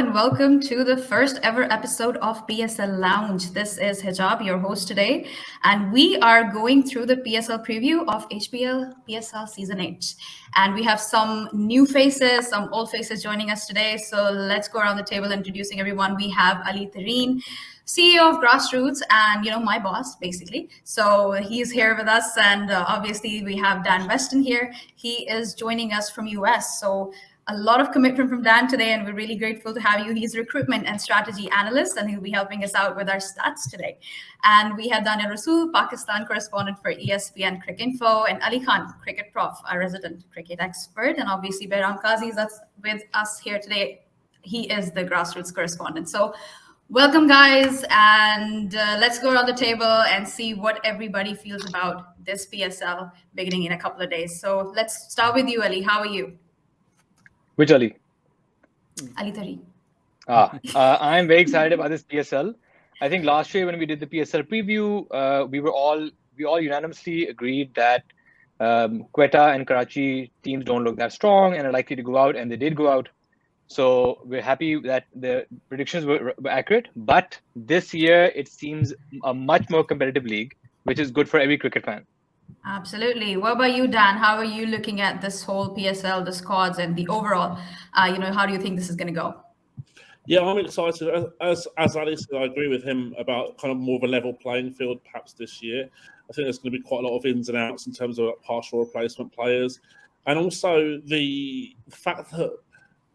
and welcome to the first ever episode of PSL Lounge. This is Hijab, your host today, and we are going through the PSL preview of HPL PSL Season 8. And we have some new faces, some old faces joining us today. So let's go around the table introducing everyone. We have Ali Tareen, CEO of Grassroots, and my boss basically. So he's here with us, and obviously we have Dan Weston here. He is joining us from US. So a lot of commitment from Dan today, and we're really grateful to have you. He's a recruitment and strategy analyst, and he'll be helping us out with our stats today. And we have Danyal Rasool, Pakistan correspondent for ESPNCricinfo, and Ali Khan, Cricket Prof, our resident cricket expert, and obviously Behram Qazi is with us here today. He is the Grassroots correspondent. So welcome, guys, and let's go around the table and see what everybody feels about this PSL beginning in a couple of days. So let's start with you, Ali. How are you? Which Ali? Ali Tareen. I'm very excited about this PSL. I think last year when we did the PSL preview, we all unanimously agreed that Quetta and Karachi teams don't look that strong and are likely to go out, and they did go out. So we're happy that the predictions were accurate. But this year, it seems a much more competitive league, which is good for every cricket fan. Absolutely. What about you, Dan? How are you looking at this whole PSL, the squads, and the overall? How do you think this is going to go? Yeah, I'm excited. As Ali said, I agree with him about kind of more of a level playing field perhaps this year. I think there's going to be quite a lot of ins and outs in terms of partial replacement players, and also the fact that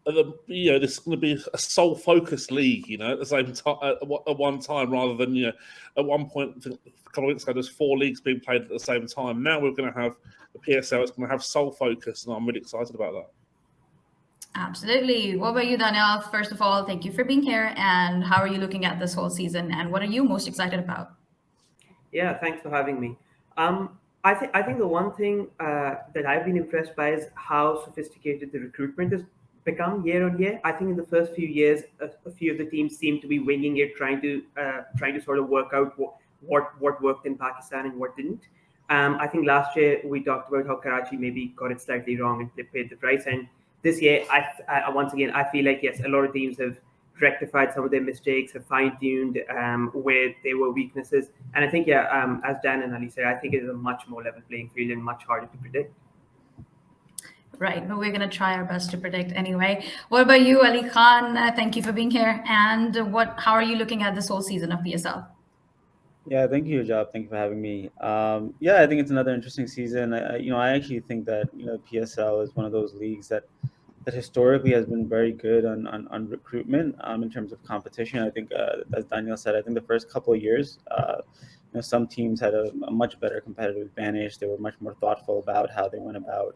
this is going to be a sole focus league, at the same time at one time, rather than at one point a couple of weeks ago there's 4 leagues being played at the same time. Now we're going to have the PSL. It's going to have sole focus, and I'm really excited about that. Absolutely. What about you, Daniel? First of all, thank you for being here. And how are you looking at this whole season? And what are you most excited about? Yeah, thanks for having me. I think the one thing that I've been impressed by is how sophisticated the recruitment has become year on year. I think in the first few years, a few of the teams seem to be winging it, trying to sort of work out what worked in Pakistan and what didn't. I think last year we talked about how Karachi maybe got it slightly wrong and they paid the price. And this year, I once again, I feel like, yes, a lot of teams have rectified some of their mistakes, have fine-tuned where there were weaknesses. And I think, as Dan and Ali said, I think it is a much more level playing field and much harder to predict. Right, but we're going to try our best to predict anyway. What about you, Ali Khan? Thank you for being here. And how are you looking at this whole season of PSL? Yeah, thank you, Hijab. Thank you for having me. I think it's another interesting season. I actually think that PSL is one of those leagues that historically has been very good on recruitment in terms of competition. I think, as Daniel said, I think the first couple of years, some teams had a much better competitive advantage. They were much more thoughtful about how they went about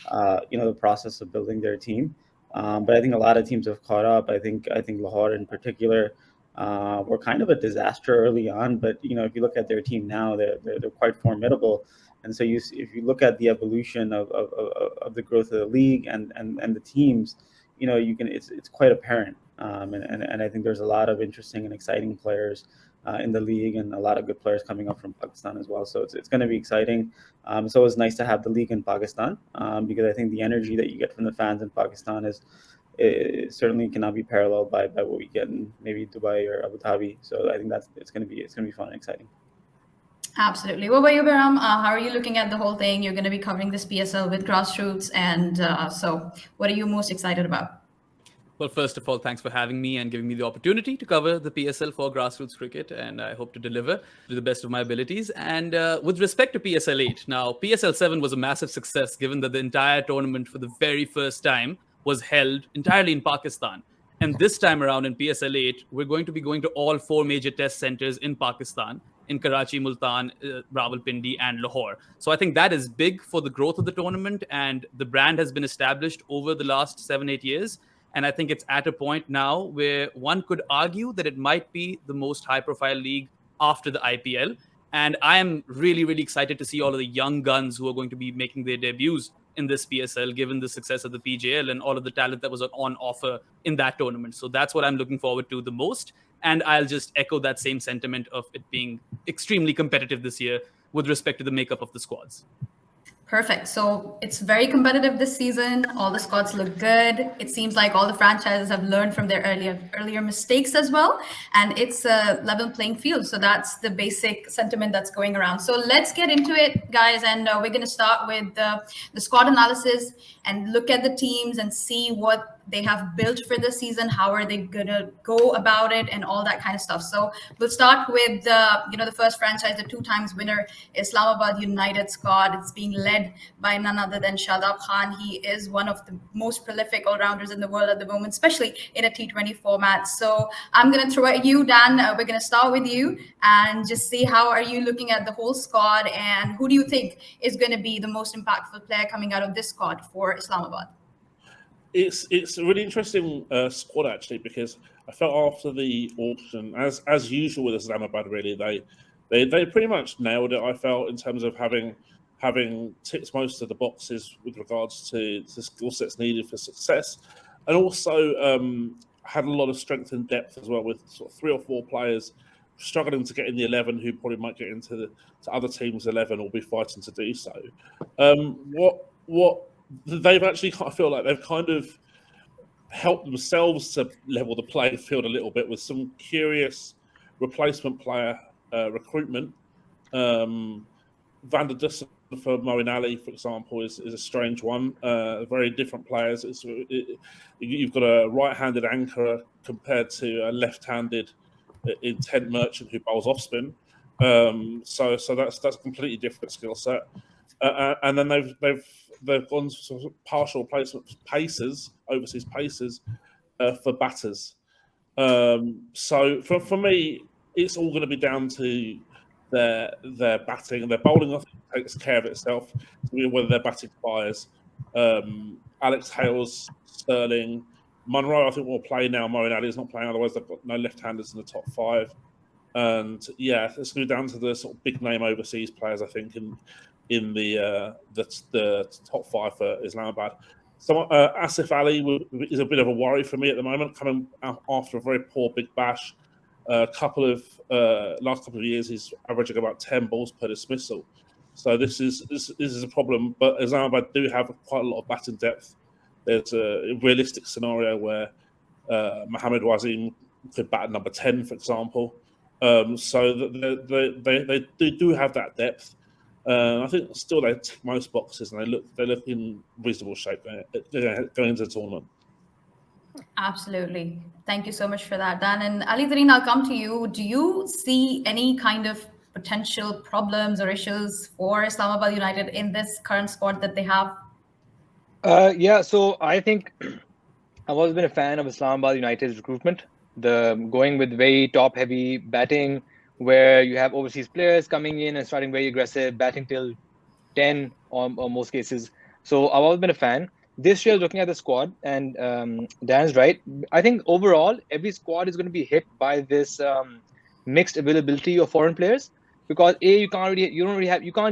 the process of building their team. But I think a lot of teams have caught up. I think Lahore in particular were kind of a disaster early on, but if you look at their team now, they're quite formidable. And so if you look at the evolution of the growth of the league and the teams, it's quite apparent. And I think there's a lot of interesting and exciting players in the league, and a lot of good players coming up from Pakistan as well. So it's going to be exciting. It's always nice to have the league in Pakistan because I think the energy that you get from the fans in Pakistan it certainly cannot be paralleled by what we get in maybe Dubai or Abu Dhabi. So I think it's going to be fun and exciting. Absolutely. What about you, Behram? How are you looking at the whole thing? You're going to be covering this PSL with Grassroots, and so what are you most excited about? Well, first of all, thanks for having me and giving me the opportunity to cover the PSL for Grassroots Cricket, and I hope to deliver to the best of my abilities. And with respect to PSL 8, now PSL 7 was a massive success given that the entire tournament for the very first time was held entirely in Pakistan. And this time around in PSL 8, we're going to be going to all 4 major test centers in Pakistan, in Karachi, Multan, Rawalpindi, and Lahore. So I think that is big for the growth of the tournament, and the brand has been established over the last 7-8 years. And I think it's at a point now where one could argue that it might be the most high-profile league after the IPL. And I am really, really excited to see all of the young guns who are going to be making their debuts in this PSL, given the success of the PJL and all of the talent that was on offer in that tournament. So that's what I'm looking forward to the most. And I'll just echo that same sentiment of it being extremely competitive this year with respect to the makeup of the squads. Perfect. So it's very competitive this season. All the squads look good. It seems like all the franchises have learned from their earlier mistakes as well, and it's a level playing field. So that's the basic sentiment that's going around. So let's get into it, guys, and we're going to start with the squad analysis and look at the teams and see what they have built for this season. How are they going to go about it, and all that kind of stuff. So we'll start with the first franchise, the 2 times winner, Islamabad United squad. It's being led by none other than Shadab Khan. He is one of the most prolific all-rounders in the world at the moment, especially in a T20 format. So I'm going to throw at you, Dan. We're going to start with you and just see how are you looking at the whole squad, and who do you think is going to be the most impactful player coming out of this squad for Islamabad? It's a really interesting squad, actually, because I felt after the auction, as usual with Islamabad, really, they pretty much nailed it. I felt in terms of having ticked most of the boxes with regards to the skill sets needed for success, and also had a lot of strength and depth as well, with sort of 3 or 4 players struggling to get in the 11 who probably might get into to other teams' 11 or be fighting to do so. What they've actually, I feel like they've kind of helped themselves to level the playing field a little bit with some curious replacement player recruitment. Van der Dussen for Moeen Ali, for example, is a strange one. Very different players. You've got a right-handed anchor compared to a left-handed intent merchant who bowls off spin. So that's a completely different skill set. And then they've gone sort of partial replacement pacers, overseas pacers, for batters. So for me, it's all going to be down to their batting and their bowling. I think takes care of itself. Whether their batting fires, Alex Hales, Sterling, Munro, I think will play now. Moeen Ali is not playing, otherwise they've got no left-handers in the top 5. And yeah, it's going to be down to the sort of big name overseas players, I think, in the top 5 for Islamabad. So Asif Ali is a bit of a worry for me at the moment, coming after a very poor Big Bash. Last couple of years, he's averaging about 10 balls per dismissal. So this is a problem. But Islamabad do have quite a lot of batting depth. There's a realistic scenario where Mohammad Wasim could bat at number 10, for example. So they do have that depth. I think still they tick most boxes, and they look in reasonable shape going into the tournament. Absolutely. Thank you so much for that, Dan. And Ali Tareen, I'll come to you. Do you see any kind of potential problems or issues for Islamabad United in this current squad that they have? Yeah, so I think I've always been a fan of Islamabad United's recruitment. Going with very top-heavy batting, where you have overseas players coming in and starting very aggressive, batting till 10 or most cases. So I've always been a fan. This year, looking at the squad, and Dan's right, I think overall every squad is going to be hit by this mixed availability of foreign players, because you can't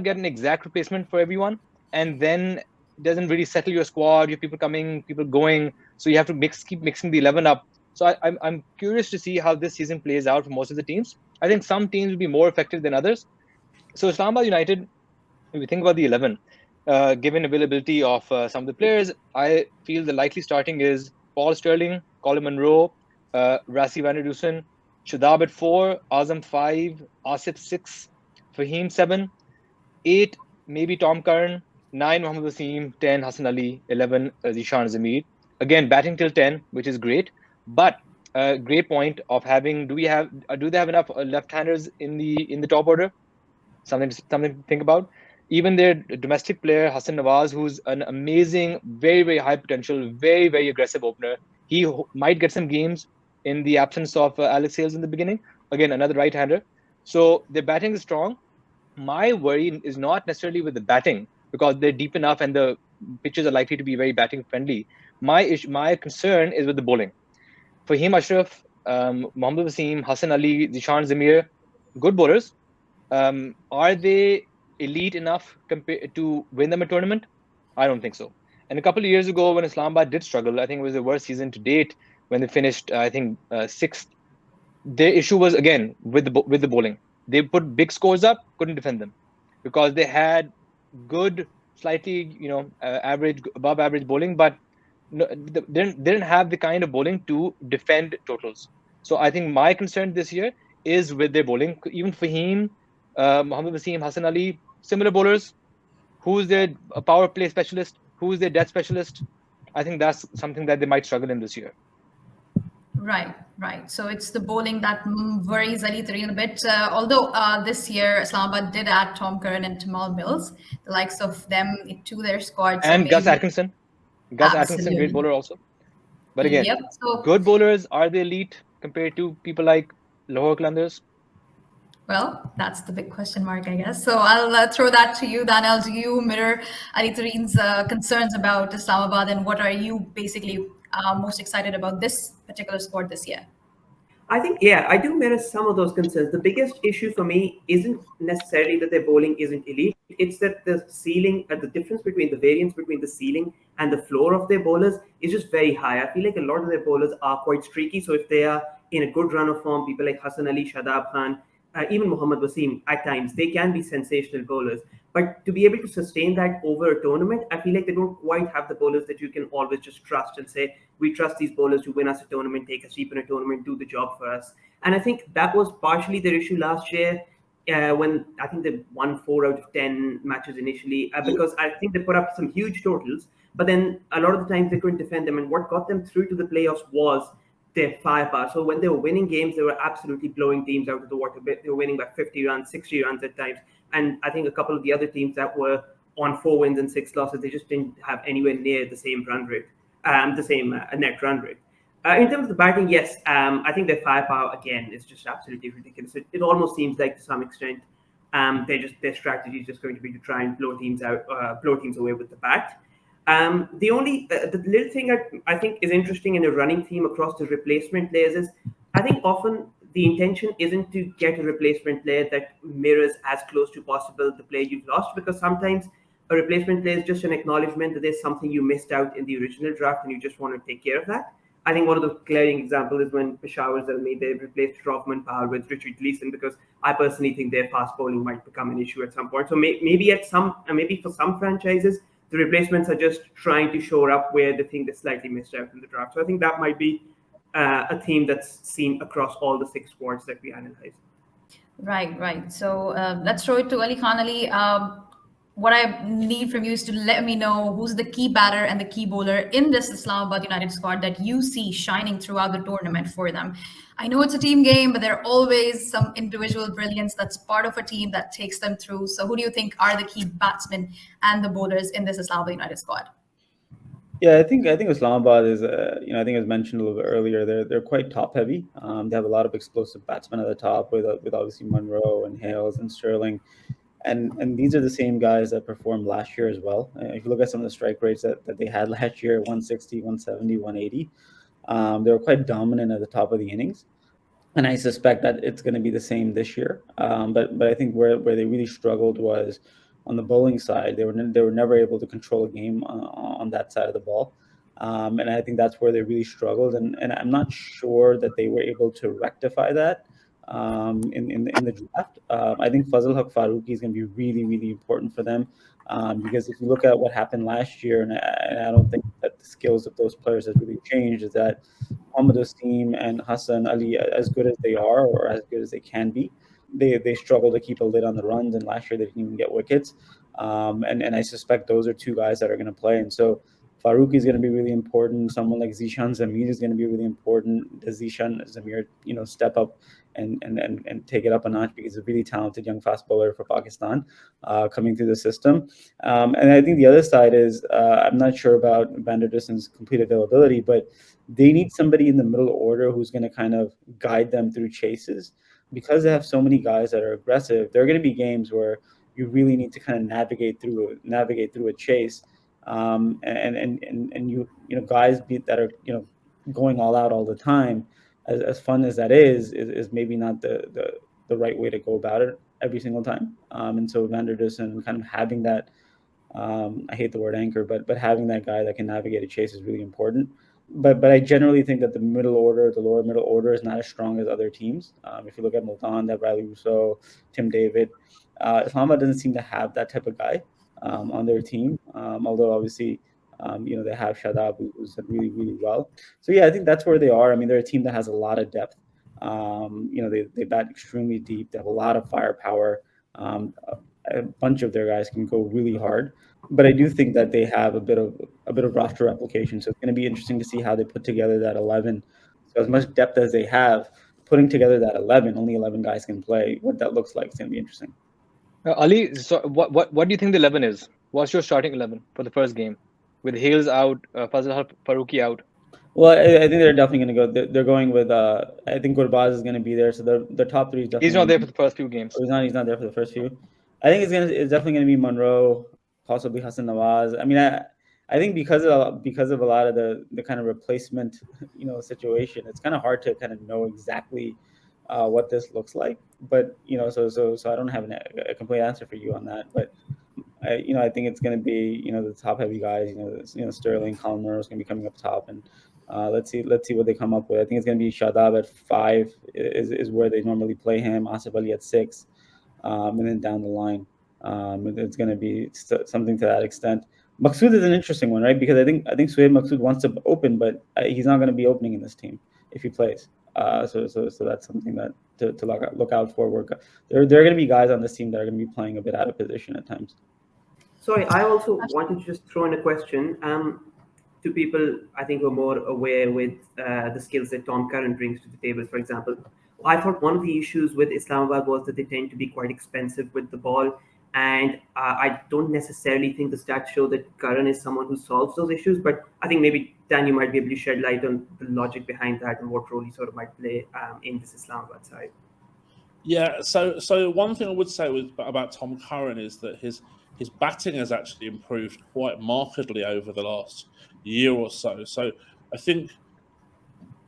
get an exact replacement for everyone, and then it doesn't really settle your squad. You have people coming, people going, so you have to keep mixing the 11 up. So I'm curious to see how this season plays out for most of the teams. I think some teams will be more effective than others. So Islamabad United, if we think about the 11, given availability of some of the players, I feel the likely starting is Paul Sterling, Colin Munro, Rassi van der Dussen, Shadab at 4, Azam 5, Asif 6, Fahim 7, 8, maybe Tom Curran, 9, Mohammad Wasim, 10, Hassan Ali, 11, Zishan Zamir. Again, batting till 10, which is great. But great point of having, do they have enough left-handers in the top order? Something to think about. Even their domestic player, Hassan Nawaz, who's an amazing, very, very high potential, very, very aggressive opener. He might get some games in the absence of Alex Hales in the beginning. Again, another right-hander. So their batting is strong. My worry is not necessarily with the batting, because they're deep enough and the pitches are likely to be very batting friendly. My concern is with the bowling. Fahim Ashraf, Mohammad Wasim, Hassan Ali, Zishan Zamir, good bowlers. Are they elite enough to win them a tournament? I don't think so. And a couple of years ago, when Islamabad did struggle, I think it was the worst season to date when they finished, I think, 6th. Their issue was, again, with the bowling. They put big scores up, couldn't defend them, because they had good slightly, average, above average bowling, but didn't have the kind of bowling to defend totals. So I think my concern this year is with their bowling. Even Fahim, Mohammad Wasim, Hassan Ali, similar bowlers. Who's their power play specialist? Who's their death specialist? I think that's something that they might struggle in this year. Right, right. So it's the bowling that worries Ali Tareen a bit. Although this year Islamabad did add Tom Curran and Tamal Mills, the likes of them to their squad. So And Gus maybe Atkinson. Gus Atkinson, great absolutely. bowler also. But again, Yep. So good bowlers, are they elite compared to people like Lahore Qalandars? well, that's the big question mark, I guess. So I'll throw that to you, Danyal. Do you mirror Ali Tareen's concerns about Islamabad, and what are you basically most excited about this particular squad this year? I think, yeah, I do mirror some of those concerns. The biggest issue for me isn't necessarily that their bowling isn't elite. It's that the ceiling, the difference between the variance between the ceiling and the floor of their bowlers is just very high. I feel like a lot of their bowlers are quite streaky. So if they are in a good run of form, people like Hassan Ali, Shadab Khan, even Mohammad Wasim, at times, they can be sensational bowlers. But to be able to sustain that over a tournament, I feel like they don't quite have the bowlers that you can always just trust and say, we trust these bowlers to win us a tournament, take us deep in a tournament, do the job for us. And I think that was partially their issue last year when I think they won 4 out of 10 matches initially, because I think they put up some huge totals, but then a lot of the times they couldn't defend them. And what got them through to the playoffs was their firepower. So when they were winning games, they were absolutely blowing teams out of the water. They were winning by 50 runs, 60 runs at times. And I think a couple of the other teams that were on 4 wins and 6 losses, they just didn't have anywhere near the same run rate, the same net run rate. In terms of the batting, yes, I think their firepower again is just absolutely ridiculous. It almost seems like to some extent their strategy is just going to be to try and blow teams out, blow teams away with the bat. The little thing I think is interesting in a running theme across the replacement players is I think often the intention isn't to get a replacement player that mirrors as close to possible the player you've lost, because sometimes a replacement player is just an acknowledgement that there's something you missed out in the original draft and you just want to take care of that. I think one of the glaring examples is when Peshawar Zalmi, they replaced Rothman Pahal with Richard Gleeson, because I personally think their fast bowling might become an issue at some point. So maybe for some franchises, the replacements are just trying to shore up where they think they slightly missed out in the draft. So I think that might be a theme that's seen across all the 6 squads that we analyze. Right, right. So let's throw it to Ali Khan. Ali, what I need from you is to let me know who's the key batter and the key bowler in this Islamabad United squad that you see shining throughout the tournament for them. I know it's a team game, but there are always some individual brilliance that's part of a team that takes them through. So who do you think are the key batsmen and the bowlers in this Islamabad United squad? Yeah, I think Islamabad is, I think as mentioned a little bit earlier, they're quite top heavy. They have a lot of explosive batsmen at the top with obviously Munro and Hales and Sterling. And these are the same guys that performed last year as well. If you look at some of the strike rates that they had last year, 160, 170, 180, they were quite dominant at the top of the innings. And I suspect that it's going to be the same this year. But I think where they really struggled was on the bowling side. They were never able to control a game on that side of the ball. And I think that's where they really struggled. And I'm not sure that they were able to rectify that in the draft. I think Fazal Haq Farooqi is going to be really, really important for them, because if you look at what happened last year, and I don't think that the skills of those players has really changed, is that Mohammad Wasim and Hassan Ali, as good as they are or as good as they can be, they struggle to keep a lid on the runs, and last year they didn't even get wickets. And I suspect those are 2 guys that are going to play, and so Farooqi is going to be really important. Someone like Zishan Zamir is going to be really important. Does Zishan Zamir, step up and take it up a notch, because he's a really talented young fast bowler for Pakistan coming through the system. And I think the other side is I'm not sure about Van der Dussen's complete availability, but they need somebody in the middle order who's going to kind of guide them through chases, because they have so many guys that are aggressive. There are going to be games where you really need to kind of navigate through a chase. And guys that are going all out all the time, as fun as that is maybe not the right way to go about it every single time. And so Van der Dussen kind of having that, I hate the word anchor, but having that guy that can navigate a chase is really important. But I generally think that the lower middle order is not as strong as other teams. If you look at Multan, they have Riley Rousseau, Tim David. Islamabad doesn't seem to have that type of guy. on their team. Although obviously, they have Shadab, who's done really, really well. So yeah, I think that's where they are. I mean, they're a team that has a lot of depth. They bat extremely deep. They have a lot of firepower. A bunch of their guys can go really hard, but I do think that they have a bit of roster replication. So it's going to be interesting to see how they put together that 11. So as much depth as they have, putting together that 11, only 11 guys can play. What that looks like is going to be interesting. Ali, so what do you think the 11 is? What's your starting 11 for the first game, with Hales out, Fazal Farooqi out? Well, I think they're definitely going to go. They're going with. I think Gurbaz is going to be there. So the top three is definitely. He's not there for the first few games. He's not there for the first few. I think it's definitely going to be Monroe, possibly Hassan Nawaz. I mean, I think because of a lot of the kind of replacement, situation, it's kind of hard to kind of know exactly what this looks like. But so I don't have a complete answer for you on that. But I think it's going to be the top heavy guys. Sterling, Colin Murrow is going to be coming up top, and let's see what they come up with. I think it's going to be Shadab at 5 is where they normally play him. Asif Ali at 6. And then down the line, it's going to be something to that extent. Maqsood is an interesting one, right? Because I think Suhaib Maqsood wants to open, but he's not going to be opening in this team if he plays. So that's something that to look out for. There are going to be guys on this team that are going to be playing a bit out of position at times. Sorry, I also wanted to just throw in a question to people I think who are more aware with the skills that Tom Curran brings to the table, for example. I thought one of the issues with Islamabad was that they tend to be quite expensive with the ball. And I don't necessarily think the stats show that Curran is someone who solves those issues. But I think maybe, Dan, you might be able to shed light on the logic behind that and what role he sort of might play in this Islamabad side. Yeah, so one thing I would say about Tom Curran is that his batting has actually improved quite markedly over the last year or so. So I think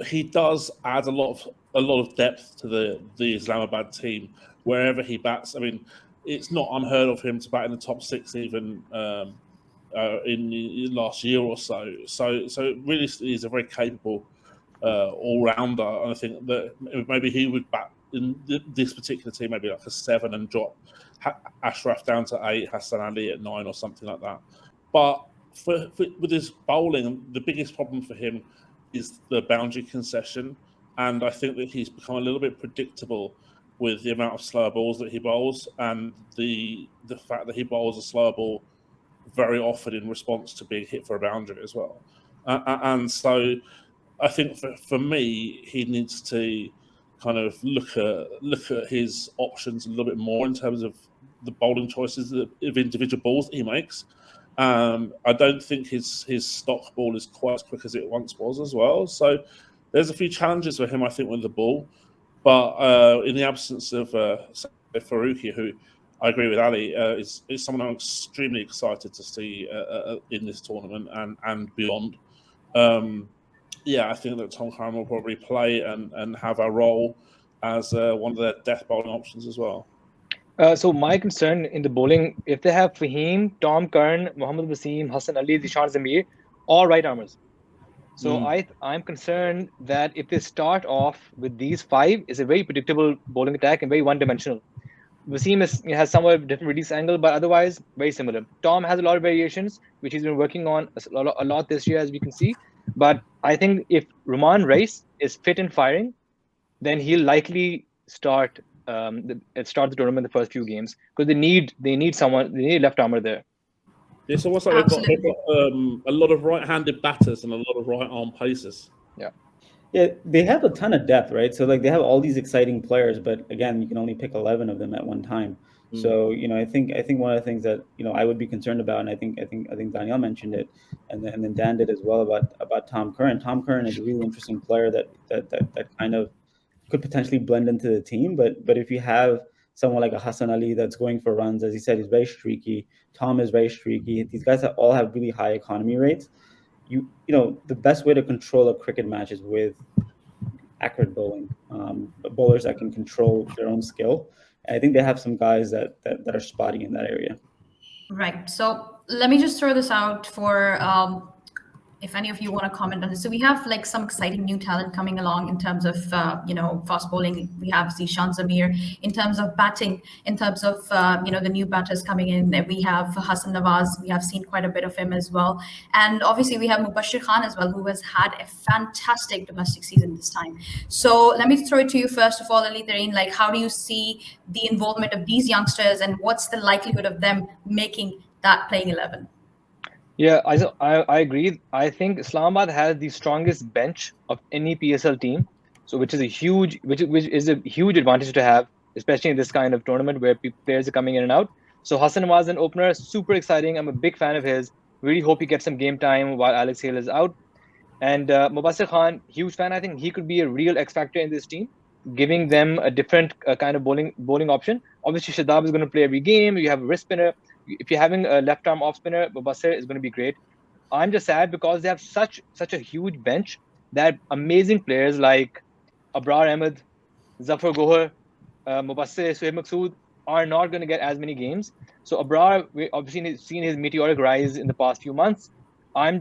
he does add a lot of depth to the Islamabad team wherever he bats. I mean, it's not unheard of him to bat in the top 6 even in the last year or so. So really, he's a very capable all-rounder, and I think that maybe he would bat in this particular team maybe like a 7 and drop Ashraf down to 8, Hassan Ali at 9 or something like that. But with his bowling, the biggest problem for him is the boundary concession, and I think that he's become a little bit predictable with the amount of slower balls that he bowls, and the fact that he bowls a slower ball very often in response to being hit for a boundary as well. And so I think for me, he needs to kind of look at his options a little bit more in terms of the bowling choices of individual balls that he makes. I don't think his stock ball is quite as quick as it once was as well. So there's a few challenges for him, I think, with the ball. But in the absence of Farooqi, who I agree with Ali, is someone I'm extremely excited to see in this tournament and beyond. I think that Tom Curran will probably play and have a role as one of their death bowling options as well. So my concern in the bowling, if they have Fahim, Tom Curran, Mohammad Wasim, Hassan Ali, Zishan Zamir, all right armers. So I'm concerned that if they start off with these 5, it's a very predictable bowling attack and very one-dimensional. Wasim has somewhat different release angle, but otherwise very similar. Tom has a lot of variations, which he's been working on a lot this year, as we can see. But I think if Rahman Race is fit and firing, then he'll likely start the tournament the first few games, because they need left armor there. Yeah, so what's like they've got a lot of right-handed batters and a lot of right-arm pacers. Yeah, they have a ton of depth, right? So like they have all these exciting players, but again, you can only pick 11 of them at one time. So I think one of the things that I would be concerned about, and I think Danyal mentioned it, and then Dan did as well about Tom Curran. Tom Curran is a really interesting player that kind of could potentially blend into the team, but if you have someone like a Hassan Ali that's going for runs, as he said, he's very streaky. Tom is very streaky. These guys all have really high economy rates. The best way to control a cricket match is with accurate bowling, bowlers that can control their own skill. And I think they have some guys that are spotty in that area. Right. So let me just throw this out for if any of you want to comment on this. So we have like some exciting new talent coming along in terms of, fast bowling. We have Zishan Zamir. In terms of batting, in terms of, the new batters coming in, we have Hassan Nawaz. We have seen quite a bit of him as well. And obviously we have Mubashir Khan as well, who has had a fantastic domestic season this time. So let me throw it to you first of all, Ali Tareen, like how do you see the involvement of these youngsters and what's the likelihood of them making that playing 11? Yeah, I agree. I think Islamabad has the strongest bench of any PSL team, so which is a huge advantage to have, especially in this kind of tournament where players are coming in and out. So Hassan Nawaz, an opener, super exciting. I'm a big fan of his. Really hope he gets some game time while Alex Hale is out. And Mubashir Khan, huge fan. I think he could be a real X factor in this team, giving them a different kind of bowling option. Obviously, Shadab is going to play every game. You have a wrist spinner. If you're having a left arm off spinner, Mubashir is going to be great. I'm just sad because they have such a huge bench that amazing players like Abrar Ahmed, Zafar Gohar, Mubashir, Suhaib Maqsood are not going to get as many games. So Abrar, we obviously seen his meteoric rise in the past few months. I'm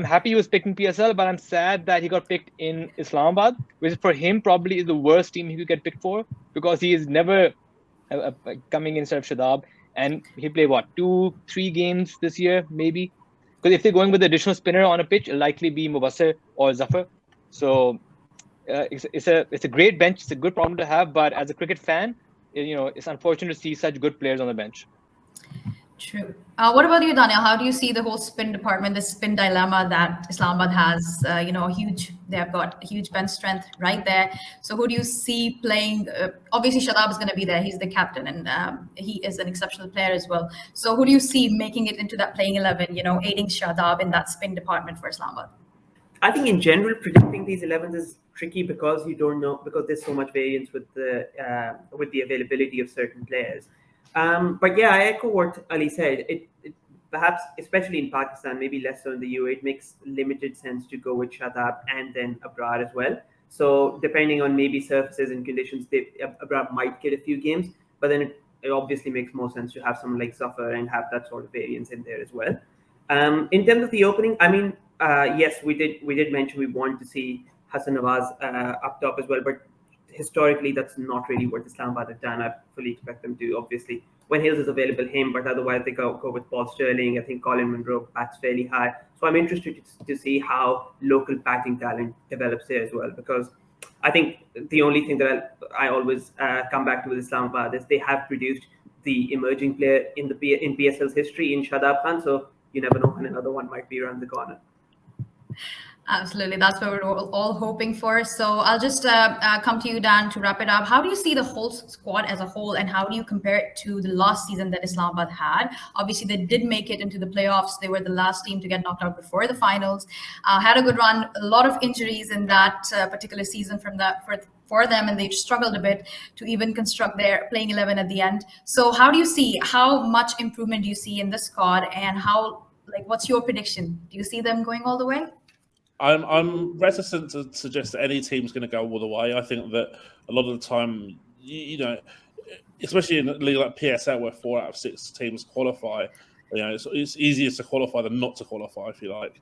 happy he was picked in PSL, but I'm sad that he got picked in Islamabad, which for him probably is the worst team he could get picked for because he is never coming instead of Shadab. And he played what, 2-3 games this year, maybe? Because if they're going with the additional spinner on a pitch, it'll likely be Mubashir or Zafar. So it's a great bench. It's a good problem to have. But as a cricket fan, it's unfortunate to see such good players on the bench. True. What about you, Danyal? How do you see the whole spin department, the spin dilemma that Islamabad has? They've got a huge bench strength right there. So who do you see playing? Obviously, Shadab is going to be there. He's the captain, and he is an exceptional player as well. So who do you see making it into that playing 11? Aiding Shadab in that spin department for Islamabad? I think in general, predicting these 11s is tricky because you don't know, because there's so much variance with the availability of certain players. But yeah, I echo what Ali said. It perhaps, especially in Pakistan, maybe less so in the UAE, it makes limited sense to go with Shadab and then Abrar as well. So depending on maybe surfaces and conditions, Abrar might get a few games, but then it obviously makes more sense to have someone like Zafar and have that sort of variance in there as well. In terms of the opening, I mean, yes, we did mention we want to see Hassan Nawaz up top as well, but historically that's not really what Islamabad have done. I fully expect them to, obviously, when Hills is available, him, but otherwise they go with Paul Sterling. I think Colin Munro bats fairly high. So I'm interested to see how local batting talent develops there as well, because I think the only thing that I always come back to with Islamabad is they have produced the emerging player in PSL's history in Shadab Khan. So you never know when another one might be around the corner. Absolutely. That's what we're all hoping for. So I'll just come to you, Dan, to wrap it up. How do you see the whole squad as a whole, and how do you compare it to the last season that Islamabad had? Obviously, they did make it into the playoffs. They were the last team to get knocked out before the finals. Had a good run. A lot of injuries in that particular season for them, and they struggled a bit to even construct their playing 11 at the end. So how do you see, how much improvement do you see in this squad, and what's your prediction? Do you see them going all the way? I'm reticent to suggest that any team's going to go all the way. I think that a lot of the time, especially in a league like PSL where 4 out of 6 teams qualify, it's easier to qualify than not to qualify, if you like.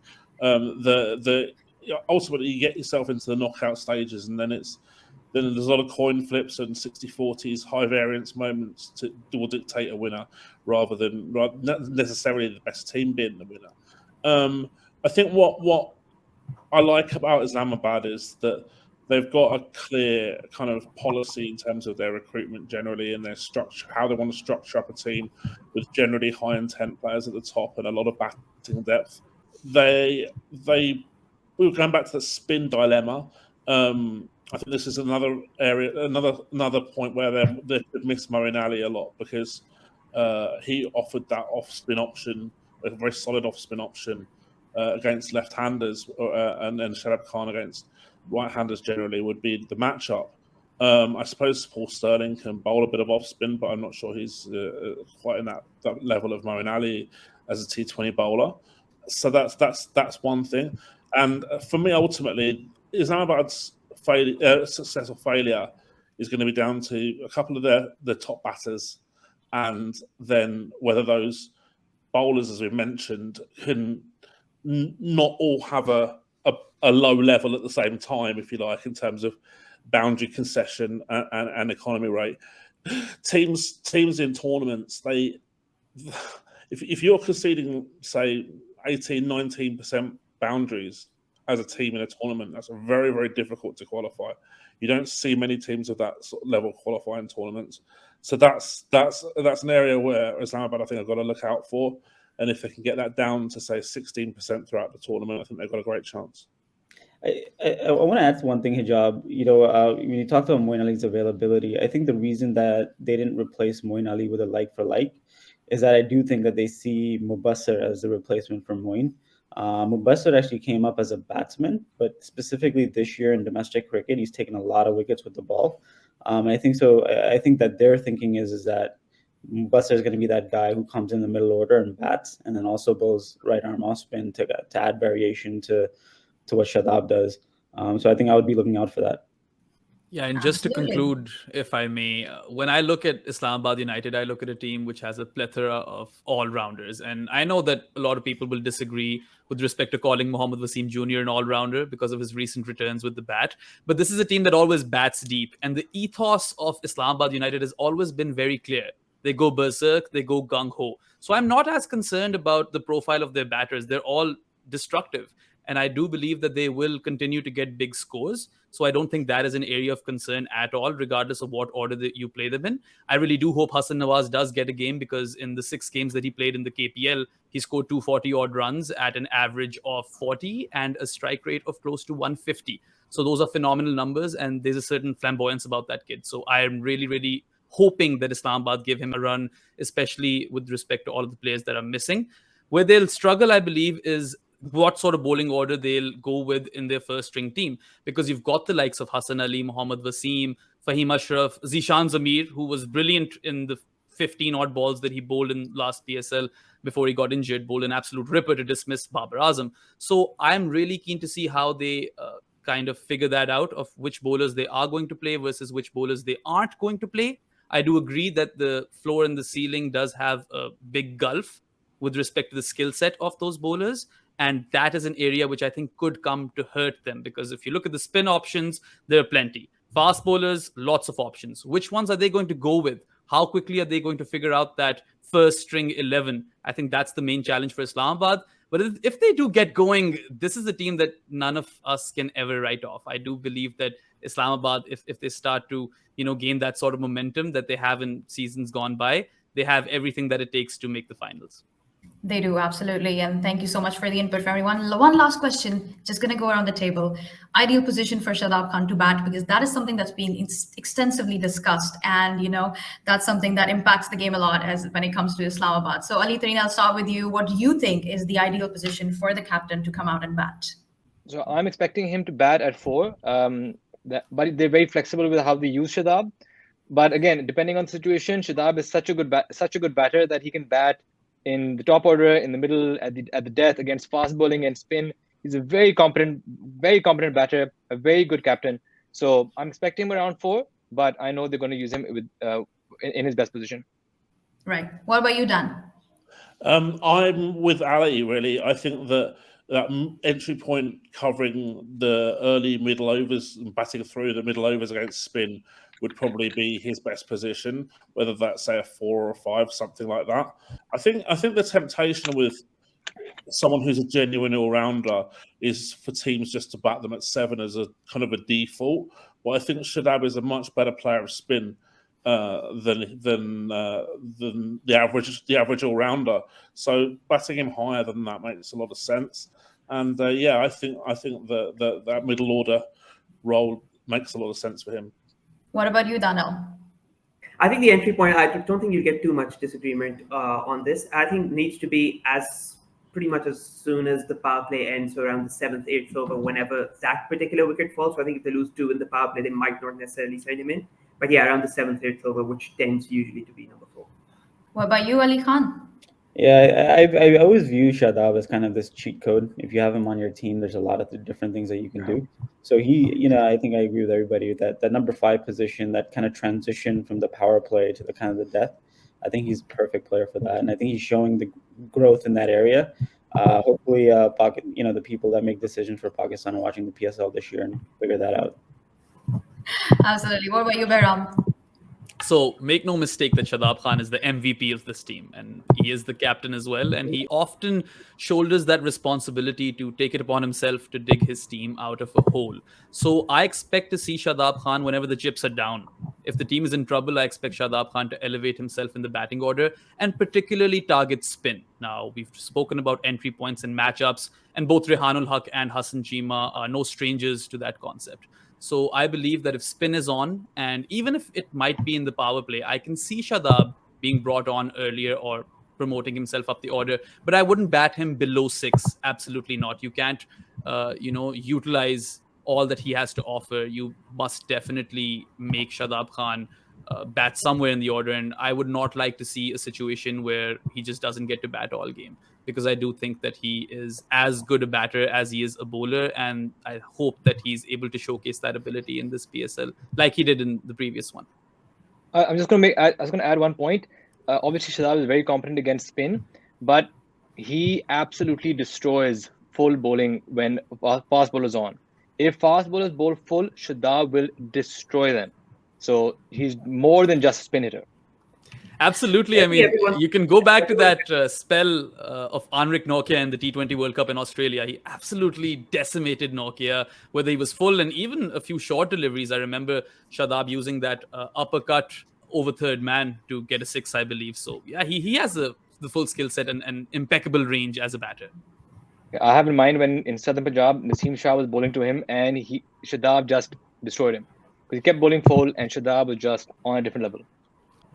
Ultimately, you get yourself into the knockout stages, and then there's a lot of coin flips and 60-40s, high variance moments will dictate a winner rather than necessarily the best team being the winner. I think what I like about Islamabad is that they've got a clear kind of policy in terms of their recruitment generally and their structure, how they want to structure up a team with generally high intent players at the top and a lot of batting depth. We were going back to the spin dilemma. I think this is another area, another point where they could miss Moeen Ali a lot because he offered that off-spin option, a very solid off-spin option against left-handers, and then Shadab Khan against right-handers generally would be the matchup. I suppose Paul Sterling can bowl a bit of off-spin, but I'm not sure he's quite in that level of Moeen Ali as a T20 bowler. So that's one thing. And for me, ultimately, Islamabad's success or failure is going to be down to a couple of the top batters, and then whether those bowlers, as we've mentioned, can not all have a low level at the same time, if you like, in terms of boundary concession and economy rate. Teams in tournaments, if you're conceding, say, 18-19% boundaries as a team in a tournament, that's very, very difficult to qualify. You don't see many teams of that sort of level qualify in tournaments. So that's an area where Islamabad, I think, have got to look out for. And if they can get that down to, say, 16% throughout the tournament, I think they've got a great chance. I want to add one thing, Hijab. When you talked about Moeen Ali's availability, I think the reason that they didn't replace Moeen Ali with a like for like is that I do think that they see Mubassir as the replacement for Moeen. Mubassir actually came up as a batsman, but specifically this year in domestic cricket, he's taken a lot of wickets with the ball. I think so. I think that their thinking is that Mubassir is going to be that guy who comes in the middle order and bats, and then also bowls right arm off spin to add variation to what Shadab does. So I think I would be looking out for that. Yeah, and just to conclude, if I may, when I look at Islamabad United, I look at a team which has a plethora of all-rounders. And I know that a lot of people will disagree with respect to calling Mohammad Wasim Jr. an all-rounder because of his recent returns with the bat. But this is a team that always bats deep. And the ethos of Islamabad United has always been very clear. They go berserk, they go gung-ho. So I'm not as concerned about the profile of their batters. They're all destructive. And I do believe that they will continue to get big scores. So I don't think that is an area of concern at all, regardless of what order that you play them in. I really do hope Hassan Nawaz does get a game, because in the 6 games that he played in the KPL, he scored 240 odd runs at an average of 40 and a strike rate of close to 150. So those are phenomenal numbers, and there's a certain flamboyance about that kid. So I am really, really hoping that Islamabad give him a run, especially with respect to all of the players that are missing. Where they'll struggle, I believe, is what sort of bowling order they'll go with in their first string team, because you've got the likes of Hassan Ali, Mohammad Wasim, Fahim Ashraf, Zishan Zamir, who was brilliant in the 15 odd balls that he bowled in last PSL before he got injured, bowled an absolute ripper to dismiss Babar Azam. So I'm really keen to see how they kind of figure that out, of which bowlers they are going to play versus which bowlers they aren't going to play. I do agree that the floor and the ceiling does have a big gulf with respect to the skill set of those bowlers. And that is an area which I think could come to hurt them, because if you look at the spin options, there are plenty. Fast bowlers, lots of options. Which ones are they going to go with? How quickly are they going to figure out that first string 11? I think that's the main challenge for Islamabad. But if they do get going, this is a team that none of us can ever write off. I do believe that Islamabad, if they start to gain that sort of momentum that they have in seasons gone by, they have everything that it takes to make the finals. They do, absolutely. And thank you so much for the input from everyone. One last question, just going to go around the table. Ideal position for Shadab Khan to bat, because that is something that's been extensively discussed. And, that's something that impacts the game a lot when it comes to Islamabad. So Ali Tareen, I'll start with you. What do you think is the ideal position for the captain to come out and bat? So I'm expecting him to bat at 4. But they're very flexible with how they use Shadab. But again, depending on the situation, Shadab is such a good batter that he can bat in the top order, in the middle, at the death, against fast bowling and spin. He's a very competent batter, a very good captain. So I'm expecting him around 4, but I know they're going to use him in his best position. Right. What about you, Dan? I'm with Ali, really. I think that entry point covering the early middle overs and batting through the middle overs against spin would probably be his best position, whether that's, say, a 4 or a 5, something like that. I think the temptation with someone who's a genuine all-rounder is for teams just to bat them at 7 as a kind of a default. But I think Shadab is a much better player of spin than the average all-rounder. So batting him higher than that makes a lot of sense. And I think that middle order role makes a lot of sense for him. What about you, Danyal? I think the entry point, I don't think you get too much disagreement on this. I think needs to be pretty much as soon as the power play ends, so around the 7th, 8th over, whenever that particular wicket falls. So I think if they lose 2 in the power play, they might not necessarily send him in. But yeah, around the 7th, 8th over, which tends usually to be number 4. What about you, Ali Khan? Yeah, I always view Shadab as kind of this cheat code. If you have him on your team, there's a lot of different things that you can do. So I think I agree with everybody that number 5 position, that kind of transition from the power play to the kind of the death. I think he's a perfect player for that. And I think he's showing the growth in that area. hopefully, the people that make decisions for Pakistan are watching the PSL this year and figure that out. Absolutely. What about you, Behram? So make no mistake that Shadab Khan is the MVP of this team, and he is the captain as well. And he often shoulders that responsibility to take it upon himself to dig his team out of a hole. So I expect to see Shadab Khan whenever the chips are down. If the team is in trouble, I expect Shadab Khan to elevate himself in the batting order and particularly target spin. Now, we've spoken about entry points and matchups, and both Rehanul Haq and Hassan Chima are no strangers to that concept. So I believe that if spin is on, and even if it might be in the power play, I can see Shadab being brought on earlier or promoting himself up the order. But I wouldn't bat him below 6. Absolutely not. You can't, utilize all that he has to offer. You must definitely make Shadab Khan bat somewhere in the order. And I would not like to see a situation where he just doesn't get to bat all game, because I do think that he is as good a batter as he is a bowler. And I hope that he's able to showcase that ability in this PSL like he did in the previous one. I was going to add one point. Obviously, Shadab is very competent against spin, but he absolutely destroys full bowling when fast bowlers on. If fast bowlers bowl full, Shadab will destroy them. So he's more than just a spin hitter. Absolutely. I mean, you can go back to that spell of Anrik Nokia in the T20 World Cup in Australia. He absolutely decimated Nokia, whether he was full and even a few short deliveries. I remember Shadab using that uppercut over third man to get a 6, I believe. So, yeah, he has the full skill set and impeccable range as a batter. I have in mind when in Southern Punjab, Naseem Shah was bowling to him and Shadab just destroyed him. Because he kept bowling full and Shadab was just on a different level.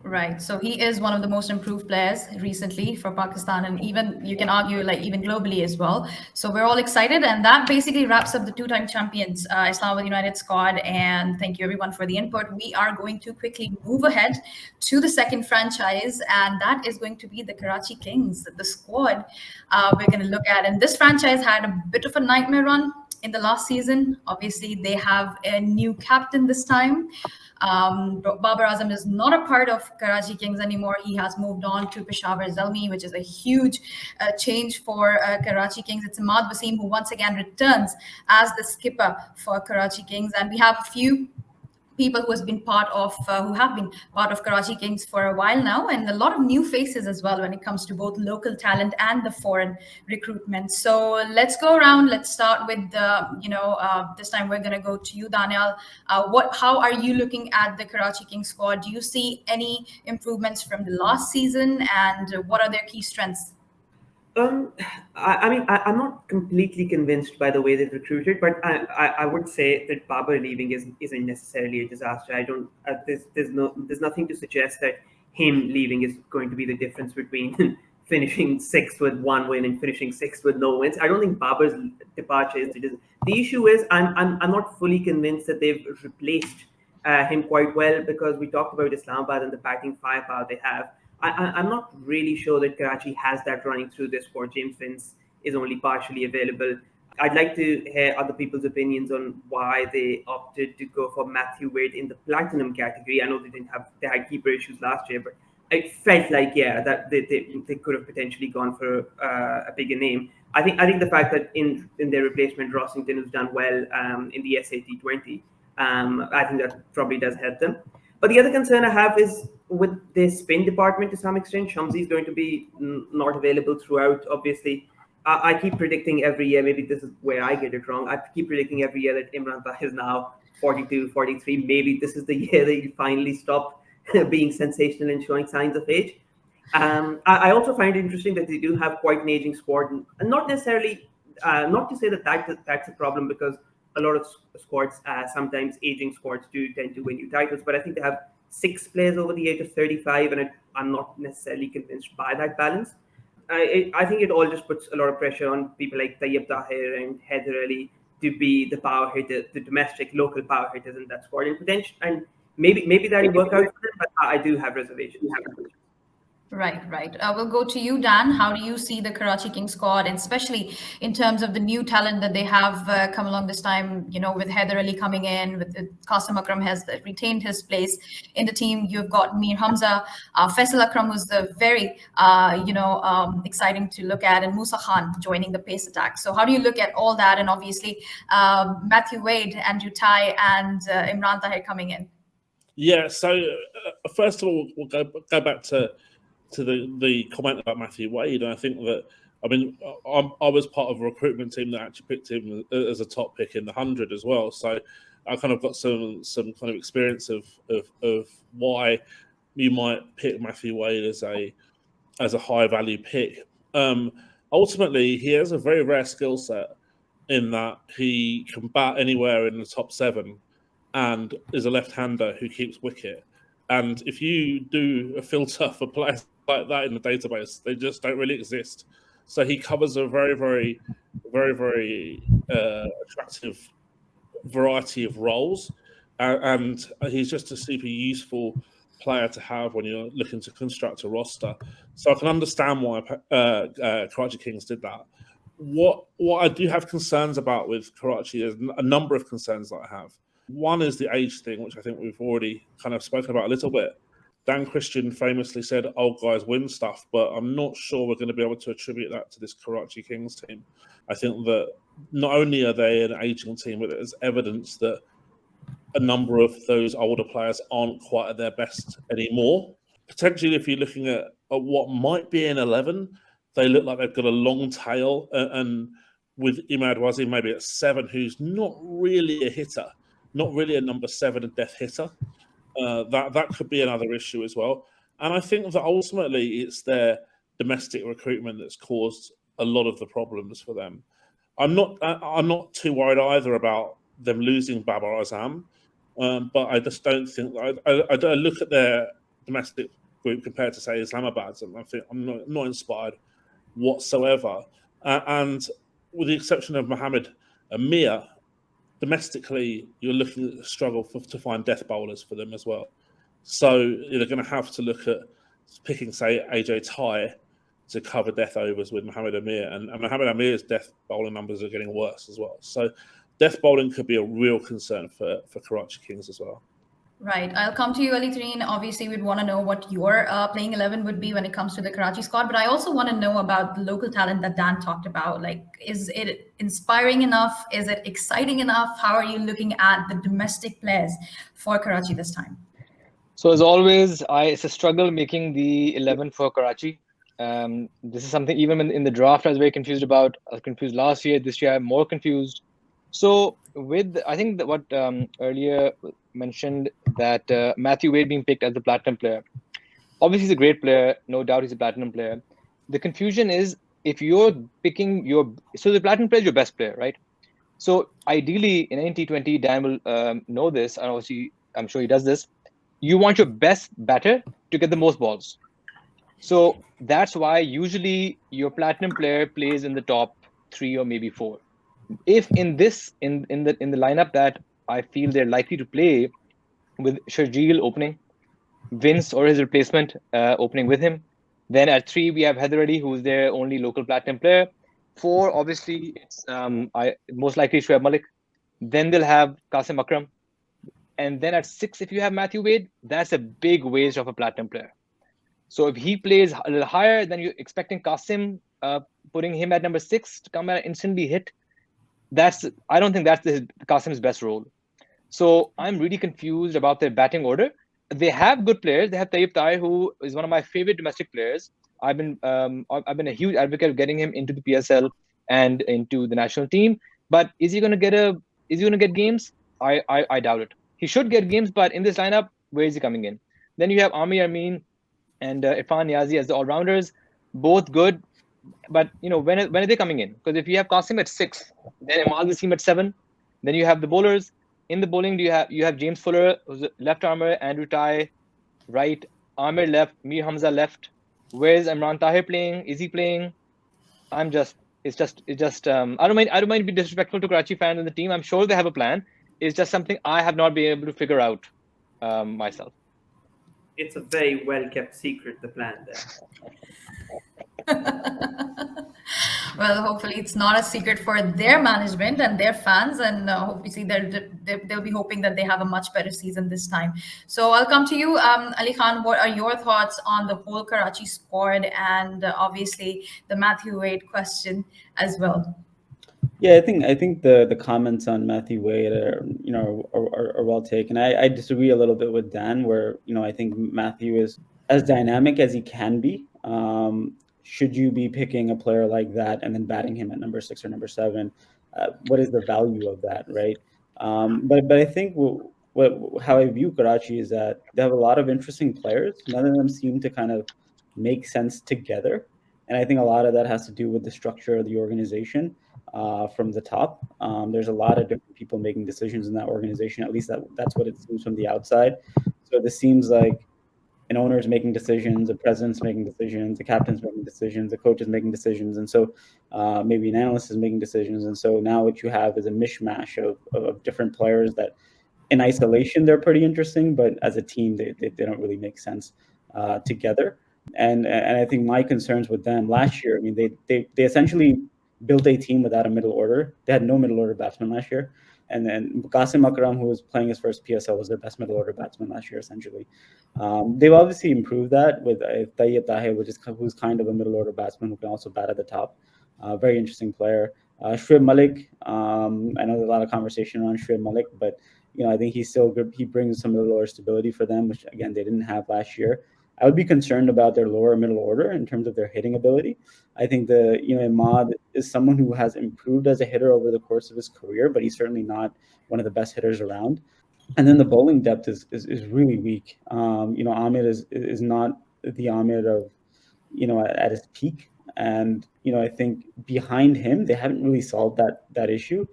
Right. So he is one of the most improved players recently for Pakistan, and even you can argue like even globally as well. So we're all excited, and that basically wraps up the two-time champions Islamabad United squad. And thank you everyone for the input. We are going to quickly move ahead to the second franchise, and that is going to be the Karachi Kings, the squad we're going to look at. And this franchise had a bit of a nightmare run in the last season. Obviously, they have a new captain this time. Babar Azam is not a part of Karachi Kings anymore. He has moved on to Peshawar Zalmi, which is a huge change for Karachi Kings. It's Ahmad Wasim who once again returns as the skipper for Karachi Kings. And we have a few people who have been part of Karachi Kings for a while now, and a lot of new faces as well when it comes to both local talent and the foreign recruitment. So let's go around. Let's start with this time we're going to go to you, Danyal. How are you looking at the Karachi Kings squad? Do you see any improvements from the last season, and what are their key strengths? I'm not completely convinced by the way they've recruited, but I would say that Babar leaving isn't necessarily a disaster. I don't. There's nothing to suggest that him leaving is going to be the difference between finishing 6th with 1 win and finishing 6th with no wins. I don't think Babar's departure is the issue. Is I'm not fully convinced that they've replaced him quite well, because we talked about Islamabad and the batting firepower they have. I'm not really sure that Karachi has that running through this squad. James Vince is only partially available. I'd like to hear other people's opinions on why they opted to go for Matthew Wade in the platinum category. I know they had keeper issues last year, but it felt like that they could have potentially gone for a bigger name. I think the fact that in their replacement Rossington has done well in the SAT20, I think that probably does help them. But the other concern I have is with the spin department to some extent. Shamsi is going to be not available throughout, obviously. I keep predicting every year, maybe this is where I get it wrong. I keep predicting every year that Imran Tahir is now 42, 43. Maybe this is the year that he finally stop being sensational and showing signs of age. I also find it interesting that they do have quite an aging squad, and not necessarily, not to say that's a problem, because a lot of squads, sometimes aging squads do tend to win you titles, but I think they have 6 players over the age of 35, and I'm not necessarily convinced by that balance. I think it all just puts a lot of pressure on people like Tayyib Tahir and Heather Ali to be the power hitter, the domestic local power hitters in that squad, and maybe that'll work out for them, but I do have reservations. Right. We'll go to you, Dan. How do you see the Karachi Kings squad, and especially in terms of the new talent that they have come along this time? With Haider Ali coming in, with Qasim Akram has retained his place in the team. You've got Mir Hamza, Faisal Akram, who's the very exciting to look at, and Musa Khan joining the pace attack. So how do you look at all that, and obviously Matthew Wade, Andrew Ty, and Imran Tahir coming in? Yeah. So first of all, we'll go back to the comment about Matthew Wade, and I think that I was part of a recruitment team that actually picked him as a top pick in the 100 as well. So I kind of got some kind of experience of why you might pick Matthew Wade as a high value pick. Ultimately, he has a very rare skill set in that he can bat anywhere in the top 7 and is a left-hander who keeps wicket. And if you do a filter for players like that in the database, they just don't really exist. So he covers a very, very, very, very attractive variety of roles, and he's just a super useful player to have when you're looking to construct a roster. So I can understand why Karachi Kings did that. What I do have concerns about with Karachi is a number of concerns that I have. One is the age thing, which I think we've already kind of spoken about a little bit. Dan Christian famously said, old guys win stuff, but I'm not sure we're going to be able to attribute that to this Karachi Kings team. I think that not only are they an aging team, but there's evidence that a number of those older players aren't quite at their best anymore. Potentially, if you're looking at what might be an 11, they look like they've got a long tail, and with Imad Wazir maybe at 7, who's not really a hitter, not really a number 7 and death hitter. That could be another issue as well. And I think that ultimately it's their domestic recruitment that's caused a lot of the problems for them. I'm not too worried either about them losing Babar Azam, but I just don't think I look at their domestic group compared to say Islamabad's, and I think I'm not inspired whatsoever. And with the exception of Mohammed Amir, domestically, you're looking at a struggle to find death bowlers for them as well. So they're going to have to look at picking, say, AJ Ty to cover death overs with Mohammed Amir. And Mohammed Amir's death bowling numbers are getting worse as well. So death bowling could be a real concern for Karachi Kings as well. Right. I'll come to you, Ali Tareen. Obviously, we'd want to know what your playing 11 would be when it comes to the Karachi squad. But I also want to know about the local talent that Dan talked about. Like, is it inspiring enough? Is it exciting enough? How are you looking at the domestic players for Karachi this time? So as always, it's a struggle making the 11 for Karachi. This is something even in the draft I was very confused about. I was confused last year. This year I'm more confused. So I think that what earlier mentioned that Matthew Wade being picked as the platinum player. Obviously, he's a great player. No doubt he's a platinum player. The confusion is if you're picking so the platinum player is your best player, right? So ideally, in any T20, Dan will know this, and obviously, I'm sure he does this. You want your best batter to get the most balls. So that's why usually your platinum player plays in the top 3 or maybe 4. If in the lineup that I feel they're likely to play with Sharjeel opening, Vince or his replacement opening with him, then at 3 we have Haider Ali, who's their only local platinum player. 4, obviously, it's most likely Shoaib Malik. Then they'll have Qasim Akram. And then at 6, if you have Matthew Wade, that's a big waste of a platinum player. So if he plays a little higher, then you're expecting Qasim, putting him at number 6 to come and instantly hit. I don't think that's Qasim's best role. So I'm really confused about their batting order. They have good players. They have Tayyib Tahir, who is one of my favorite domestic players. I've been a huge advocate of getting him into the PSL and into the national team. But is he going to get games? I doubt it. He should get games, but in this lineup, where is he coming in? Then you have Amir Amin and Irfan Niazi as the all-rounders, both good. But when are they coming in? Because if you have Qasim at 6, then Imad Wasim at 7, then you have the bowlers. In the bowling, you have James Fuller, who's a left armour, Andrew Ty, right, Amir left, Mir Hamza left. Where's Imran Tahir playing? Is he playing? I don't mind being disrespectful to Karachi fans and the team. I'm sure they have a plan. It's just something I have not been able to figure out myself. It's a very well kept secret, the plan there. Well, hopefully it's not a secret for their management and their fans, and obviously they'll be hoping that they have a much better season this time. So I'll come to you, Ali Khan. What are your thoughts on the whole Karachi squad and obviously the Matthew Wade question as well? Yeah, I think the comments on Matthew Wade are well taken. I disagree a little bit with Dan, where I think Matthew is as dynamic as he can be. Should you be picking a player like that and then batting him at number 6 or number 7? What is the value of that, right? But I think how I view Karachi is that they have a lot of interesting players. None of them seem to kind of make sense together, and I think a lot of that has to do with the structure of the organization. From the top, there's a lot of different people making decisions in that organization. At least that's what it seems from the outside. So this seems like an owner is making decisions, a president's making decisions, the captain's making decisions, the coach is making decisions, and so maybe an analyst is making decisions. And so now what you have is a mishmash of different players that, in isolation, they're pretty interesting, but as a team, they don't really make sense together. And I think my concerns with them last year, I mean, they essentially built a team without a middle order. They had no middle order batsman last year. And then Qasim Akram, who was playing his first PSL, was their best middle order batsman last year, essentially. They've obviously improved that with Tayyib Tahir, who's kind of a middle order batsman who can also bat at the top. Very interesting player. Shoaib Malik, I know there's a lot of conversation on Shoaib Malik, but I think he's still good. He brings some middle order stability for them, which again they didn't have last year. I would be concerned about their lower middle order in terms of their hitting ability. I think Imad is someone who has improved as a hitter over the course of his career, but he's certainly not one of the best hitters around. And then the bowling depth is really weak. Ahmed is not the Ahmed of at his peak, and I think behind him they haven't really solved that issue.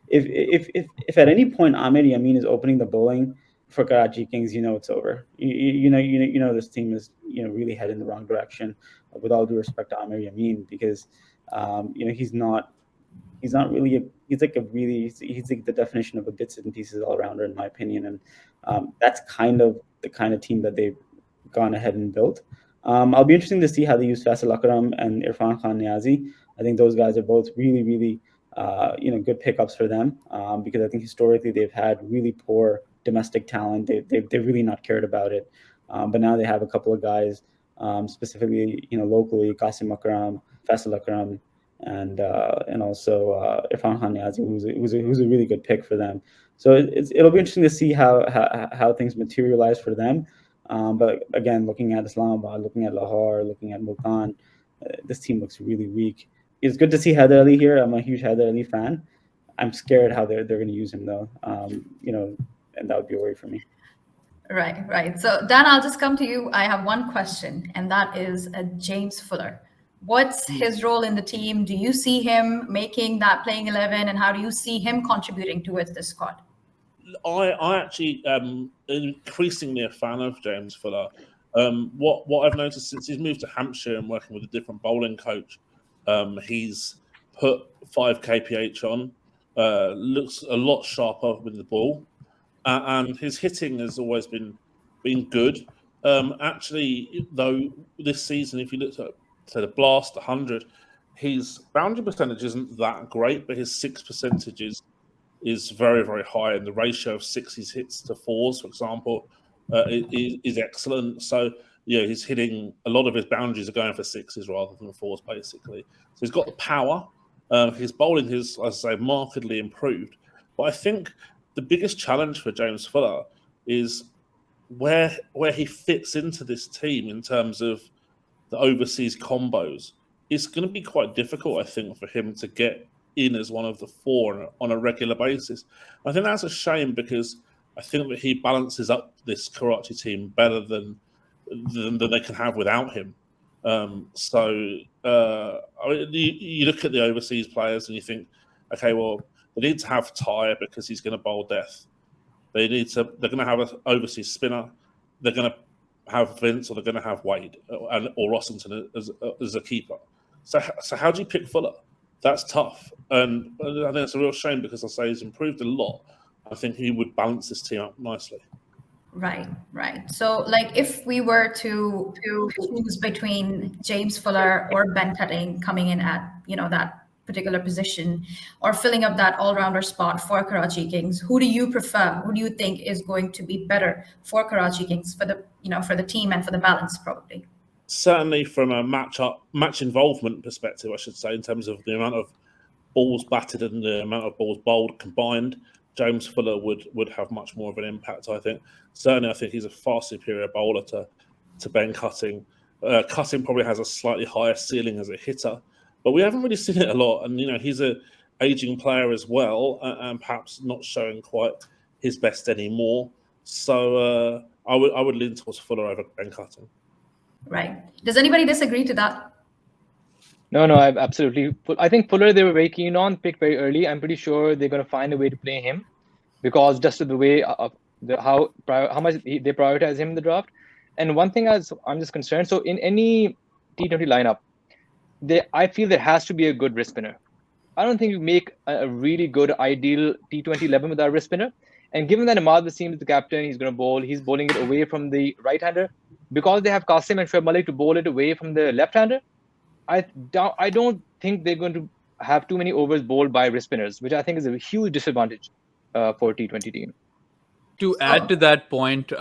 If at any point Ahmed Yamin is opening the bowling for Karachi Kings, it's over. This team is really heading in the wrong direction. With all due respect to Amir Yamin, because he's really he's like the definition of a bits and pieces all rounder in my opinion, and that's kind of the kind of team that they've gone ahead and built. I'll be interesting to see how they use Faisal Akram and Irfan Khan Niazi. I think those guys are both really good pickups for them, because I think historically they've had really poor domestic talent. They've really not cared about it, but now they have a couple of guys, specifically locally, Qasim Akram, Faisal Akram, and also Irfan Khan Niazi, who's a really good pick for them. So it'll be interesting to see how things materialize for them. But again, looking at Islamabad, looking at Lahore, looking at Multan, this team looks really weak. It's good to see Haider Ali here. I'm a huge Haider Ali fan. I'm scared how they're going to use him though. And that would be a worry for me. Right. So Dan, I'll just come to you. I have one question, and that is James Fuller. What's his role in the team? Do you see him making that playing 11, and how do you see him contributing towards the squad? I actually am increasingly a fan of James Fuller. What I've noticed since he's moved to Hampshire and working with a different bowling coach, he's put 5 kph on, looks a lot sharper with the ball, and his hitting has always been good. Actually, though, this season, if you look at the Blast 100, his boundary percentage isn't that great, but his 6 percentage is very, very high, and the ratio of 6s hits to 4s, for example, is excellent. So he's hitting a lot of his boundaries are going for 6s rather than 4s, basically. So he's got the power. His bowling has, as I say, markedly improved. But I think the biggest challenge for James Fuller is where he fits into this team in terms of the overseas combos. It's going to be quite difficult, I think, for him to get in as one of the 4 on a regular basis. I think that's a shame, because I think that he balances up this Karachi team better than they can have without him. You look at the overseas players and you think, okay, well, they need to have Tyre because he's going to bowl death. They're going to have an overseas spinner. They're going to have Vince, or they're going to have Wade or Rossington as a keeper. So how do you pick Fuller? That's tough, and I think it's a real shame, because I say he's improved a lot. I think he would balance this team up nicely. Right. So, like, if we were to choose between James Fuller or Ben Cutting coming in at that particular position, or filling up that all-rounder spot for Karachi Kings, who do you prefer? Who do you think is going to be better for Karachi Kings for the team and for the balance, probably? Certainly, from a match involvement perspective, I should say, in terms of the amount of balls batted and the amount of balls bowled combined, James Fuller would have much more of an impact, I think. Certainly, I think he's a far superior bowler to Ben Cutting. Cutting probably has a slightly higher ceiling as a hitter, but we haven't really seen it a lot. And, he's a aging player as well, and perhaps not showing quite his best anymore. So I would lean towards Fuller over Ben Cutting. Right. Does anybody disagree to that? No, I absolutely. I think Fuller they were very keen on, picked very early. I'm pretty sure they're going to find a way to play him, because just the way how much they prioritize him in the draft. And one thing I'm just concerned. So in any T20 lineup, I feel there has to be a good wrist spinner. I don't think you make a really good ideal T20 11 without a wrist spinner. And given that Ahmad Wasim is the captain, he's going to bowl. He's bowling it away from the right-hander, because they have Qasim and Shoaib Malik to bowl it away from the left-hander. I don't think they're going to have too many overs bowled by wrist spinners, which I think is a huge disadvantage for a T20 team. To add to that point,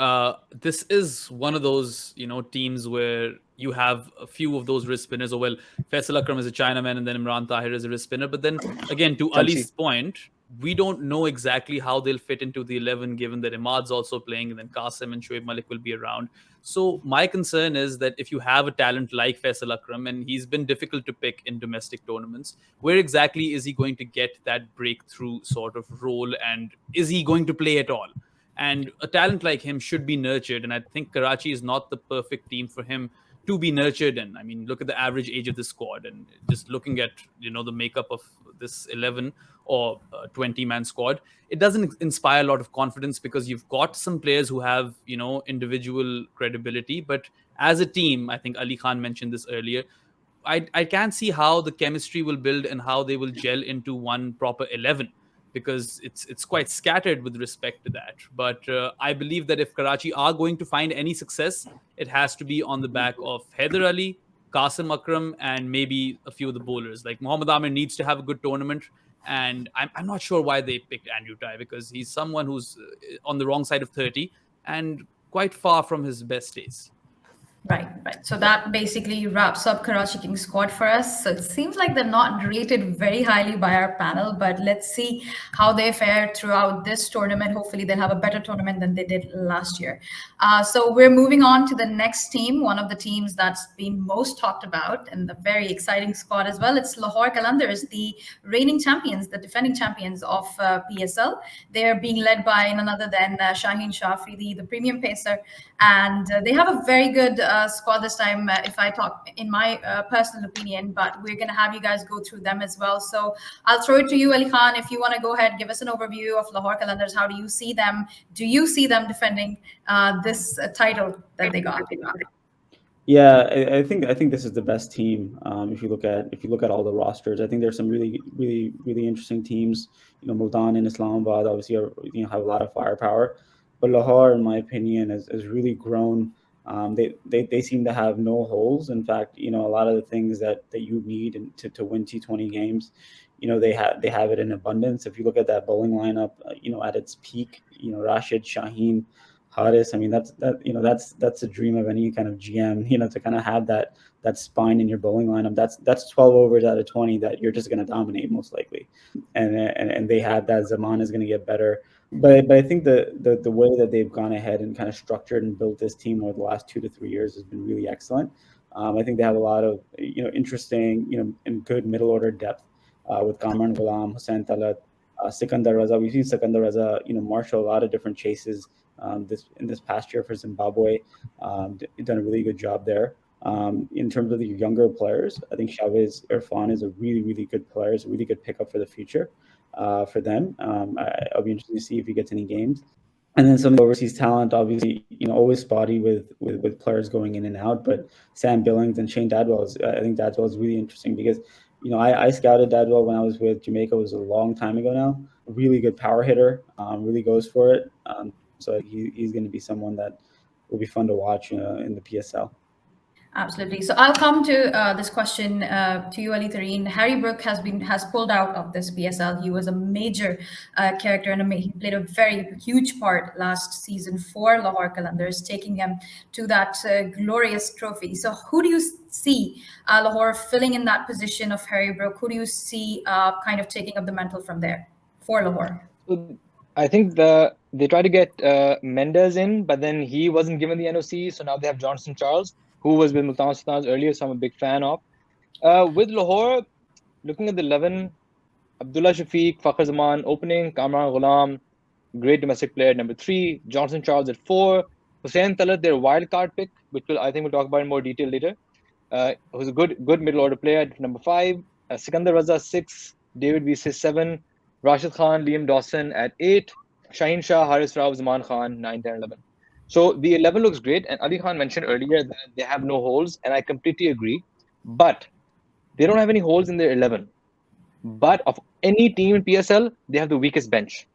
this is one of those teams where you have a few of those wrist spinners. Or, well, Faisal Akram is a Chinaman, and then Imran Tahir is a wrist spinner. But then again, to Ali's point, we don't know exactly how they'll fit into the 11, given that Imad's also playing, and then Qasim and Shoaib Malik will be around. So my concern is that if you have a talent like Faisal Akram, and he's been difficult to pick in domestic tournaments, where exactly is he going to get that breakthrough sort of role, and is he going to play at all? And a talent like him should be nurtured. And I think Karachi is not the perfect team for him to be nurtured in. I mean, look at the average age of the squad, and just looking at, the makeup of this 11 or 20-man squad, it doesn't inspire a lot of confidence, because you've got some players who have, individual credibility. But as a team, I think Ali Khan mentioned this earlier, I can't see how the chemistry will build and how they will gel into one proper 11, because it's quite scattered with respect to that. But I believe that if Karachi are going to find any success, it has to be on the back of Haider Ali, Qasim Akram, and maybe a few of the bowlers. Like Mohammad Amir needs to have a good tournament. And I'm not sure why they picked Andrew Tye, because he's someone who's on the wrong side of 30 and quite far from his best days. Right. So that basically wraps up Karachi Kings squad for us. So it seems like they're not rated very highly by our panel, but let's see how they fare throughout this tournament. Hopefully they'll have a better tournament than they did last year. So we're moving on to the next team, one of the teams that's been most talked about, and a very exciting squad as well. It's Lahore Qalandars, the reigning champions, the defending champions of PSL. They're being led by none other than Shaheen Shafri, the premium pacer, and they have a very good squad this time, if I talk in my personal opinion, but we're going to have you guys go through them as well. So I'll throw it to you, Ali Khan, if you want to go ahead, give us an overview of Lahore Qalandars. How do you see them? Do you see them defending this title that they got? Yeah, I think this is the best team. If you look at all the rosters, I think there's some really interesting teams. Multan and Islamabad obviously have a lot of firepower, but Lahore, in my opinion, has really grown. They seem to have no holes. In fact, a lot of the things that you need to win T20 games, they have it in abundance. If you look at that bowling lineup, at its peak, Rashid, Shaheen, Haris, I mean that's a dream of any kind of GM, to kind of have that spine in your bowling lineup. That's 12 overs out of 20 that you're just going to dominate most likely, and they have that. Zaman is going to get better. But I think the way that they've gone ahead and kind of structured and built this team over the last 2 to 3 years has been really excellent. I think they have a lot of interesting and good middle order depth with Kamran Ghulam, Hussain Talat, Sikandar Raza. We've seen Sikandar Raza marshal a lot of different chases this past year for Zimbabwe. Done a really good job there. In terms of the younger players, I think Chavez Irfan is a really good player. It's a really good pickup for the future. For them, I'll be interested to see if he gets any games. And then some of the overseas talent, obviously, always spotty with players going in and out. But Sam Billings and Shane Dadwell, I think Dadwell is really interesting because, I scouted Dadwell when I was with Jamaica. It was a long time ago now. Really good power hitter, really goes for it. So he's going to be someone that will be fun to watch in the PSL. Absolutely. So I'll come to this question to you, Ali Tareen. Harry Brook has pulled out of this PSL. He was a major character and he played a very huge part last season for Lahore Qalandars, taking them to that glorious trophy. So who do you see Lahore filling in that position of Harry Brook? Who do you see kind of taking up the mantle from there for Lahore? I think they tried to get Mendes in, but then he wasn't given the NOC. So now they have Johnson Charles, who was with Multan Sultans earlier, so I'm a big fan of. With Lahore, looking at the 11, Abdullah Shafiq, Fakhr Zaman opening, Kamran Ghulam, great domestic player, number 3, Johnson Charles at 4, Hussain Talat, their wild card pick, which I think we'll talk about in more detail later, who's a good middle order player at number 5, Sikandar Raza 6, David Wiese 7, Rashid Khan, Liam Dawson at 8, Shaheen Shah, Haris Rao, Zaman Khan 9, 10, 11. So the 11 looks great, and Ali Khan mentioned earlier that they have no holes, and I completely agree. But they don't have any holes in their 11. But of any team in PSL, they have the weakest bench.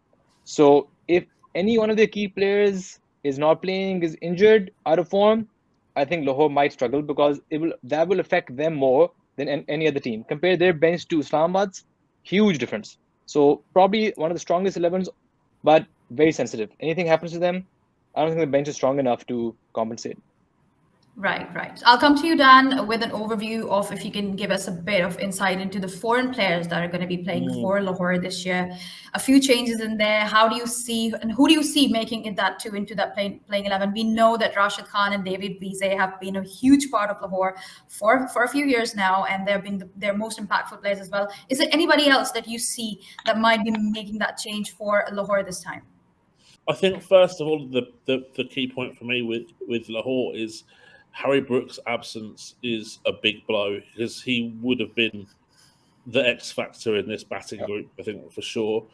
So if any one of their key players is not playing, is injured, out of form, I think Lahore might struggle because that will affect them more than any other team. Compare their bench to Islamabad's, huge difference. So probably one of the strongest 11s, but very sensitive. Anything happens to them, I don't think the bench is strong enough to compensate. Right. I'll come to you, Dan, with an overview of if you can give us a bit of insight into the foreign players that are going to be playing for Lahore this year. A few changes in there. How do you see, and who do you see making it into that playing 11? We know that Rashid Khan and David Wiese have been a huge part of Lahore for a few years now, and they've been their most impactful players as well. Is there anybody else that you see that might be making that change for Lahore this time? I think first of all, the key point for me with Lahore is Harry Brook's absence is a big blow because he would have been the X factor in this batting group, I think for sure.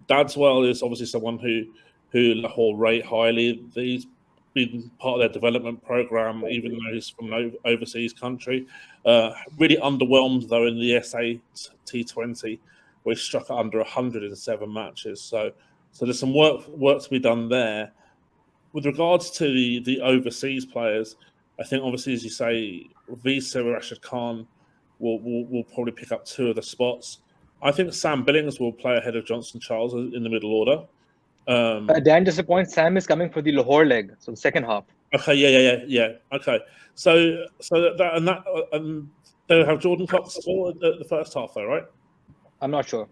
Dadswell is obviously someone who Lahore rate highly. He's been part of their development program, even though he's from an overseas country. Really underwhelmed though in the SA T20, where he struck under 107 matches. So there's some work to be done there. With regards to the overseas players, I think obviously, as you say, Wiese and Rashid Khan will probably pick up 2 of the spots. I think Sam Billings will play ahead of Johnson Charles in the middle order. Dan, just a point, Sam is coming for the Lahore leg, so the second half. Okay, yeah. Okay, so they'll have Jordan Cox for the first half, though, right? I'm not sure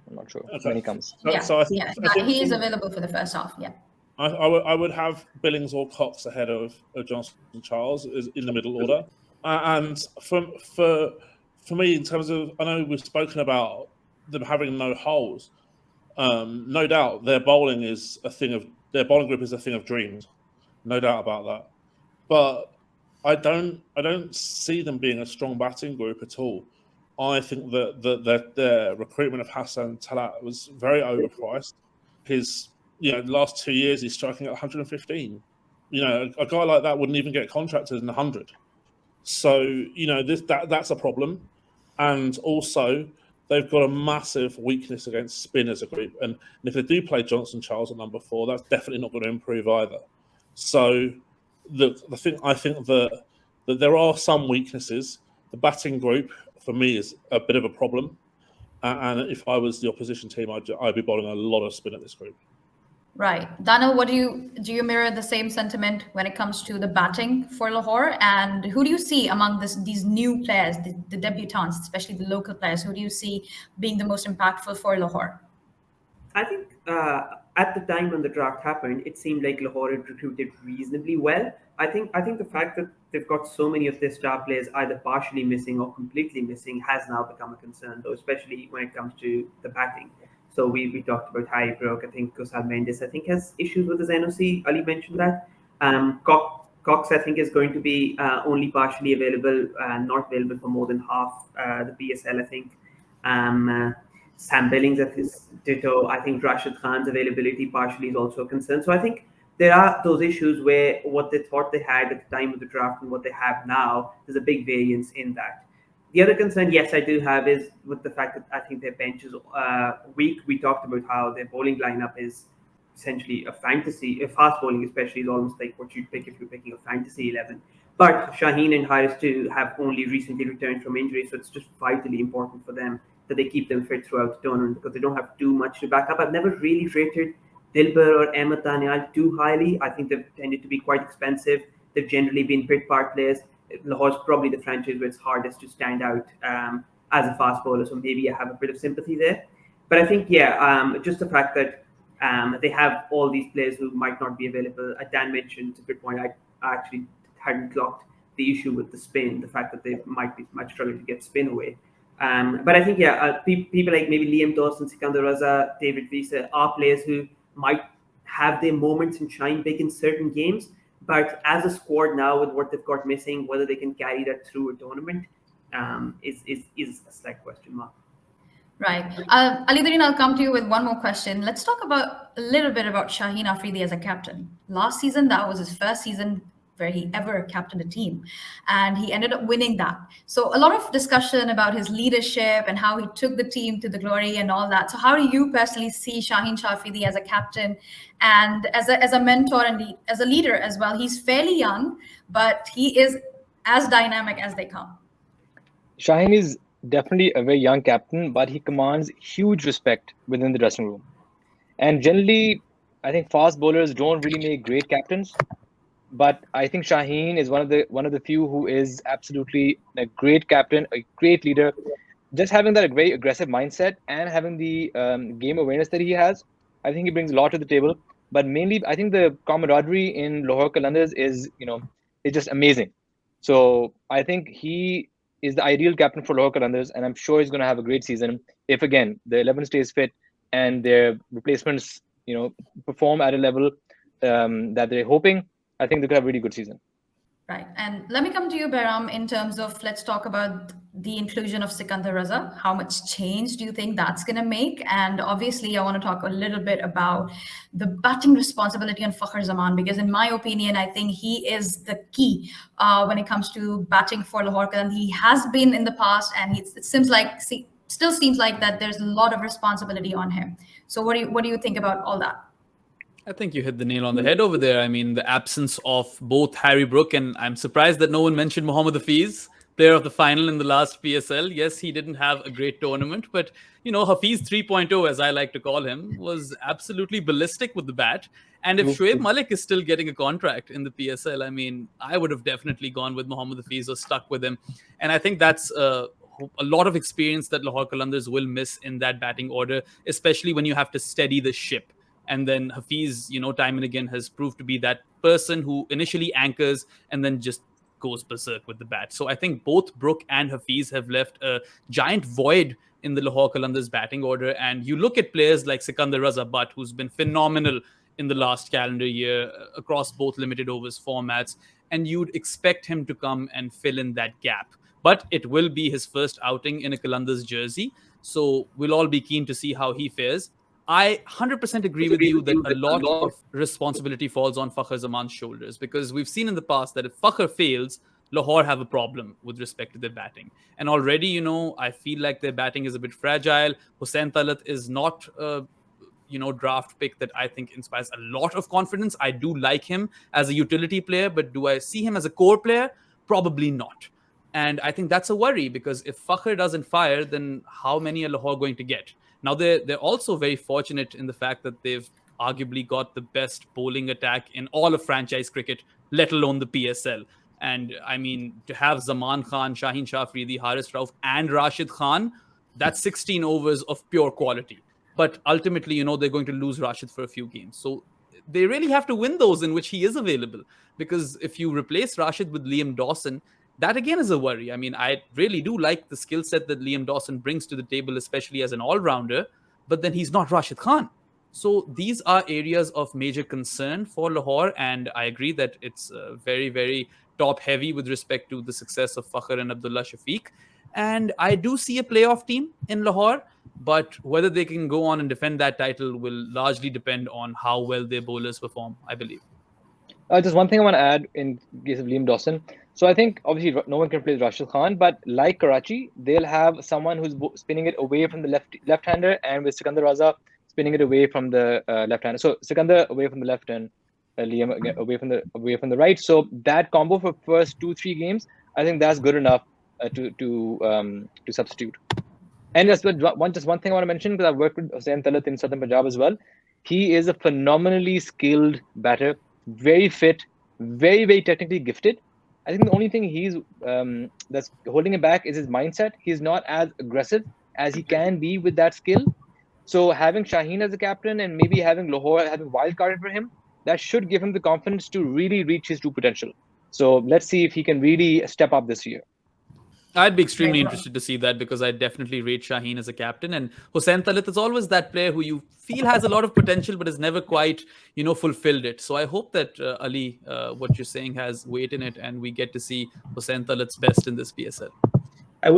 when he comes. So I think he is available for the first half. Yeah. I would have Billings or Cox ahead of Johnson Charles in the middle order. And for me, in terms of, I know we've spoken about them having no holes. No doubt their bowling group is a thing of dreams. No doubt about that. But I don't see them being a strong batting group at all. I think that their recruitment of Hassan Talat was very overpriced. His last 2 years he's striking at 115. A guy like that wouldn't even get contracted in 100. So that's a problem. And also they've got a massive weakness against spin as a group. And if they do play Johnson Charles at number 4, that's definitely not going to improve either. So I think that there are some weaknesses. The batting group for me is a bit of a problem. And if I was the opposition team, I'd be bowling a lot of spin at this group. Right. Danyal, do you mirror the same sentiment when it comes to the batting for Lahore? And who do you see among these new players, the debutants, especially the local players, who do you see being the most impactful for Lahore? I think at the time when the draft happened, it seemed like Lahore had recruited reasonably well. I think the fact that they've got so many of their star players either partially missing or completely missing has now become a concern, though, especially when it comes to the batting. So we talked about Harry Brook. I think Kusal Mendes, I think, has issues with his NOC. Ali mentioned that. Cox, I think, is going to be only partially available, not available for more than half the PSL, I think. Sam Billings at his ditto. I think Rashid Khan's availability partially is also a concern. So I think there are those issues where what they thought they had at the time of the draft and what they have now, there's a big variance in that. The other concern, yes, I do have is with the fact that I think their bench is weak. We talked about how their bowling lineup is essentially a fast bowling especially is almost like what you'd pick if you're picking a fantasy 11. But Shaheen and Haris too have only recently returned from injury, so it's just vitally important for them that they keep them fit throughout the tournament because they don't have too much to back up. I've never really rated Dilbar or Ahmed Danyal too highly. I think they've tended to be quite expensive. They've generally been pit part players. Lahore's probably the franchise where it's hardest to stand out as a fast bowler, so maybe I have a bit of sympathy there. But I think, just the fact that they have all these players who might not be available. Dan mentioned, it's a good point, I actually hadn't clocked the issue with the spin, the fact that they might struggle to get spin away. But I think, people like maybe Liam Dawson, Sikandar Raza, David Visa are players who might have their moments and shine big in certain games. But as a squad now, with what they've got missing, whether they can carry that through a tournament is a slight question mark. Right. Ali Dareen, I'll come to you with one more question. Let's talk a little bit about Shaheen Afridi as a captain. Last season, that was his first season where he ever captained a team, and he ended up winning that. So a lot of discussion about his leadership and how he took the team to the glory and all that. So how do you personally see Shaheen Afridi as a captain and as a mentor and as a leader as well? He's fairly young, but he is as dynamic as they come. Shaheen is definitely a very young captain, but he commands huge respect within the dressing room. And generally, I think fast bowlers don't really make great captains. But I think Shaheen is one of the few who is absolutely a great captain, a great leader. Just having that very aggressive mindset and having the game awareness that he has, I think he brings a lot to the table. But mainly, I think the camaraderie in Lahore Qalandars is just amazing. So I think he is the ideal captain for Lahore Qalandars, and I'm sure he's going to have a great season if again the 11 stays fit and their replacements perform at a level that they're hoping. I think they could have a really good season. Right. And let me come to you, Behram, in terms of, let's talk about the inclusion of Sikandar Raza. How much change do you think that's going to make? And obviously, I want to talk a little bit about the batting responsibility on Fakhar Zaman, because in my opinion, I think he is the key when it comes to batting for Lahore. And he has been in the past, and it still seems like that there's a lot of responsibility on him. So what do you think about all that? I think you hit the nail on the head over there. I mean, the absence of both Harry Brook, and I'm surprised that no one mentioned Mohammad Hafiz, player of the final in the last PSL. Yes, he didn't have a great tournament, but, Hafiz 3.0, as I like to call him, was absolutely ballistic with the bat. And if Shoaib Malik is still getting a contract in the PSL, I mean, I would have definitely gone with Mohammad Hafiz or stuck with him. And I think that's a lot of experience that Lahore Qalandars will miss in that batting order, especially when you have to steady the ship. And then Hafiz, time and again has proved to be that person who initially anchors and then just goes berserk with the bat. So I think both Brook and Hafiz have left a giant void in the Lahore Qalandars batting order. And you look at players like Sikandar Raza Butt, who's been phenomenal in the last calendar year across both limited overs formats, and you'd expect him to come and fill in that gap. But it will be his first outing in a Qalandars jersey. So we'll all be keen to see how he fares. I 100% agree with you that a lot of responsibility falls on Fakhar Zaman's shoulders, because we've seen in the past that if Fakhar fails, Lahore have a problem with respect to their batting. And already, I feel like their batting is a bit fragile. Hussain Talat is not a draft pick that I think inspires a lot of confidence. I do like him as a utility player, but do I see him as a core player? Probably not. And I think that's a worry, because if Fakhar doesn't fire, then how many are Lahore going to get? Now, they're also very fortunate in the fact that they've arguably got the best bowling attack in all of franchise cricket, let alone the PSL. And I mean, to have Zaman Khan, Shaheen Afridi, Haris Rauf, and Rashid Khan, that's 16 overs of pure quality. But ultimately, they're going to lose Rashid for a few games. So they really have to win those in which he is available. Because if you replace Rashid with Liam Dawson, that again is a worry. I mean, I really do like the skill set that Liam Dawson brings to the table, especially as an all-rounder, but then he's not Rashid Khan. So these are areas of major concern for Lahore, and I agree that it's very, very top-heavy with respect to the success of Fakhar and Abdullah Shafiq. And I do see a playoff team in Lahore, but whether they can go on and defend that title will largely depend on how well their bowlers perform, I believe. Just one thing I want to add in case of Liam Dawson. So I think obviously no one can play Rashid Khan, but like Karachi, they'll have someone who's spinning it away from the left-hander, and with Sikandar Raza spinning it away from the left hand. So Sikandar away from the left and Liam again away from the right. So that combo for first 2-3 games, I think that's good enough to substitute. And just one thing I want to mention, because I've worked with Hussain Talat in Southern Punjab as well. He is a phenomenally skilled batter, very fit, very, very technically gifted. I think the only thing he's that's holding him back is his mindset. He's not as aggressive as he can be with that skill. So having Shaheen as a captain and maybe having Lahore having wildcarded for him, that should give him the confidence to really reach his true potential. So let's see if he can really step up this year. I'd be extremely interested to see that, because I definitely rate Shaheen as a captain, and Hussain Talat is always that player who you feel has a lot of potential but has never quite, fulfilled it. So I hope that Ali, what you're saying has weight in it, and we get to see Hussain Talat's best in this PSL. I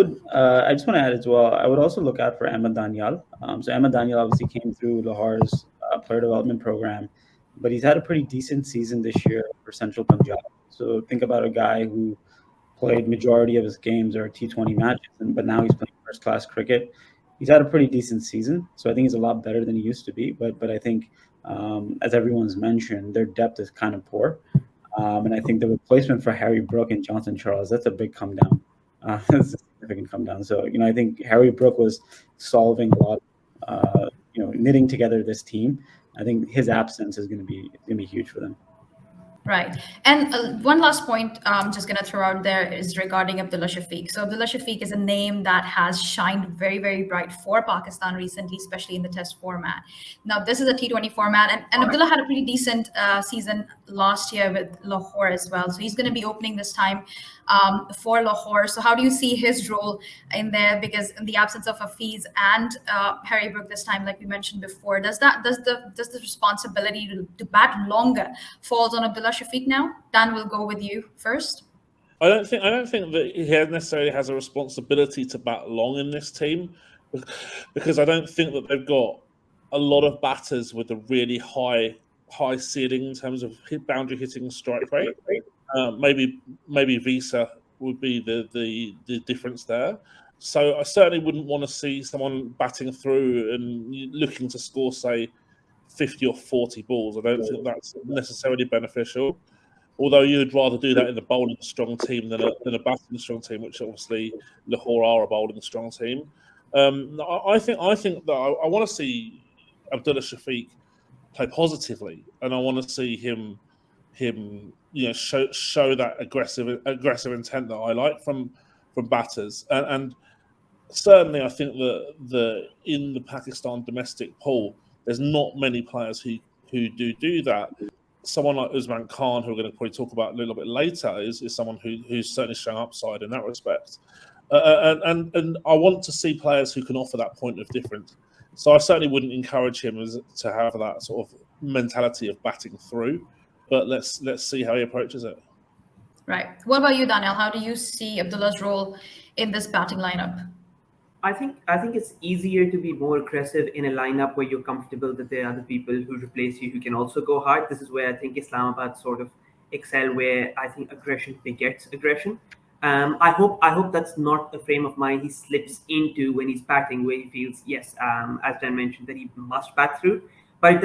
just want to add as well, I would also look out for Ahmed Danyal. So Ahmed Danyal obviously came through Lahore's player development program, but he's had a pretty decent season this year for Central Punjab. So think about a guy who played majority of his games or T20 matches, but now he's playing first-class cricket. He's had a pretty decent season, so I think he's a lot better than he used to be. But I think, as everyone's mentioned, their depth is kind of poor. And I think the replacement for Harry Brook and Johnson Charles, that's a big come down. That's a significant come down. So, I think Harry Brook was solving a lot, knitting together this team. I think his absence is going to be huge for them. Right. And one last point I'm just going to throw out there is regarding Abdullah Shafiq. So Abdullah Shafiq is a name that has shined very, very bright for Pakistan recently, especially in the test format. Now, this is a T20 format, and Abdullah had a pretty decent season last year with Lahore as well. So he's going to be opening this time for Lahore. So how do you see his role in there? Because in the absence of Hafiz and Harry Brook this time, like we mentioned before, does the responsibility to bat longer falls on Abdullah Shafiq now? Dan, will go with you first. I don't think that he necessarily has a responsibility to bat long in this team, because I don't think that they've got a lot of batters with a really high ceiling in terms of boundary hitting strike rate. Maybe Visa would be the difference there. So I certainly wouldn't want to see someone batting through and looking to score, say, 50 or 40 balls. I don't think that's necessarily beneficial. Although you'd rather do that in a bowling strong team than a batting strong team, which obviously Lahore are a bowling strong team. I think that I want to see Abdullah Shafiq play positively, and I want to see him show that aggressive intent that I like from batters, and certainly I think that in the Pakistan domestic pool, there's not many players who do that. Someone like Usman Khan, who we're going to probably talk about a little bit later, is someone who's certainly shown upside in that respect. And I want to see players who can offer that point of difference. So I certainly wouldn't encourage him to have that sort of mentality of batting through. But let's see how he approaches it. Right. What about you, Daniel? How do you see Abdullah's role in this batting lineup? I think it's easier to be more aggressive in a lineup where you're comfortable that there are other people who replace you who can also go hard. This is where I think Islamabad sort of excel, where I think aggression begets aggression. I hope that's not a frame of mind he slips into when he's batting, where he feels, yes, as Dan mentioned, that he must bat through. But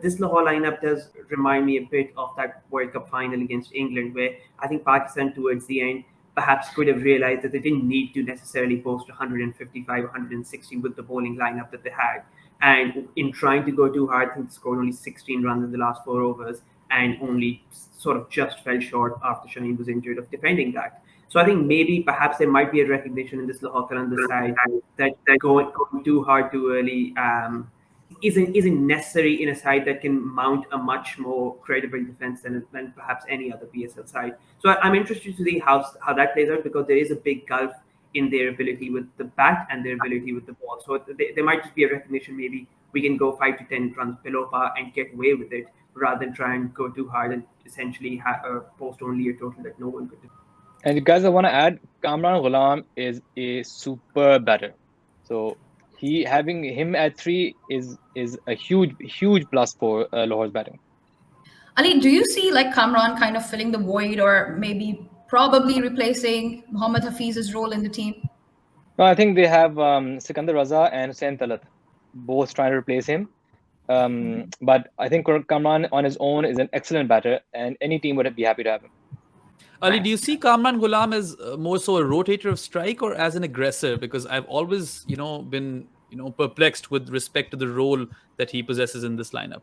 this Lahore lineup does remind me a bit of that World Cup final against England, where I think Pakistan towards the end perhaps could have realized that they didn't need to necessarily post 155, 160 with the bowling lineup that they had. And in trying to go too hard, I think they scored only 16 runs in the last 4 overs and only sort of just fell short after Shaheen was injured of defending that. So I think perhaps there might be a recognition in this Lahore Qalandars side that going too hard too early isn't necessary in a side that can mount a much more credible defense than perhaps any other PSL side. So I'm interested to see how that plays out, because there is a big gulf in their ability with the bat and their ability with the ball. So there might just be a recognition, maybe we can go 5 to 10 runs below par and get away with it, rather than try and go too hard and essentially post only a total that no one could do. And guys, I want to add, Kamran Ghulam is a super batter. So having him at 3 is a huge plus for Lahore's batting. Ali, do you see like Kamran kind of filling the void, or maybe probably replacing Mohammad Hafiz's role in the team? No, I think they have Sikandar Raza and Hussain Talat. both trying to replace him. But I think Kamran on his own is an excellent batter, and any team would be happy to have him. Ali, do you see Kamran Ghulam as more so a rotator of strike or as an aggressor? Because I've always, been, perplexed with respect to the role that he possesses in this lineup.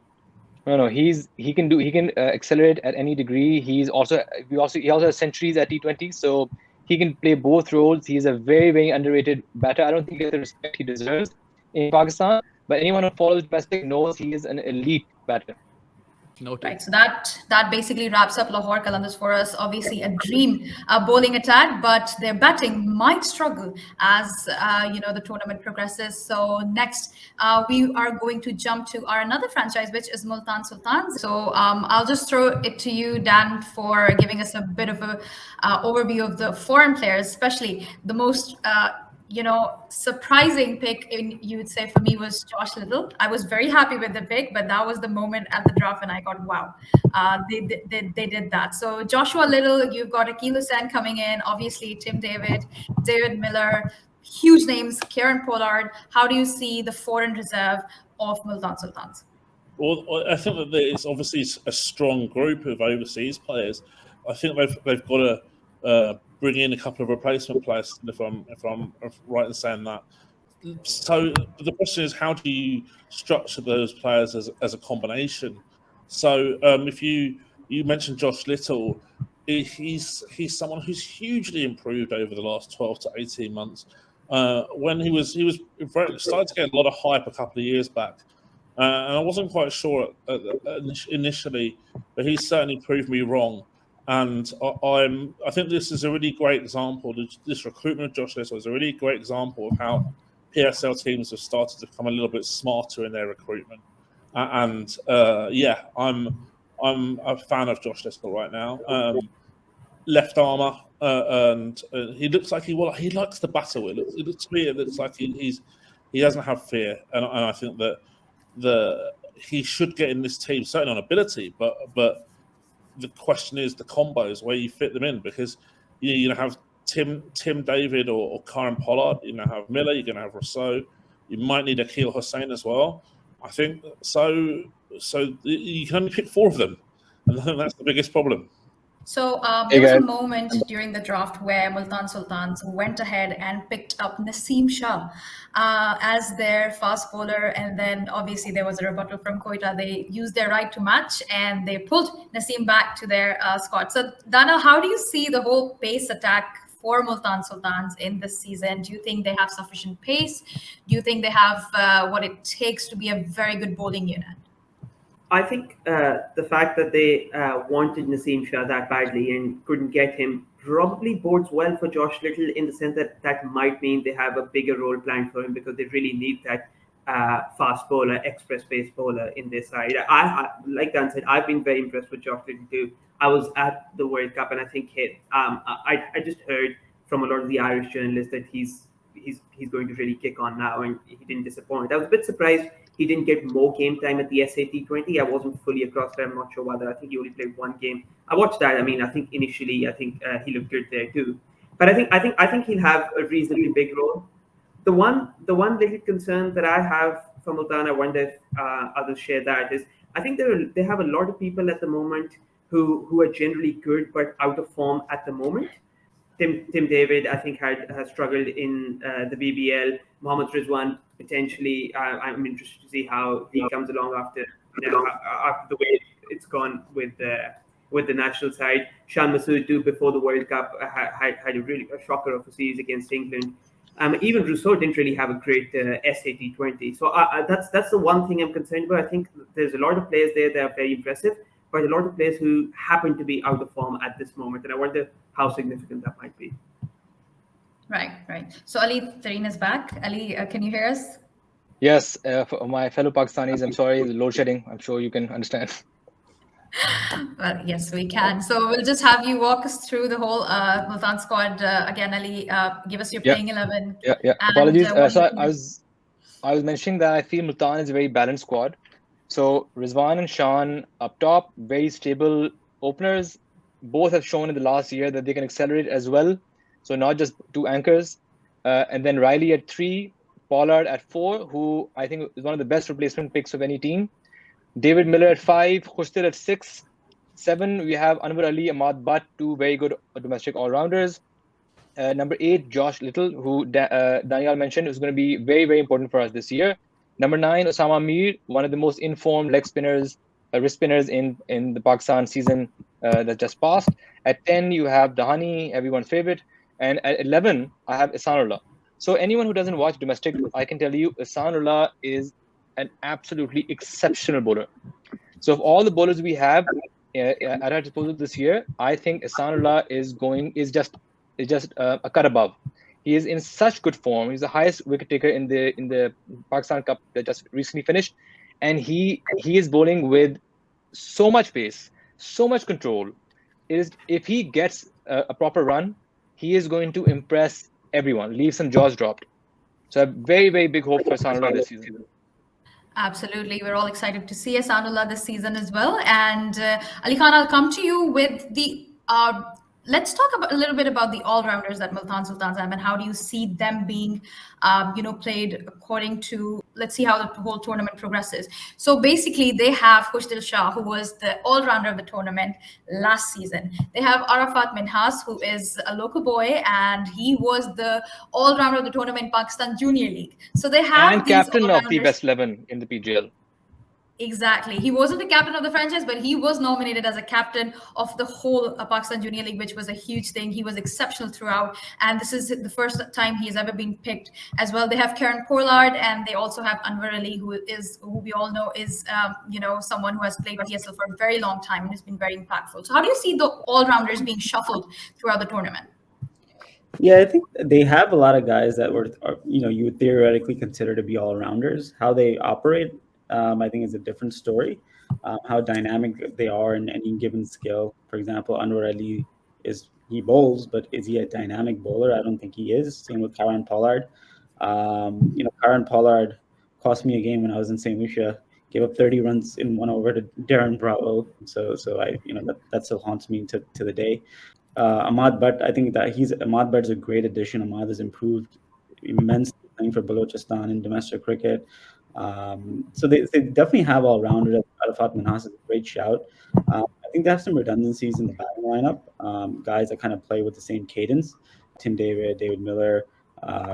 No, he can accelerate at any degree. He also has centuries at T20, so he can play both roles. He's a very, very underrated batter. I don't think he gets the respect he deserves in Pakistan, but anyone who follows domestic knows he is an elite batter. Noted. Right, so that basically wraps up Lahore Qalandars for us. Obviously, a dream bowling attack, but their batting might struggle as the tournament progresses. So next, we are going to jump to our another franchise, which is Multan Sultans. So I'll just throw it to you, Dan, for giving us a bit of a overview of the foreign players, especially the most. Surprising pick you would say for me was Josh Little. I was very happy with the pick, but that was the moment at the draft and I got, wow, they did that. So Joshua Little, you've got Akil Hussain coming in, obviously Tim David, David Miller, huge names, Kieran Pollard. How do you see the foreign reserve of Multan Sultans? Well, I think that it's obviously a strong group of overseas players. I think they've got to bring in a couple of replacement players, if I'm right in saying that. So the question is, how do you structure those players as a combination? So if you mentioned Josh Little, he's someone who's hugely improved over the last 12 to 18 months. When he was started to get a lot of hype a couple of years back, and I wasn't quite sure initially, but he certainly proved me wrong. And I think this is a really great example. This recruitment of Josh Little is a really great example of how PSL teams have started to become a little bit smarter in their recruitment. I'm a fan of Josh Little right now. Left armour, and he looks like he likes the battle. It looks to me, it looks like he doesn't have fear, and I think that he should get in this team, certainly on ability, but the question is the combos, where you fit them in, because you have Tim David or Kieran Pollard, you have Miller, you're going to have Rasool, you might need Akil Hussain as well. I think so you can only pick 4 of them, and I think that's the biggest problem. So there was a moment during the draft where Multan Sultans went ahead and picked up Naseem Shah as their fast bowler. And then obviously there was a rebuttal from Quetta. They used their right to match and they pulled Naseem back to their squad. So Dana, how do you see the whole pace attack for Multan Sultans in this season? Do you think they have sufficient pace? Do you think they have what it takes to be a very good bowling unit? I think the fact that they wanted Naseem Shah that badly and couldn't get him probably bodes well for Josh Little, in the sense that might mean they have a bigger role planned for him, because they really need that fast bowler, express pace bowler in their side. I like Dan said, I've been very impressed with Josh Little too. I was at the World Cup and I think I just heard from a lot of the Irish journalists that he's going to really kick on now, and he didn't disappoint. I was a bit surprised he didn't get more game time at the SAT20. I wasn't fully across there. I'm not sure whether. I think he only played 1 game. I watched that. I mean, I think initially, he looked good there too. But I think he'll have a reasonably big role. The one little concern that I have for Multan, I wonder if others share that, is I think they have a lot of people at the moment who are generally good but out of form at the moment. Tim David, I think, has struggled in the BBL. Mohammad Rizwan, potentially, I'm interested to see how he comes along after the way it's gone with the national side. Shan Masood, too, before the World Cup, had a shocker of a series against England. Even Rousseau didn't really have a great SAT20. So that's the one thing I'm concerned about. I think there's a lot of players there that are very impressive, but a lot of players who happen to be out of form at this moment. And I wonder how significant that might be. Right. So Ali Tareen is back. Ali, can you hear us? Yes, for my fellow Pakistanis, I'm sorry, the load shedding. I'm sure you can understand. Well, yes, we can. So we'll just have you walk us through the whole Multan squad again. Ali, give us your playing 11. Yeah. Apologies. So I was mentioning that I feel Multan is a very balanced squad. So Rizwan and Shan up top, very stable openers. Both have shown in the last year that they can accelerate as well. So not just 2 anchors. And then Riley at 3, Pollard at 4, who I think is one of the best replacement picks of any team. David Miller at 5, Khustil at 6. 7, we have Anwar Ali, Ahmad Butt, 2 very good domestic all-rounders. Number 8, Josh Little, who Danyal mentioned is going to be very, very important for us this year. Number 9, Osama Mir, one of the most informed leg spinners, wrist spinners in the Pakistan season that just passed. At 10, you have Dahani, everyone's favorite. And at 11, I have Ihsanullah. So anyone who doesn't watch domestic, I can tell you, Ihsanullah is an absolutely exceptional bowler. So of all the bowlers we have at our disposal this year, I think Ihsanullah is just a cut above. He is in such good form. He's the highest wicket taker in the Pakistan Cup that just recently finished, and he is bowling with so much pace, so much control. If he gets a proper run, he is going to impress everyone, leave some jaws dropped. So a very, very big hope for Ihsanullah this season. Absolutely. We're all excited to see Ihsanullah this season as well. And Ali Khan, I'll come to you with the let's talk a little bit about the all-rounders that Multan Sultans have, and how do you see them being, played according to, let's see how the whole tournament progresses. So basically, they have Khustil Shah, who was the all-rounder of the tournament last season. They have Arafat Minhas, who is a local boy, and he was the all-rounder of the tournament in Pakistan Junior League. So they have and captain of the best 11 in the PGL. Exactly. He wasn't the captain of the franchise, but he was nominated as a captain of the whole Pakistan Junior League, which was a huge thing. He was exceptional throughout. And this is the first time he's ever been picked as well. They have Karen Pollard, and they also have Anwar Ali, who we all know is, someone who has played PSL for a very long time and has been very impactful. So how do you see the all-rounders being shuffled throughout the tournament? Yeah, I think they have a lot of guys that you would theoretically consider to be all-rounders. How they operate, I think, is a different story. How dynamic they are in any given skill. For example, Anwar Ali he bowls, but is he a dynamic bowler? I don't think he is. Same with Karen Pollard. Karen Pollard cost me a game when I was in St. Lucia. Gave up 30 runs in 1 over to Darren Bravo. So that still haunts me to the day. Ahmad Butt, I think that Ahmad Butt's a great addition. Ahmad has improved immensely playing for Balochistan in domestic cricket. So they definitely have all-rounders. Arafat Minhas is a great shout. I think they have some redundancies in the batting lineup, guys that kind of play with the same cadence. Tim David Miller,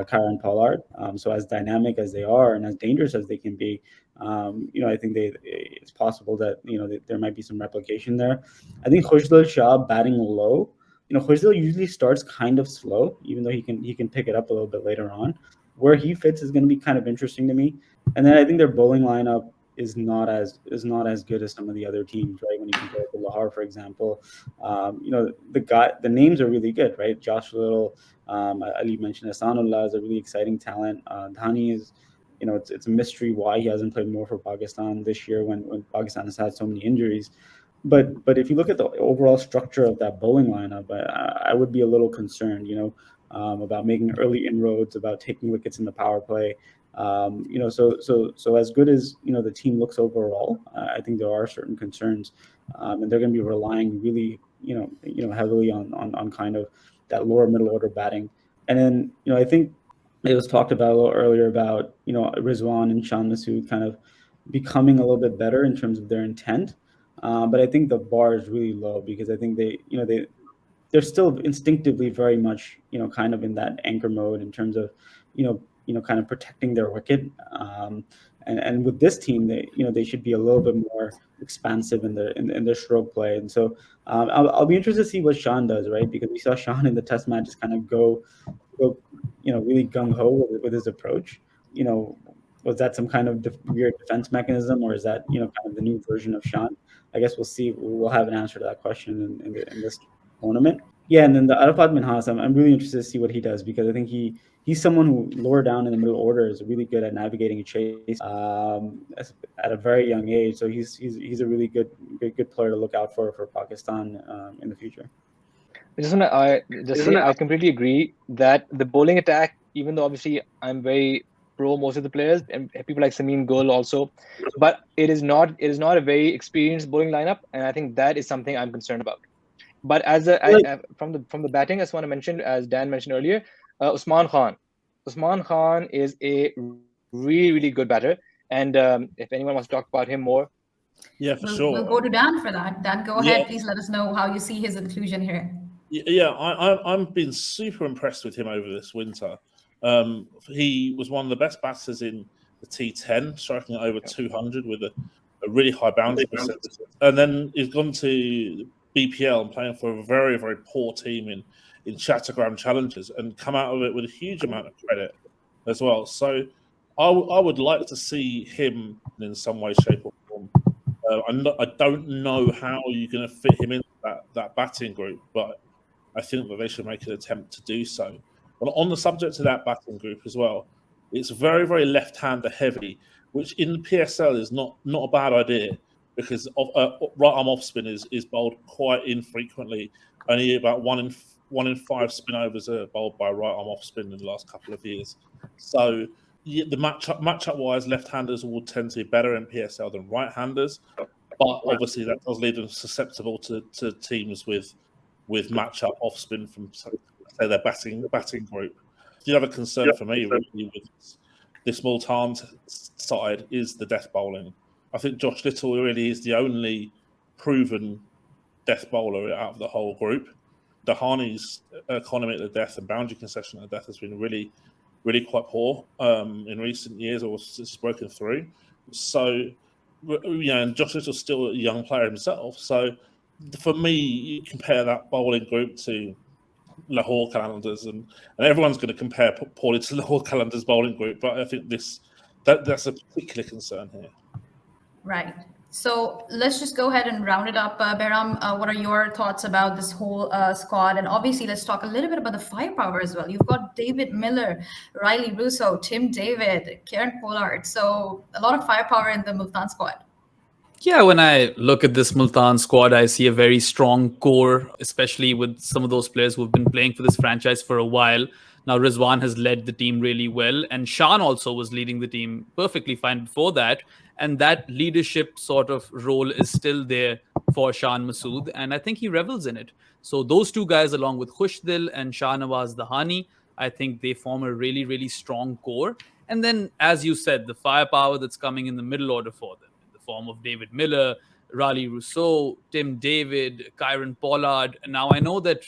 Karen Pollard. So as dynamic as they are and as dangerous as they can be, I think it's possible that there might be some replication there. I think Khustil Shah batting low. Khustil usually starts kind of slow, even though he can pick it up a little bit later on. Where he fits is going to be kind of interesting to me. And then I think their bowling lineup is not as good as some of the other teams, right? When you compare it to Lahore, for example, the names are really good, right? Josh Little, Ali mentioned Ihsanullah is a really exciting talent. Dhani is, it's a mystery why he hasn't played more for Pakistan this year when Pakistan has had so many injuries. But if you look at the overall structure of that bowling lineup, I would be a little concerned, about making early inroads, about taking wickets in the power play. So as good as the team looks overall, I think there are certain concerns, and they're going to be relying really heavily on kind of that lower middle order batting. And then I think it was talked about a little earlier about Rizwan and Shan Masood kind of becoming a little bit better in terms of their intent, but I think the bar is really low because I think they're still instinctively very much kind of in that anchor mode in terms of kind of protecting their wicket, and with this team they should be a little bit more expansive in their stroke play. And so I'll be interested to see what Shan does, right? Because we saw Shan in the test match just kind of go really gung-ho with his approach. Was that some kind of weird defense mechanism, or is that kind of the new version of Shan? I guess we'll see. We'll have an answer to that question in this tournament. Yeah, and then the Arafat Minhas, I'm really interested to see what he does, because I think he's someone who lower down in the middle order is really good at navigating a chase at a very young age. So he's a really good player to look out for Pakistan in the future. I completely agree that the bowling attack, even though obviously I'm very pro most of the players and people like Samin Gul also, but it is not a very experienced bowling lineup, and I think that is something I'm concerned about. But from the batting, I just want to mention, as Dan mentioned earlier, Usman Khan. Usman Khan is a really, really good batter. And if anyone wants to talk about him more, Yeah, for We'll sure. go to Dan for that. Dan, go Yeah. ahead. Please let us know how you see his inclusion here. Yeah, I've been super impressed with him over this winter. He was one of the best batters in the T10, striking at over 200 with a really high boundary percentage. And then he's gone to BPL and playing for a very, very poor team in Chattergram Challengers and come out of it with a huge amount of credit as well. So I would like to see him in some way, shape, or form. I don't know how you're going to fit him into that batting group, but I think that they should make an attempt to do so. But on the subject of that batting group as well, it's very, very left-hander heavy, which in the PSL is not a bad idea because right arm off spin is bowled quite infrequently. Only about one in five spin overs are bowled by right arm off spin in the last couple of years. So the matchup wise, left-handers will tend to be better in PSL than right-handers, but obviously that does leave them susceptible to teams with matchup off spin from say their batting group. The other concern for me really with this Multan side is the death bowling. I think Josh Little really is the only proven death bowler out of the whole group. Dahani's economy at the death and boundary concession at the death has been really, really quite poor in recent years, or it's broken through. So, and Josh Little's still a young player himself. So, for me, you compare that bowling group to Lahore Qalandars, and everyone's going to compare poorly to Lahore Qalandars bowling group. But I think that's a particular concern here. Right. So let's just go ahead and round it up. Behram, what are your thoughts about this whole squad? And obviously, let's talk a little bit about the firepower as well. You've got David Miller, Riley Russo, Tim David, Kieran Pollard. So a lot of firepower in the Multan squad. Yeah, when I look at this Multan squad, I see a very strong core, especially with some of those players who have been playing for this franchise for a while. Now, Rizwan has led the team really well, and Shan also was leading the team perfectly fine before that. And that leadership sort of role is still there for Shan Masood, and I think he revels in it. So those two guys, along with Khushdil and Shahnawaz Dahani, I think they form a really, really strong core. And then, as you said, the firepower that's coming in the middle order for them, in the form of David Miller, Raleigh Rousseau, Tim David, Kieran Pollard. Now, I know that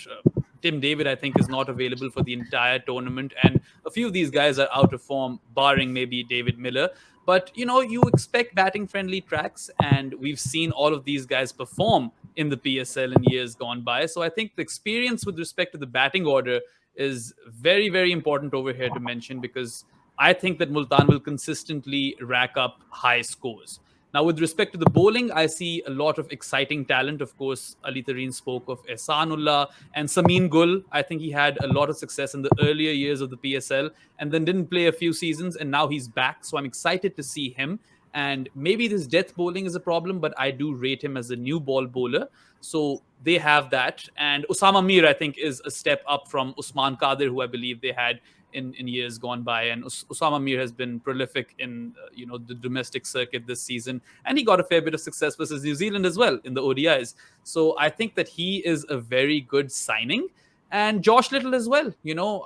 Tim David, I think, is not available for the entire tournament, and a few of these guys are out of form, barring maybe David Miller. But, you expect batting-friendly tracks, and we've seen all of these guys perform in the PSL in years gone by. So I think the experience with respect to the batting order is very, very important over here to mention, because I think that Multan will consistently rack up high scores. Now, with respect to the bowling, I see a lot of exciting talent. Of course, Ali Tareen spoke of Ehsanullah and Samin Gul. I think he had a lot of success in the earlier years of the PSL and then didn't play a few seasons, and now he's back. So I'm excited to see him. And maybe this death bowling is a problem, but I do rate him as a new ball bowler. So they have that. And Usama Mir, I think, is a step up from Usman Qadir, who I believe they had in years gone by. And Usama Mir has been prolific in the domestic circuit this season. And he got a fair bit of success versus New Zealand as well in the ODIs. So I think that he is a very good signing. And Josh Little as well.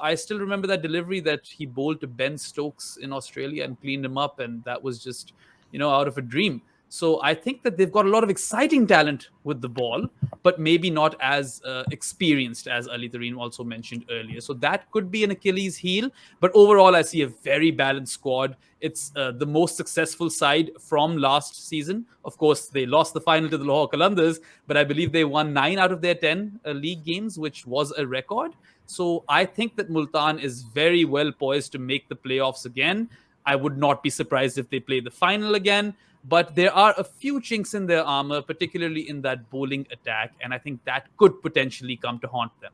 I still remember that delivery that he bowled to Ben Stokes in Australia and cleaned him up. And that was just, out of a dream. So I think that they've got a lot of exciting talent with the ball, but maybe not as experienced as Ali Tareen also mentioned earlier. So that could be an Achilles heel. But overall, I see a very balanced squad. It's the most successful side from last season. Of course, they lost the final to the Lahore Qalandars, but I believe they won 9 out of their 10 league games, which was a record. So I think that Multan is very well poised to make the playoffs again. I would not be surprised if they play the final again. But there are a few chinks in their armor, particularly in that bowling attack. And I think that could potentially come to haunt them.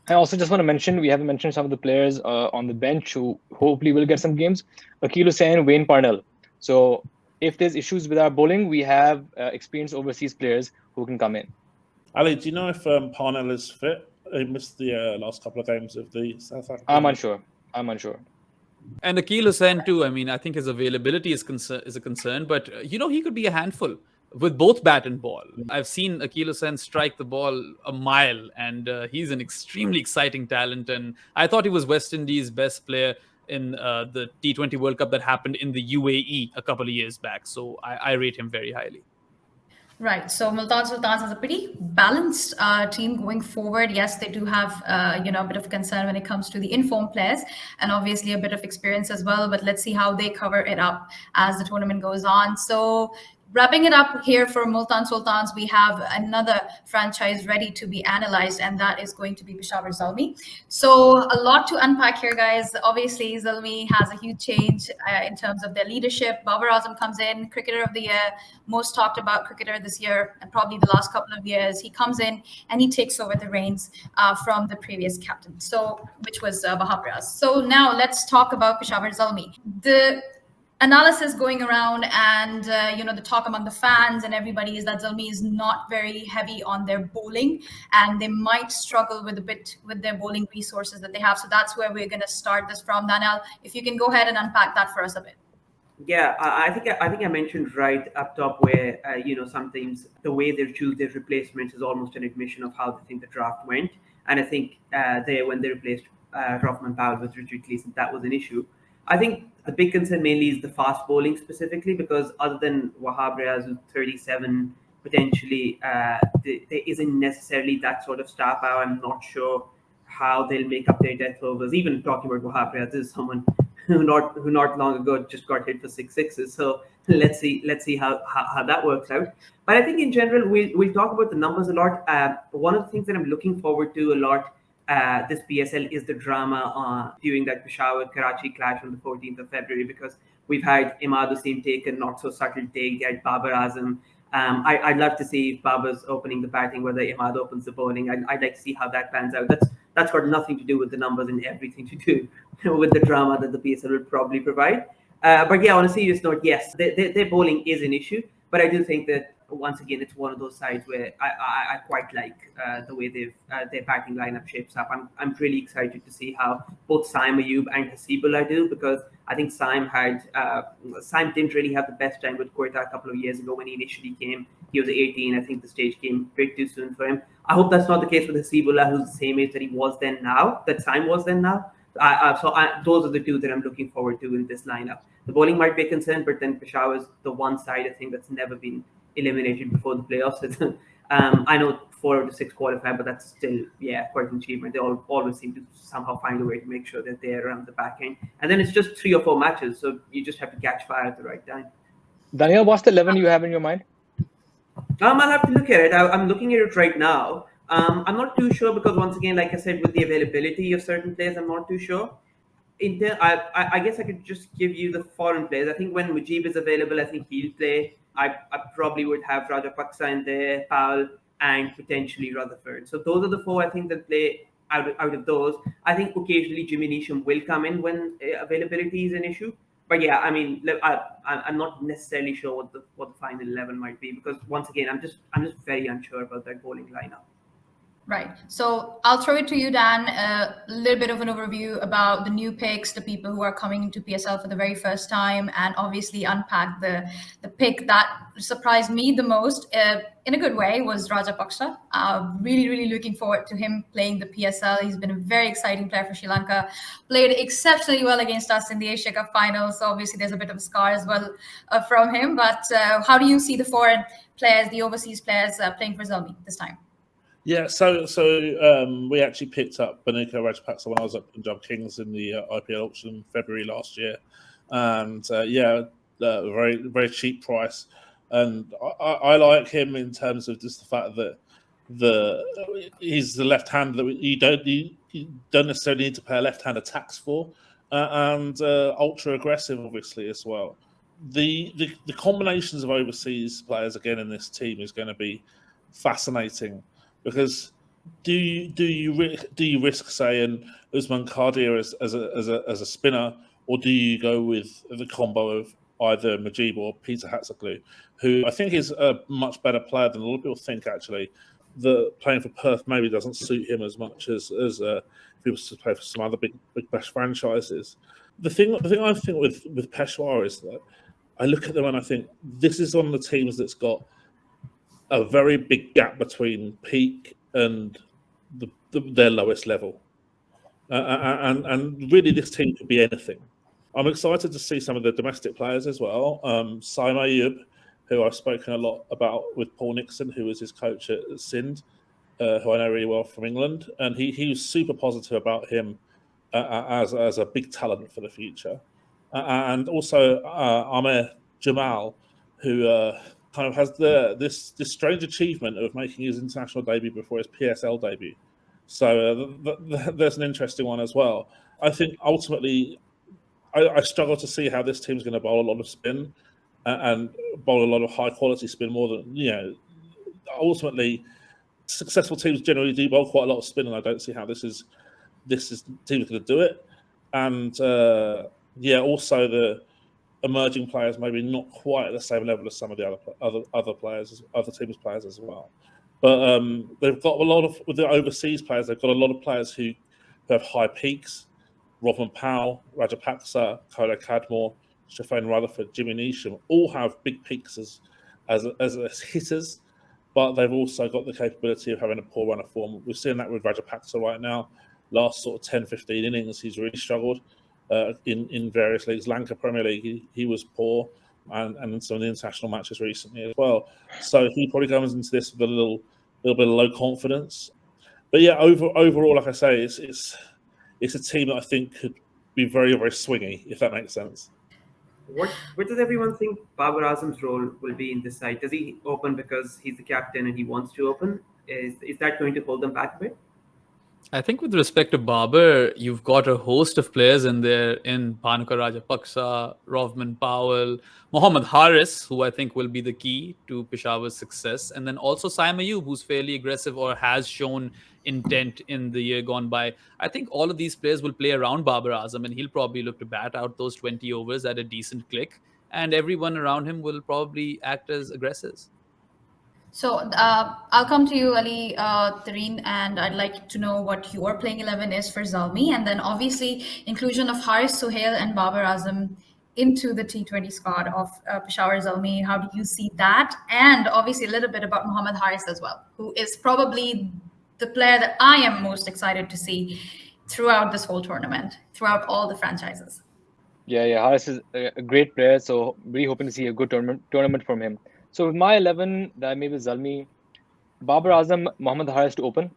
I also just want to mention, we haven't mentioned some of the players on the bench who hopefully will get some games. Akil Hussain, Wayne Parnell. So if there's issues with our bowling, we have experienced overseas players who can come in. Ali, do you know if Parnell is fit? He missed the last couple of games of the South African. I'm unsure. And Akil Hussain too. I mean, I think his availability is a concern, but he could be a handful with both bat and ball. I've seen Akil Hussain strike the ball a mile, and he's an extremely exciting talent. And I thought he was West Indies' best player in the T20 World Cup that happened in the UAE a couple of years back. So I rate him very highly. Right. So Multan Sultans is a pretty balanced team going forward. Yes, they do have a bit of concern when it comes to the informed players, and obviously a bit of experience as well. But let's see how they cover it up as the tournament goes on. So wrapping it up here for Multan Sultans, we have another franchise ready to be analyzed, and that is going to be Peshawar Zalmi. So a lot to unpack here, guys. Obviously, Zalmi has a huge change in terms of their leadership. Babar Azam comes in, cricketer of the year, most talked about cricketer this year, and probably the last couple of years. He comes in and he takes over the reins from the previous captain, which was Behram Qazi. So now let's talk about Peshawar Zalmi. The analysis going around and the talk among the fans and everybody is that Zalmi is not very heavy on their bowling, and they might struggle with their bowling resources that they have. So that's where we're going to start this from. Danyal, if you can go ahead and unpack that for us a bit. Yeah, I think I mentioned right up top where sometimes the way they choose their replacements is almost an admission of how they think the draft went. And I think when they replaced Rahman Powell with Richard Gleeson, that was an issue. I think the big concern mainly is the fast bowling specifically, because other than Wahab Riaz, who's 37, potentially there isn't necessarily that sort of star power. I'm not sure how they'll make up their death overs. Even talking about Wahab Riaz, this is someone who not long ago just got hit for 6 sixes. So let's see how that works out. But I think in general we'll talk about the numbers a lot. One of the things that I'm looking forward to a lot this PSL is the drama during that Peshawar-Karachi clash on the 14th of February, because we've had Imad Hussain take a not so subtle take at Babar Azam. I'd love to see if Babar's opening the batting, whether Imad opens the bowling. I'd like to see how that pans out. That's got nothing to do with the numbers and everything to do with the drama that the PSL will probably provide. But yeah, on a serious note, yes, their bowling is an issue, but I do think that once again, it's one of those sides where I quite like the way their batting lineup shapes up. I'm really excited to see how both Saim Ayub and Hasibullah do, because I think Saim didn't really have the best time with Quetta a couple of years ago when he initially came. He was 18. I think the stage came a bit too soon for him. I hope that's not the case with Hasibullah, who's the same age that he was then now, that Saim was then now. Those are the two that I'm looking forward to in this lineup. The bowling might be a concern, but then Peshawar is the one side I think that's never been eliminated before the playoffs. I know 4 out of 6 qualify, but that's still quite an achievement. They always seem to somehow find a way to make sure that they're around the back end, and then it's just 3 or 4 matches, so you just have to catch fire at the right time. Daniel, what's the 11 you have in your mind? I'll have to look at it. I'm looking at it right now. I'm not too sure, because once again, like I said, with the availability of certain players, I'm not too sure. I guess I could just give you the foreign players. I think when Mujib is available, I think he'll play. I probably would have Rajapaksa in there, Powell, and potentially Rutherford. So those are the 4 I think that play out of those. I think occasionally Jimmy Neesham will come in when availability is an issue. But yeah, I mean, I'm not necessarily sure what the final 11 might be, because once again, I'm just very unsure about that bowling lineup. Right. So I'll throw it to you, Dan. A little bit of an overview about the new picks, the people who are coming into PSL for the very first time, and obviously unpack the pick that surprised me the most in a good way was Rajapaksa. Really, really looking forward to him playing the PSL. He's been a very exciting player for Sri Lanka. Played exceptionally well against us in the Asia Cup final. So obviously there's a bit of a scar as well from him. But how do you see the foreign players, the overseas players playing for Zalmi this time? Yeah, so we actually picked up Bhuvneshwar Rajapaksa when I was at Punjab Kings in the IPL auction in February last year, and very very cheap price, and I like him in terms of just the fact that he's the left hand that you don't necessarily need to pay a left hand tax for, and ultra aggressive obviously as well. The combinations of overseas players again in this team is going to be fascinating. Because do you risk saying Usman Khadir as a spinner, or do you go with the combo of either Mujib or Peter Hatzoglu, who I think is a much better player than a lot of people think actually? The playing for Perth maybe doesn't suit him as much as if he was to play for some other big bash franchises. The thing I think with Peshawar is that I look at them and I think this is one of the teams that's got a very big gap between peak and their lowest level. and really this team could be anything. I'm excited to see some of the domestic players as well. Saim Ayub, who I've spoken a lot about with Paul Nixon, who was his coach at Sindh, who I know really well from England, and he was super positive about him as a big talent for the future. And also Amir Jamal, who kind of has this strange achievement of making his international debut before his PSL debut. So there's an interesting one as well. I think ultimately, I struggle to see how this team's going to bowl a lot of spin and bowl a lot of high quality spin more than, ultimately successful teams generally do bowl quite a lot of spin, and I don't see how this is team's going to do it. And also the emerging players maybe not quite at the same level as some of the other players, other teams' players as well. But they've got a lot of, with the overseas players, they've got a lot of players who have high peaks. Robin Powell, Rajapaksa, Kola Cadmore, Shafane Rutherford, Jimmy Neesham all have big peaks as hitters, but they've also got the capability of having a poor run of form. We're seeing that with Rajapaksa right now. Last sort of 10, 15 innings, he's really struggled in various leagues. Lanka Premier League, he was poor, and in some of the international matches recently as well. So he probably comes into this with a little bit of low confidence. But yeah, overall, like I say, it's a team that I think could be very, very swingy, if that makes sense. What does everyone think Babar Azam's role will be in this side? Does he open because he's the captain and he wants to open? Is that going to hold them back a bit? I think with respect to Babar, you've got a host of players in there in Bhanuka Rajapaksa, Rovman Powell, Mohammad Haris, who I think will be the key to Peshawar's success, and then also Saim Ayub, who's fairly aggressive or has shown intent in the year gone by. I think all of these players will play around Babar Azam, and he'll probably look to bat out those 20 overs at a decent click, and everyone around him will probably act as aggressors. So I'll come to you, Ali Tareen, and I'd like to know what your playing 11 is for Zalmi, and then obviously inclusion of Haris Sohail and Babar Azam into the T20 squad of Peshawar Zalmi. How do you see that? And obviously a little bit about Mohammad Haris as well, who is probably the player that I am most excited to see throughout this whole tournament, throughout all the franchises. Yeah, Haris is a great player, so really hoping to see a good tournament from him. So with my 11, that I made with Zalmi, Babar Azam, Mohammad Haris to open,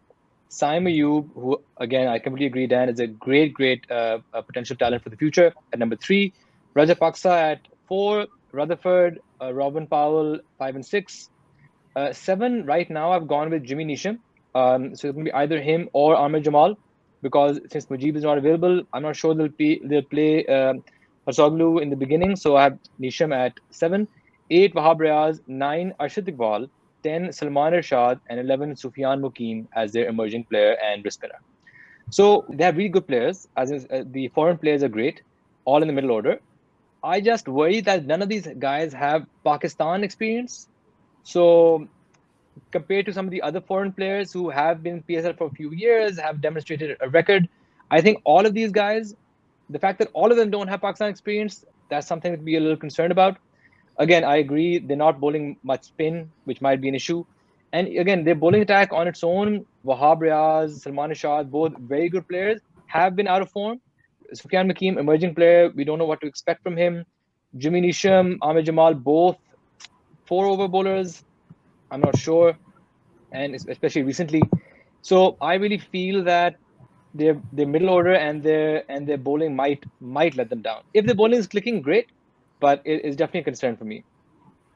Saim Ayub, who again I completely agree, Dan, is a great potential talent for the future at number 3, Rajapaksa at 4, Rutherford, Robin Powell 5 and 6, 7 right now I've gone with Jimmy Neesham. So it's going to be either him or Amir Jamal, because since Mujib is not available, I'm not sure they'll play Harsoglu in the beginning. So I have Neesham at 7, 8 Wahab Riaz, 9 Arshad Iqbal, 10 Salman Irshad, and 11 Sufyan Muqeem as their emerging player and wrist spinner. So they have really good players, as the foreign players are great, all in the middle order. I just worry that none of these guys have Pakistan experience. So compared to some of the other foreign players who have been in PSL for a few years, have demonstrated a record, I think all of these guys, the fact that all of them don't have Pakistan experience, that's something to be a little concerned about. Again, I agree, they're not bowling much spin, which might be an issue. And again, their bowling attack on its own, Wahab Riaz, Salman Irshad, both very good players, have been out of form. Sufyan Muqeem, emerging player, we don't know what to expect from him. Jimmy Neesham, Amir Jamal, both 4-over bowlers, I'm not sure, and especially recently. So I really feel that their middle order and their bowling might let them down. If the bowling is clicking, great, but it is definitely a concern for me.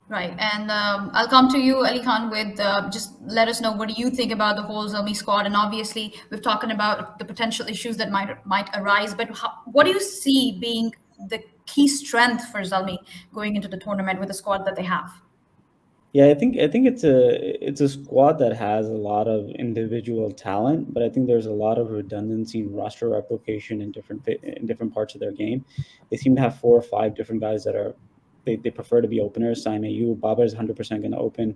Right, and I'll come to you, Ali Khan, with just let us know what do you think about the whole Zalmi squad. And obviously, we've talked about the potential issues that might arise, but what do you see being the key strength for Zalmi going into the tournament with the squad that they have? Yeah, I think it's a squad that has a lot of individual talent, but I think there's a lot of redundancy in roster replication in different parts of their game. They seem to have 4 or 5 different guys that they prefer to be openers. Saim Ayub, Babar is 100% going to open.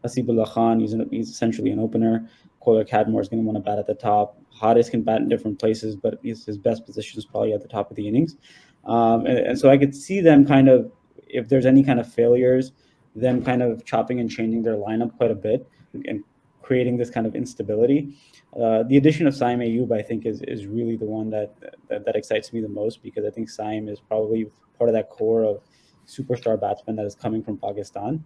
Hasibullah Khan, he's essentially an opener. Kola Cadmore is going to want to bat at the top. Haris can bat in different places, but his best position is probably at the top of the innings. And so I could see them kind of, if there's any kind of failures, them kind of chopping and changing their lineup quite a bit. And creating this kind of instability. The addition of Saim Ayub, I think, is really the one that excites me the most, because I think Saim is probably part of that core of superstar batsmen that is coming from Pakistan,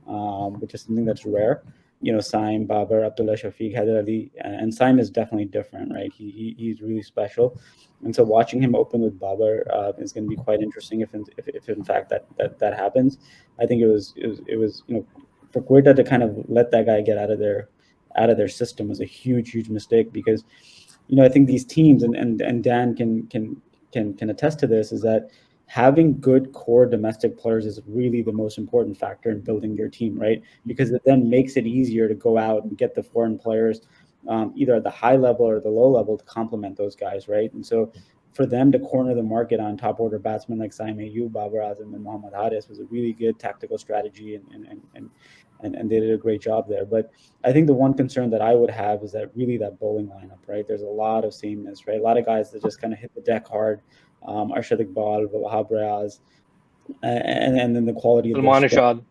which is something that's rare. Saim, Babar, Abdullah Shafiq, Haider Ali, and Saim is definitely different, right? He's really special, and so watching him open with Babar is going to be quite interesting if in fact that happens. I think it was for Quetta to kind of let that guy get out of their system was a huge mistake, because I think these teams, and Dan can attest to this, is that having good core domestic players is really the most important factor in building your team, right? Because it then makes it easier to go out and get the foreign players, either at the high level or the low level, to complement those guys, right? And so for them to corner the market on top order batsmen like Saim Ayub, Babar Azam, and Mohammad Haris was a really good tactical strategy, and they did a great job there. But I think the one concern that I would have is that bowling lineup, right? There's a lot of sameness, right? A lot of guys that just kind of hit the deck hard. Arshad Iqbal, Wahab Riaz, and then the quality of Salman Irshad.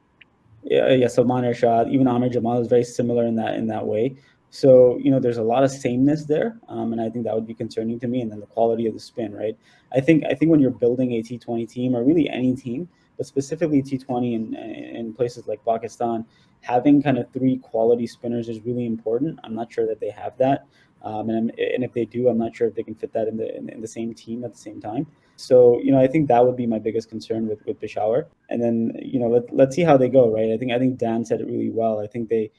Yeah, Salman Irshad, even Amir Jamal is very similar in that way. So there's a lot of sameness there, and I think that would be concerning to me. And then the quality of the spin, right? I think when you're building a T20 team, or really any team, but specifically T20 in places like Pakistan, having kind of 3 quality spinners is really important. I'm not sure that they have that. And if they do, I'm not sure if they can fit that in the same team at the same time. So I think that would be my biggest concern with Peshawar. And then let's see how they go, right? I think Dan said it really well. I think they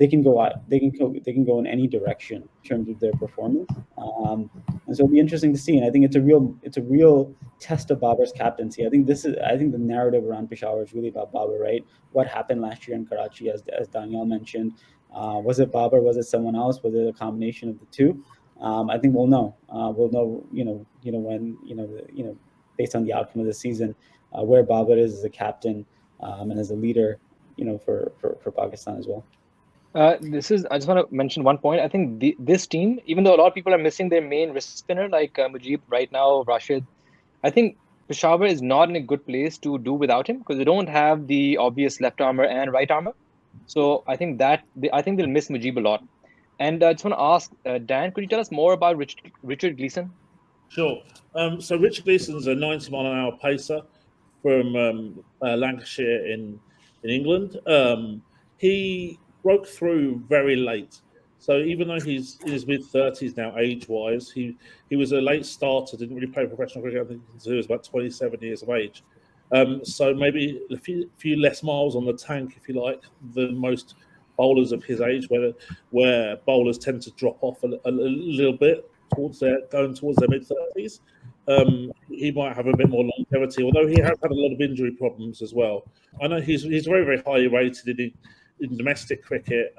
can go out, they can go in any direction in terms of their performance, and so it'll be interesting to see. And I think it's a real test of Babar's captaincy. I think the narrative around Peshawar is really about Babar, right? What happened last year in Karachi, as Danyal mentioned. Was it Babar? Was it someone else? Was it a combination of the two? I think we'll know. We'll know. When based on the outcome of the season, where Babar is as a captain and as a leader, for Pakistan as well. I just want to mention one point. I think this team, even though a lot of people are missing their main wrist spinner like Mujib right now, Rashid, I think Peshawar is not in a good place to do without him, because they don't have the obvious left armor and right armor. So I think they'll miss Mujib a lot. And I just want to ask, Dan, could you tell us more about Richard Gleeson? Sure. So Richard Gleeson's a 90-mile-an-hour pacer from Lancashire in England. He broke through very late. So even though he's in his mid-30s now, age-wise, he was a late starter, didn't really play professional cricket, I think until he was about 27 years of age. So maybe a few less miles on the tank, if you like, than most bowlers of his age, where bowlers tend to drop off a little bit going towards their mid-30s. He might have a bit more longevity, although he has had a lot of injury problems as well. I know he's very, very highly rated in domestic cricket,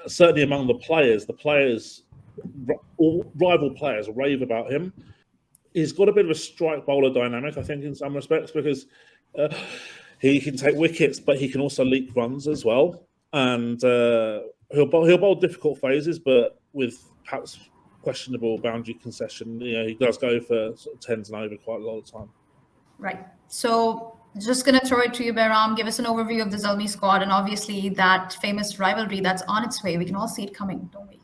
certainly among the players. All rival players rave about him. He's got a bit of a strike bowler dynamic, I think, in some respects, because he can take wickets, but he can also leak runs as well. And he'll bowl difficult phases, but with perhaps questionable boundary concession. He does go for sort of 10s and over quite a lot of the time. Right. So just going to throw it to you, Behram. Give us an overview of the Zalmi squad, and obviously that famous rivalry that's on its way. We can all see it coming, don't we?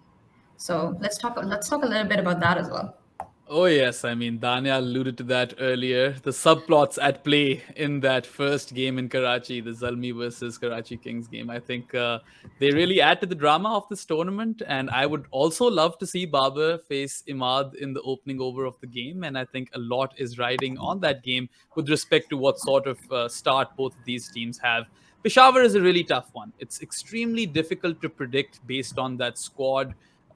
So let's talk a little bit about that as well. Oh, yes. I mean, Danyal alluded to that earlier. The subplots at play in that first game in Karachi, the Zalmi versus Karachi Kings game, I think they really add to the drama of this tournament. And I would also love to see Babar face Imad in the opening over of the game. And I think a lot is riding on that game with respect to what sort of start both of these teams have. Peshawar is a really tough one. It's extremely difficult to predict based on that squad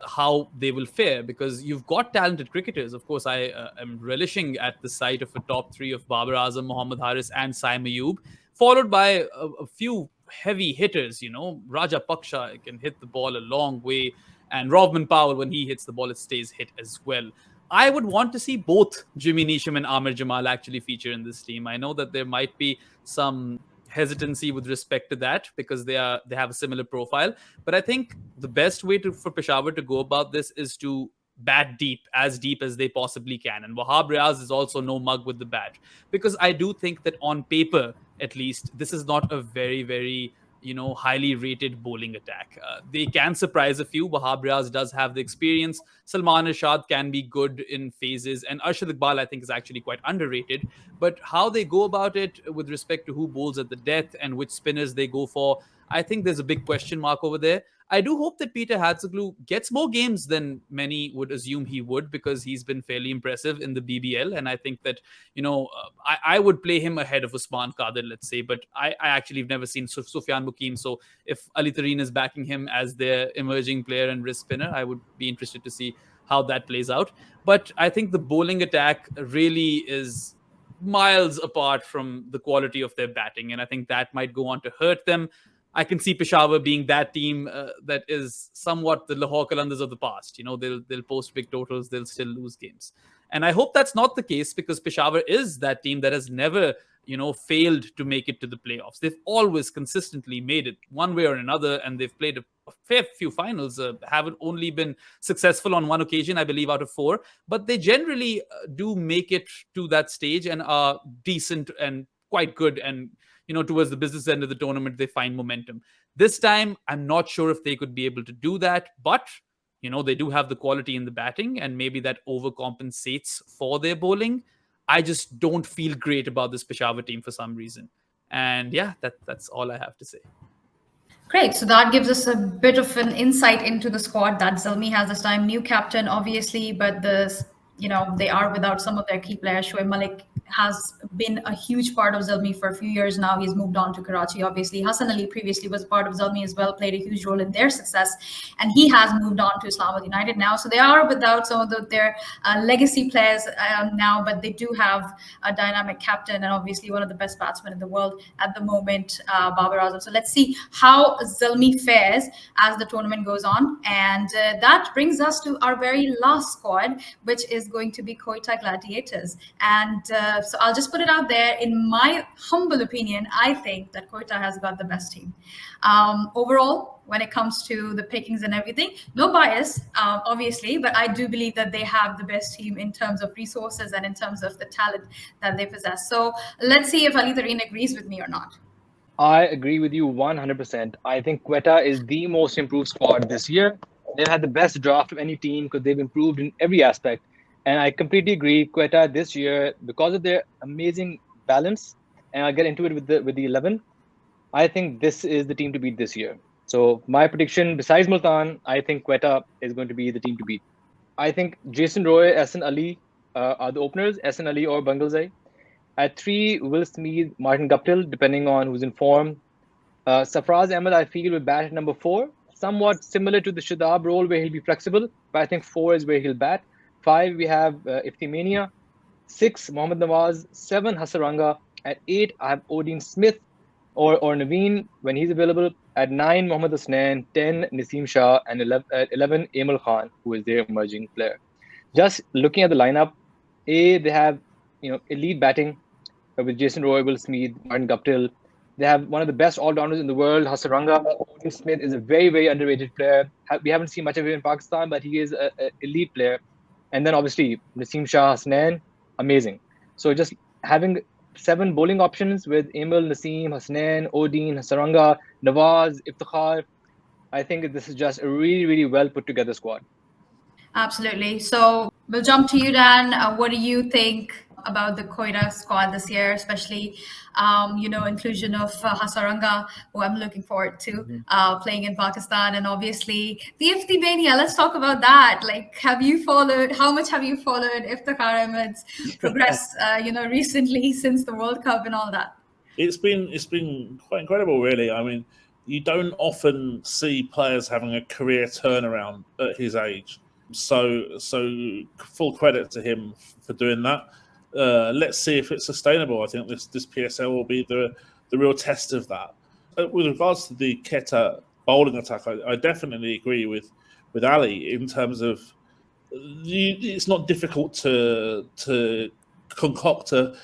how they will fare, because you've got talented cricketers. Of course, I am relishing at the sight of a top 3 of Babar Azam, Mohammad Haris and Saim Ayub, followed by a few heavy hitters. Raja Paksha can hit the ball a long way, and Rovman Powell, when he hits the ball, it stays hit as well. I would want to see both Jimmy Neesham and Amir Jamal actually feature in this team. I know that there might be some hesitancy with respect to that because they have a similar profile, but I think the best way for Peshawar to go about this is to bat deep as they possibly can. And Wahab Riaz is also no mug with the bat, because I do think that on paper, at least, this is not a very, very highly rated bowling attack. They can surprise a few. Wahab Riaz does have the experience. Salman Irshad can be good in phases. And Arshad Iqbal, I think, is actually quite underrated. But how they go about it with respect to who bowls at the death and which spinners they go for, I think there's a big question mark over there. I do hope that Peter Hatzoglu gets more games than many would assume he would, because he's been fairly impressive in the BBL. And I think that, I would play him ahead of Usman Qadir, let's say. But I actually have never seen Sufyan Mukim. So if Ali Tareen is backing him as their emerging player and wrist spinner, I would be interested to see how that plays out. But I think the bowling attack really is miles apart from the quality of their batting. And I think that might go on to hurt them. I can see Peshawar being that team that is somewhat the Lahore Qalandars of the past. They'll post big totals, they'll still lose games. And I hope that's not the case, because Peshawar is that team that has never, failed to make it to the playoffs. They've always consistently made it one way or another, and they've played a fair few finals, haven't only been successful on one occasion, I believe, out of 4. But they generally do make it to that stage and are decent and quite good, and towards the business end of the tournament, they find momentum. This time, I'm not sure if they could be able to do that, but, they do have the quality in the batting, and maybe that overcompensates for their bowling. I just don't feel great about this Peshawar team for some reason. And yeah, that's all I have to say. Great. So that gives us a bit of an insight into the squad that Zalmi has this time. New captain, obviously, but they are without some of their key players. Shoaib Malik has been a huge part of Zalmi for a few years now. He's moved on to Karachi, obviously. Hassan Ali previously was part of Zalmi as well, played a huge role in their success. And he has moved on to Islamabad United now. So they are without some of their legacy players now, but they do have a dynamic captain and obviously one of the best batsmen in the world at the moment, Babar Azam. So let's see how Zalmi fares as the tournament goes on. And that brings us to our very last squad, which is going to be Quetta Gladiators. And so I'll just put it out there. In my humble opinion, I think that Quetta has got the best team. Overall, when it comes to the pickings and everything, no bias, obviously, but I do believe that they have the best team in terms of resources and in terms of the talent that they possess. So let's see if Ali Tareen agrees with me or not. I agree with you 100%. I think Quetta is the most improved squad this year. They've had the best draft of any team because they've improved in every aspect. And I completely agree. Quetta this year, because of their amazing balance, and I'll get into it with the 11, I think this is the team to beat this year. So my prediction, besides Multan, I think Quetta is going to be the team to beat. I think Jason Roy, Ehsan Ali are the openers, Ehsan Ali or Bangalzai. At 3, Will Smith, Martin Guptill, depending on who's in form. Safraz Ahmed, I feel, will bat at number 4, somewhat similar to the Shadab role where he'll be flexible, but I think 4 is where he'll bat. 5, we have Iftimania. 6, Mohammad Nawaz. 7, Hasaranga. At 8, I have Odin Smith or Naveen when he's available. At 9, Mohammad Hasnain. 10, Naseem Shah. And 11, Emil Khan, who is their emerging player. Just looking at the lineup, they have elite batting with Jason Roy, Will Smith, Martin Guptill. They have one of the best all-rounders in the world, Hasaranga. Odin Smith is a very, very underrated player. We haven't seen much of him in Pakistan, but he is an elite player. And then obviously Naseem Shah, Hasnain, amazing. So just having 7 bowling options with Emil, Naseem, Hasnain, Odin, Hasaranga, Nawaz, Iftikhar, I think this is just a really, really well put together squad. Absolutely. So we'll jump to you, Dan. What do you think about the Quetta squad this year, especially, inclusion of Hasaranga, who I'm looking forward to playing in Pakistan, and obviously the Ifti Mania. Let's talk about that. Like, how much have you followed Iftikhar Ahmed's progress, recently since the World Cup and all that? It's been quite incredible, really. I mean, you don't often see players having a career turnaround at his age. So full credit to him for doing that. Let's see if it's sustainable. I think this PSL will be the real test of that. With regards to the Quetta bowling attack, I definitely agree with Ali in terms of it's not difficult to concoct a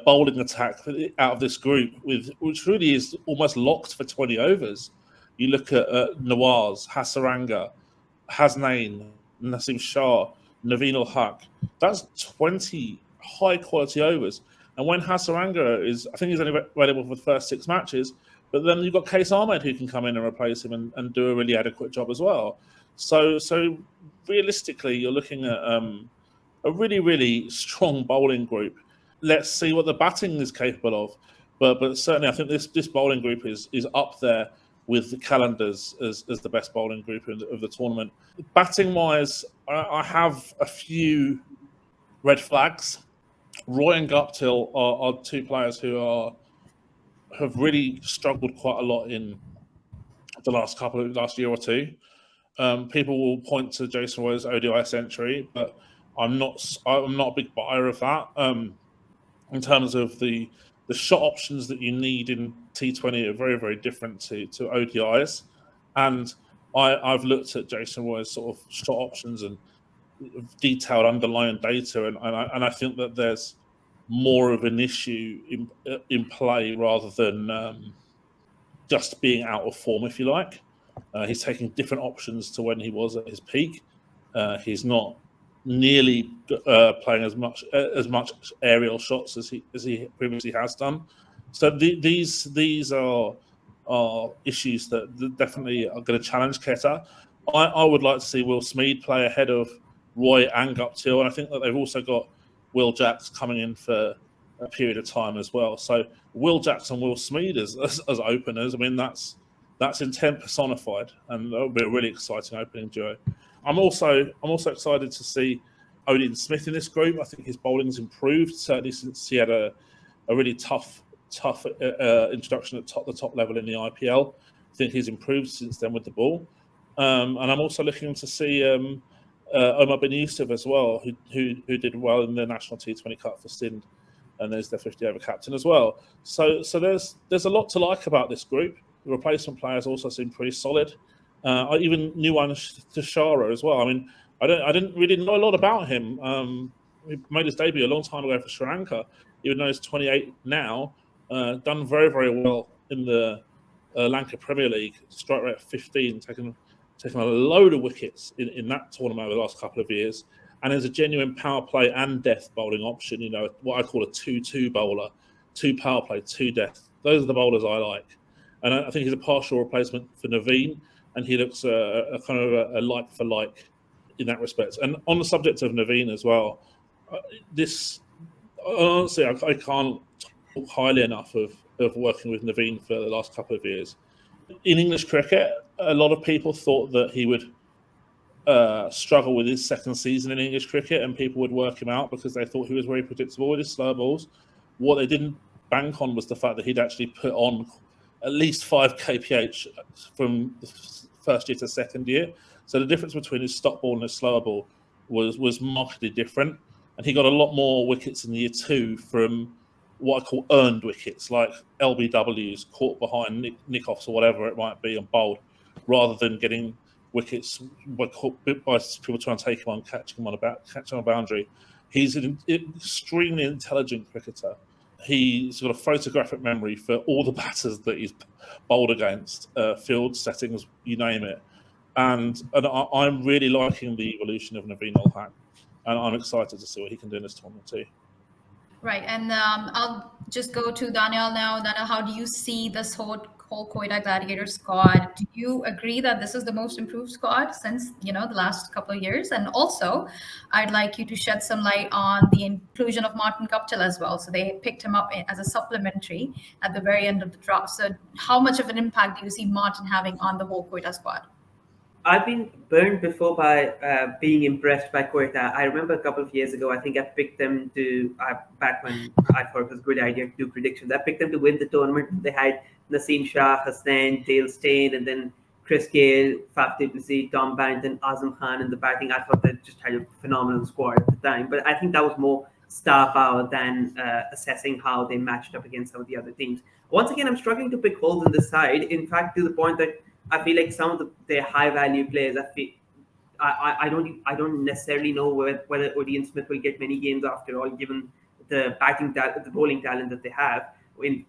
bowling attack out of this group, which really is almost locked for 20 overs. You look at Nawaz, Hasaranga, Hasnain, Naseem Shah, Naveen ul-Haq. That's 20 high quality overs. And when Hasaranga I think he's only available for the first 6 matches, But then you've got Case Ahmed who can come in and replace him and do a really adequate job as well. So realistically, you're looking at a really, really strong bowling group. Let's see what the batting is capable of. But certainly, I think this bowling group is up there with the Qalandars as the best bowling group of the tournament. Batting-wise, I have a few red flags. Roy and Guptill are two players who have really struggled quite a lot in the last year or two. People will point to Jason Roy's ODI century, but I'm not a big buyer of that. In terms of the shot options that you need in T20 are very, very different to ODIs, and I've looked at Jason Roy's sort of shot options and detailed underlying data, and I think that there's more of an issue in play rather than just being out of form, if you like. He's taking different options to when he was at his peak. He's not nearly playing as much aerial shots as he previously has done. So these are issues that definitely are going to challenge Quetta. I would like to see Will Smeed play ahead of Roy and Guptill, and I think that they've also got Will Jacks coming in for a period of time as well. So Will Jacks and Will Smeed as openers, I mean that's intent personified, and that'll be a really exciting opening duo. I'm also excited to see Odin Smith in this group. I think his bowling's improved, certainly since he had a really tough introduction at the top level in the IPL. I think he's improved since then with the ball. And I'm also looking to see Omar bin Yusuf as well, who did well in the National T20 Cup for Sindh, and there's their 50-over captain as well. So there's a lot to like about this group. The replacement players also seem pretty solid. I even knew one Tashara as well. I mean, I didn't really know a lot about him. He made his debut a long time ago for Sri Lanka, even though he's 28 now. Done very, very well in the Lanka Premier League, strike rate of 15, taking a load of wickets in that tournament over the last couple of years, and is a genuine power play and death bowling option. You know, what I call a 2-2 bowler, 2 power play, 2 death. Those are the bowlers I like, and I think he's a partial replacement for Naveen, and he looks a kind of a like for like in that respect. And on the subject of Naveen as well, honestly, I can't talk highly enough of working with Naveen for the last couple of years. In English cricket, a lot of people thought that he would struggle with his second season in English cricket, and people would work him out because they thought he was very predictable with his slow balls. What they didn't bank on was the fact that he'd actually put on at least 5 kph from the first year to second year. So the difference between his stop ball and his slower ball was markedly different, and he got a lot more wickets in year 2 from what I call earned wickets, like LBWs caught behind nick-offs or whatever it might be and bowled, rather than getting wickets by people trying to take him on, catching him on a boundary. He's an extremely intelligent cricketer. He's got a photographic memory for all the batters that he's bowled against, field settings, you name it. And I'm really liking the evolution of Naveen Ul-Haq, and I'm excited to see what he can do in this tournament too. Right, and I'll just go to Danyal now. Danyal, how do you see this whole Quetta Gladiators squad? Do you agree that this is the most improved squad since the last couple of years? And also, I'd like you to shed some light on the inclusion of Martin Guptill as well. So they picked him up as a supplementary at the very end of the draft. So how much of an impact do you see Martin having on the whole Quetta squad? I've been burned before by being impressed by Quetta. I remember a couple of years ago, I think I picked them to, back when I thought it was a good idea to do predictions, I picked them to win the tournament. They had Naseem Shah, Hasnain, Dale Steyn, and then Chris Gale, Faf du Plessis, Tom Barrington, Azam Khan in the batting. I thought they just had a phenomenal squad at the time. But I think that was more star power than assessing how they matched up against some of the other teams. Once again, I'm struggling to pick holes in this side. In fact, to the point that I feel like some of their high value players, I don't necessarily know whether Odin Smith will get many games after all, given the bowling talent that they have.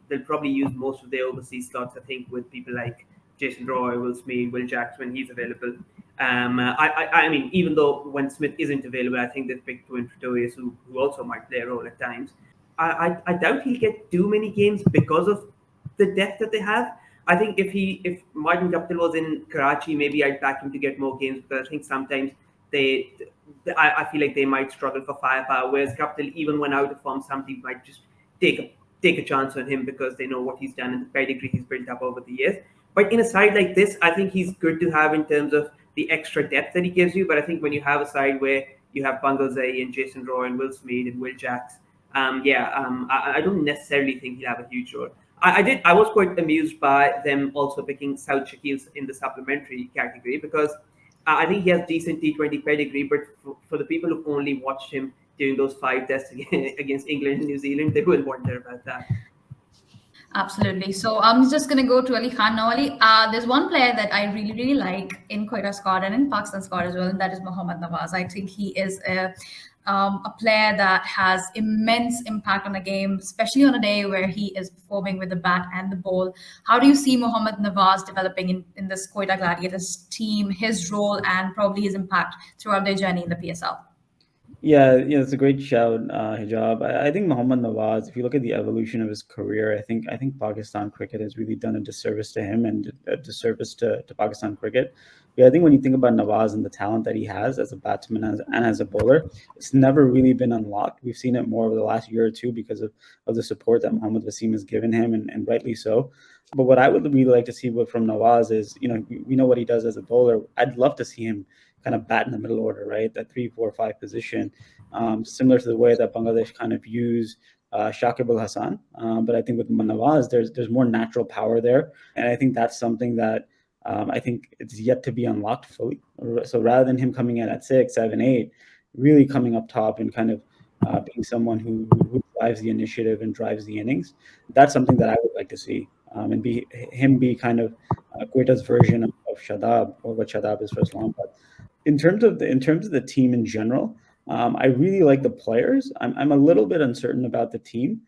They'll probably use most of their overseas slots, I think, with people like Jason Roy, Will Smeed, Will Jacks when he's available. I mean, even though when Smith isn't available, I think they've picked Twin Pretorius, who also might play a role at times. I doubt he'll get too many games because of the depth that they have. I think if Martin Guptill was in Karachi, maybe I'd back him to get more games, because I think sometimes I feel like they might struggle for firepower. Whereas Guptill, even when out of form, some people might just take a chance on him because they know what he's done and the pedigree he's built up over the years. But in a side like this, I think he's good to have in terms of the extra depth that he gives you. But I think when you have a side where you have Bunglesay and Jason Roy and Will Smead and Will Jacks, I don't necessarily think he'll have a huge role. I was quite amused by them also picking South Shakil in the supplementary category, because I think he has decent T20 pedigree, but for the people who only watched him during those 5 tests against England and New Zealand, they will wonder about that. Absolutely. So I'm just going to go to Ali Khan now. Ali, there's one player that I really, really like in Quetta squad and in Pakistan squad as well, and that is Mohammad Nawaz. I think he is a player that has immense impact on the game, especially on a day where he is performing with the bat and the ball. How do you see Mohammad Nawaz developing in this Quetta Gladiators team, his role and probably his impact throughout their journey in the PSL? Yeah, it's a great shout, Hijab. I think Mohammad Nawaz, if you look at the evolution of his career, I think Pakistan cricket has really done a disservice to him and a disservice to Pakistan cricket. Yeah, I think when you think about Nawaz and the talent that he has as a batsman and as a bowler, it's never really been unlocked. We've seen it more over the last year or two because of the support that Mohammad Wasim has given him, and rightly so. But what I would really like to see from Nawaz is, we know what he does as a bowler. I'd love to see him kind of bat in the middle order, right? That 3, 4, 5 position, similar to the way that Bangladesh kind of use Shakib Al Hasan. But I think with Nawaz, there's more natural power there, and I think that's something that I think it's yet to be unlocked fully. So rather than him coming in at 6, 7, 8, really coming up top and kind of being someone who drives the initiative and drives the innings, that's something that I would like to see, and be kind of Quetta's version of Shadab, or what Shadab is for Islamabad. In terms of the team in general, I really like the players. I'm a little bit uncertain about the team.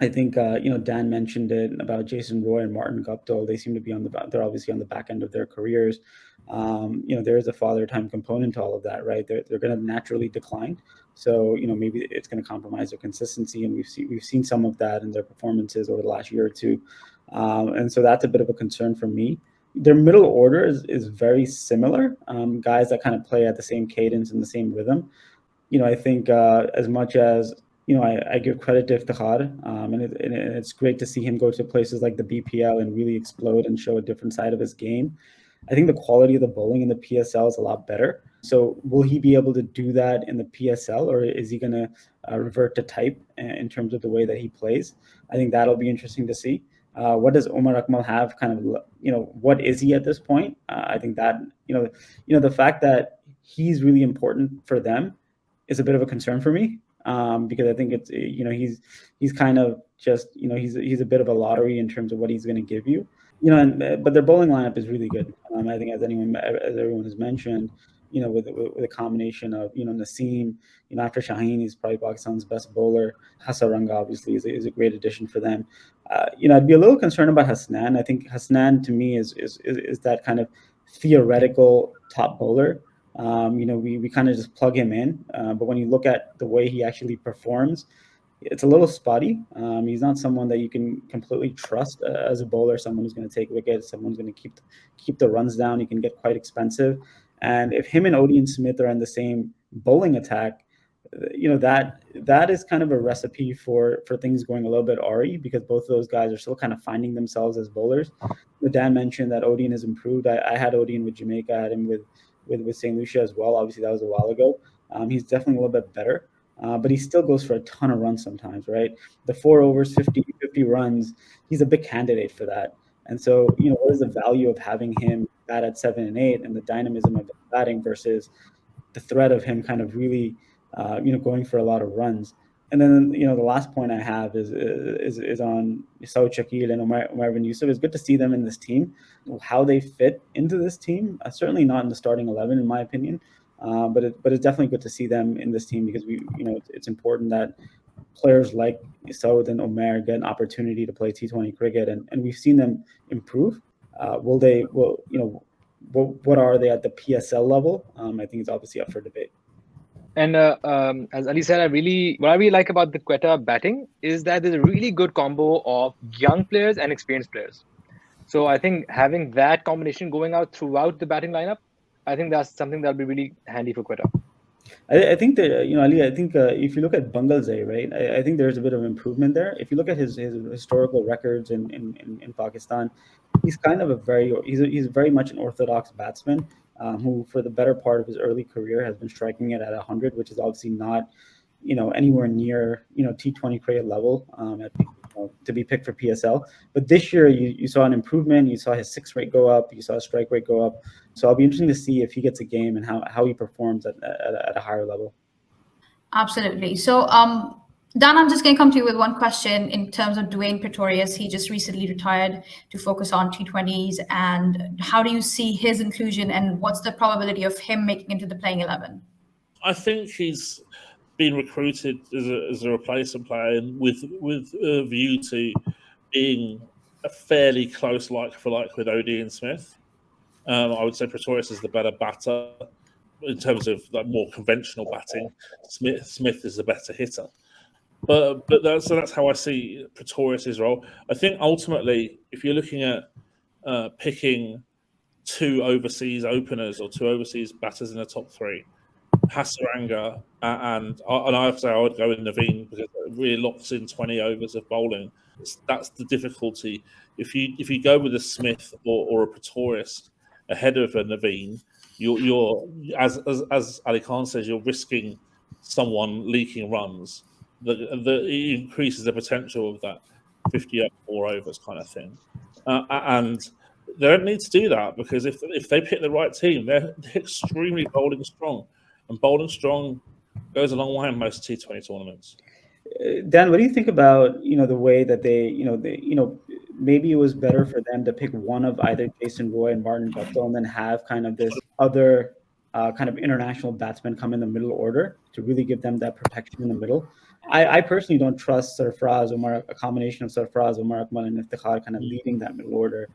I think Dan mentioned it about Jason Roy and Martin Guptill. They seem to be they're obviously on the back end of their careers. There is a father time component to all of that, right? They're going to naturally decline. So maybe it's going to compromise their consistency, and we've seen some of that in their performances over the last year or two, and so that's a bit of a concern for me. Their middle order is very similar, guys that kind of play at the same cadence and the same rhythm. I think as much as I give credit to Iftikhar, and it's great to see him go to places like the BPL and really explode and show a different side of his game. I think the quality of the bowling in the PSL is a lot better. So will he be able to do that in the PSL, or is he going to revert to type in terms of the way that he plays? I think that'll be interesting to see. What does Omar Akmal have? Kind of, what is he at this point? I think that the fact that he's really important for them is a bit of a concern for me, because I think it's he's kind of just he's a bit of a lottery in terms of what he's going to give you. But their bowling lineup is really good. I think as everyone has mentioned, with a combination of Naseem, after Shaheen, he's probably Pakistan's best bowler. Hasaranga obviously is a great addition for them. I'd be a little concerned about Hasnan. I think Hasnan to me is that kind of theoretical top bowler. We kind of just plug him in, but when you look at the way he actually performs, it's a little spotty. He's not someone that you can completely trust as a bowler. Someone who's going to take wickets, someone's going to keep the runs down. He can get quite expensive. And if him and Odean Smith are in the same bowling attack, that is kind of a recipe for things going a little bit awry, because both of those guys are still kind of finding themselves as bowlers. Dan mentioned that Odean has improved. I had Odean with Jamaica. I had him with St. Lucia as well. Obviously, that was a while ago. He's definitely a little bit better. But he still goes for a ton of runs sometimes, right? The 4 overs, 50 runs, he's a big candidate for that. And so, what is the value of having him bat at 7 and 8 and the dynamism of batting versus the threat of him kind of really, going for a lot of runs? And then, the last point I have is on Saud Shakil and Umar bin Yusuf. It's good to see them in this team. How they fit into this team, certainly not in the starting 11, in my opinion. But it's definitely good to see them in this team, because it's important that players like Saud and Omer get an opportunity to play T20 cricket, and we've seen them improve. What are they at the PSL level? I think it's obviously up for debate. And as Ali said, what I really like about the Quetta batting is that there's a really good combo of young players and experienced players. So I think having that combination going out throughout the batting lineup, I think that's something that'll be really handy for Quetta. I think that Ali, I think if you look at Bungalzai, right, I think there's a bit of improvement there. If you look at his historical records in Pakistan, he's kind of he's very much an orthodox batsman who, for the better part of his early career, has been striking it at 100, which is obviously not anywhere near T20 cricket level to be picked for PSL. But this year you saw an improvement. You saw his 6 rate go up. You saw his strike rate go up. So I'll be interested to see if he gets a game and how he performs at a higher level. Absolutely. So Dan, I'm just going to come to you with one question in terms of Dwayne Pretorius. He just recently retired to focus on T20s. And how do you see his inclusion and what's the probability of him making into the playing 11? I think he's been recruited as a replacement player with a view to being a fairly close like for like with OD and Smith. I would say Pretorius is the better batter in terms of like more conventional batting. Smith is the better hitter. But that's how I see Pretorius' role. I think ultimately, if you're looking at picking 2 overseas openers or 2 overseas batters in the top 3, Hasaranga and I have to say I would go with Naveen because it really locks in 20 overs of bowling. That's the difficulty. If you go with a Smith or a Pretorius ahead of a Naveen, you're as Ali Khan says, you're risking someone leaking runs. It increases the potential of that 50 4 overs kind of thing, and they don't need to do that because if they pick the right team, they're extremely bowling strong. And bowling strong goes a long way in most T20 tournaments. Dan, what do you think about the way that they maybe it was better for them to pick one of either Jason Roy and Martin Guptill and then have kind of this other kind of international batsman come in the middle order to really give them that protection in the middle. I personally don't trust Sarfraz, a combination of Sarfraz, Omar Akmal, and Iftikhar kind of leading that middle order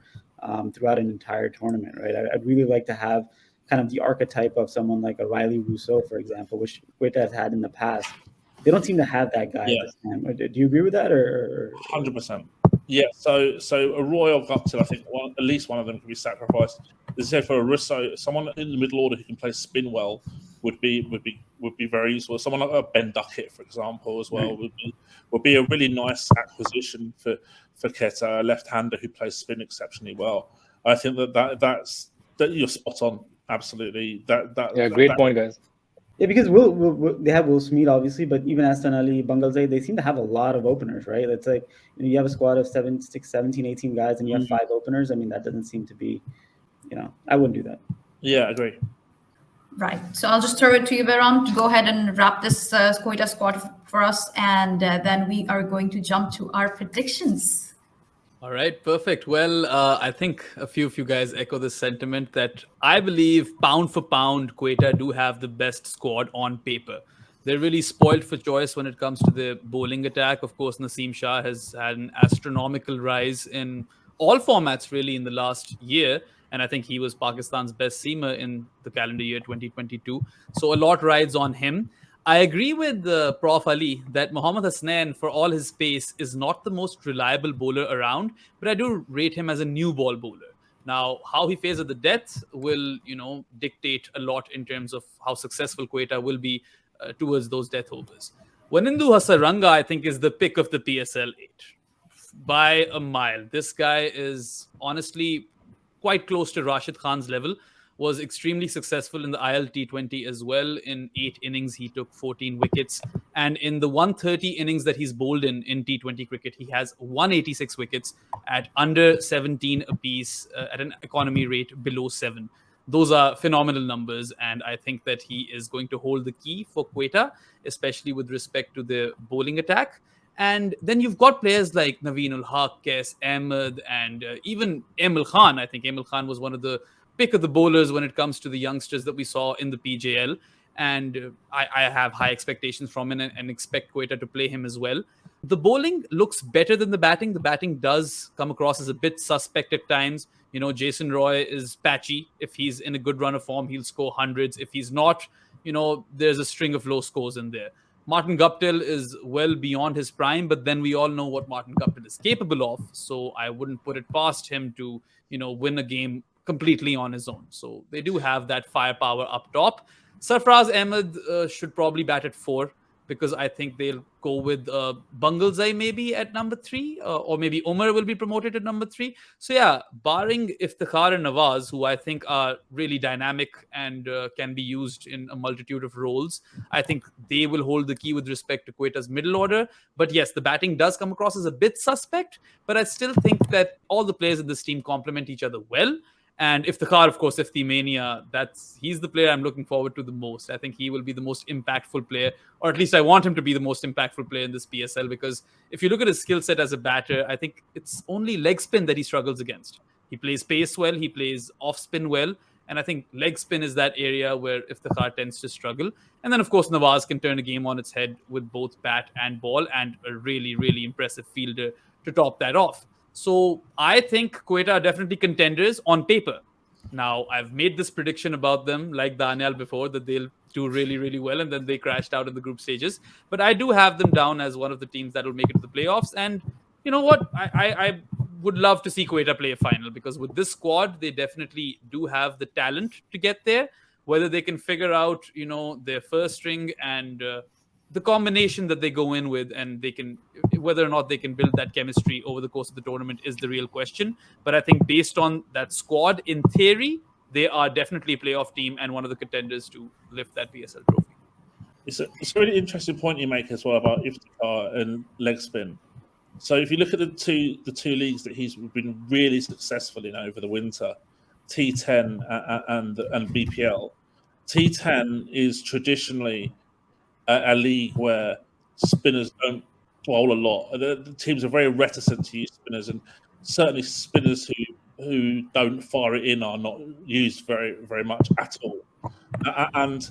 throughout an entire tournament, right? I'd really like to have kind of the archetype of someone like a Riley Rousseau, for example, which Quetta has had in the past. They don't seem to have that guy at this time. Do you agree with that? Or 100%. Yeah. So a Roy or Guptill, I think at least one of them could be sacrificed. As I said, for a Rousseau, someone in the middle order who can play spin well would be very useful. Someone like Ben Duckett, for example, as well would be a really nice acquisition for Quetta, a left-hander who plays spin exceptionally well. I think that's you're spot on. Absolutely. Great point, guys. Yeah, because they have Will Smith, obviously, but even Aston Ali, Bungalzai, they seem to have a lot of openers, right? It's like you have a squad of 17, 18 guys, and you have 5 openers. I mean, that doesn't seem to be, I wouldn't do that. Yeah, I agree. Right. So I'll just throw it to you, Behram, to go ahead and wrap this Quetta squad for us, and then we are going to jump to our predictions. All right, perfect. Well, I think a few of you guys echo the sentiment that I believe pound for pound, Quetta do have the best squad on paper. They're really spoiled for choice when it comes to the bowling attack. Of course, Naseem Shah has had an astronomical rise in all formats really in the last year. And I think he was Pakistan's best seamer in the calendar year 2022. So a lot rides on him. I agree with Prof. Ali that Mohammad Hasnain, for all his pace, is not the most reliable bowler around, but I do rate him as a new ball bowler. Now, how he fares at the death will, dictate a lot in terms of how successful Quetta will be towards those death overs. Wanindu Hasaranga, I think, is the pick of the PSL 8 by a mile. This guy is honestly quite close to Rashid Khan's level. Was extremely successful in the ILT20 as well. In 8 innings, he took 14 wickets. And in the 130 innings that he's bowled in T20 cricket, he has 186 wickets at under 17 apiece at an economy rate below 7. Those are phenomenal numbers. And I think that he is going to hold the key for Quetta, especially with respect to the bowling attack. And then you've got players like Naveen ul Haq, Kes Ahmed, and even Emil Khan. I think Emil Khan was one of the pick of the bowlers when it comes to the youngsters that we saw in the PJL. And I have high expectations from him and expect Quetta to play him as well. The bowling looks better than the batting. The batting does come across as a bit suspect at times. Jason Roy is patchy. If he's in a good run of form, he'll score hundreds. If he's not, there's a string of low scores in there. Martin Guptill is well beyond his prime, but then we all know what Martin Guptill is capable of. So I wouldn't put it past him to, win a game completely on his own. So they do have that firepower up top. Sarfraz Ahmed should probably bat at 4, because I think they'll go with Bunglezai maybe at number 3, or maybe Umar will be promoted to number 3. So yeah, barring Iftikhar and Nawaz, who I think are really dynamic and can be used in a multitude of roles, I think they will hold the key with respect to Quetta's middle order. But yes, the batting does come across as a bit suspect, but I still think that all the players in this team complement each other well. And Iftikhar, of course, Ifti Mania, he's the player I'm looking forward to the most. I think he will be the most impactful player, or at least I want him to be the most impactful player in this PSL, because if you look at his skill set as a batter, I think it's only leg spin that he struggles against. He plays pace well, he plays off spin well, and I think leg spin is that area where Iftikhar tends to struggle. And then, of course, Nawaz can turn a game on its head with both bat and ball, and a really, really impressive fielder to top that off. So I think Quetta are definitely contenders on paper. Now, I've made this prediction about them, like Danyal before, that they'll do really, really well, and then they crashed out in the group stages. But I do have them down as one of the teams that will make it to the playoffs. And you know what? I would love to see Quetta play a final, because with this squad, they definitely do have the talent to get there. Whether they can figure out, their first string and the combination that they go in with, and whether or not they can build that chemistry over the course of the tournament is the real question. But I think based on that squad, in theory, they are definitely a playoff team and one of the contenders to lift that PSL trophy. It's a really interesting point you make as well about Iftikhar and leg spin. So if you look at the two leagues that he's been really successful in over the winter, T10 and BPL. T10 is traditionally a league where spinners don't bowl a lot. The teams are very reticent to use spinners, and certainly spinners who don't fire it in are not used very, very much at all. And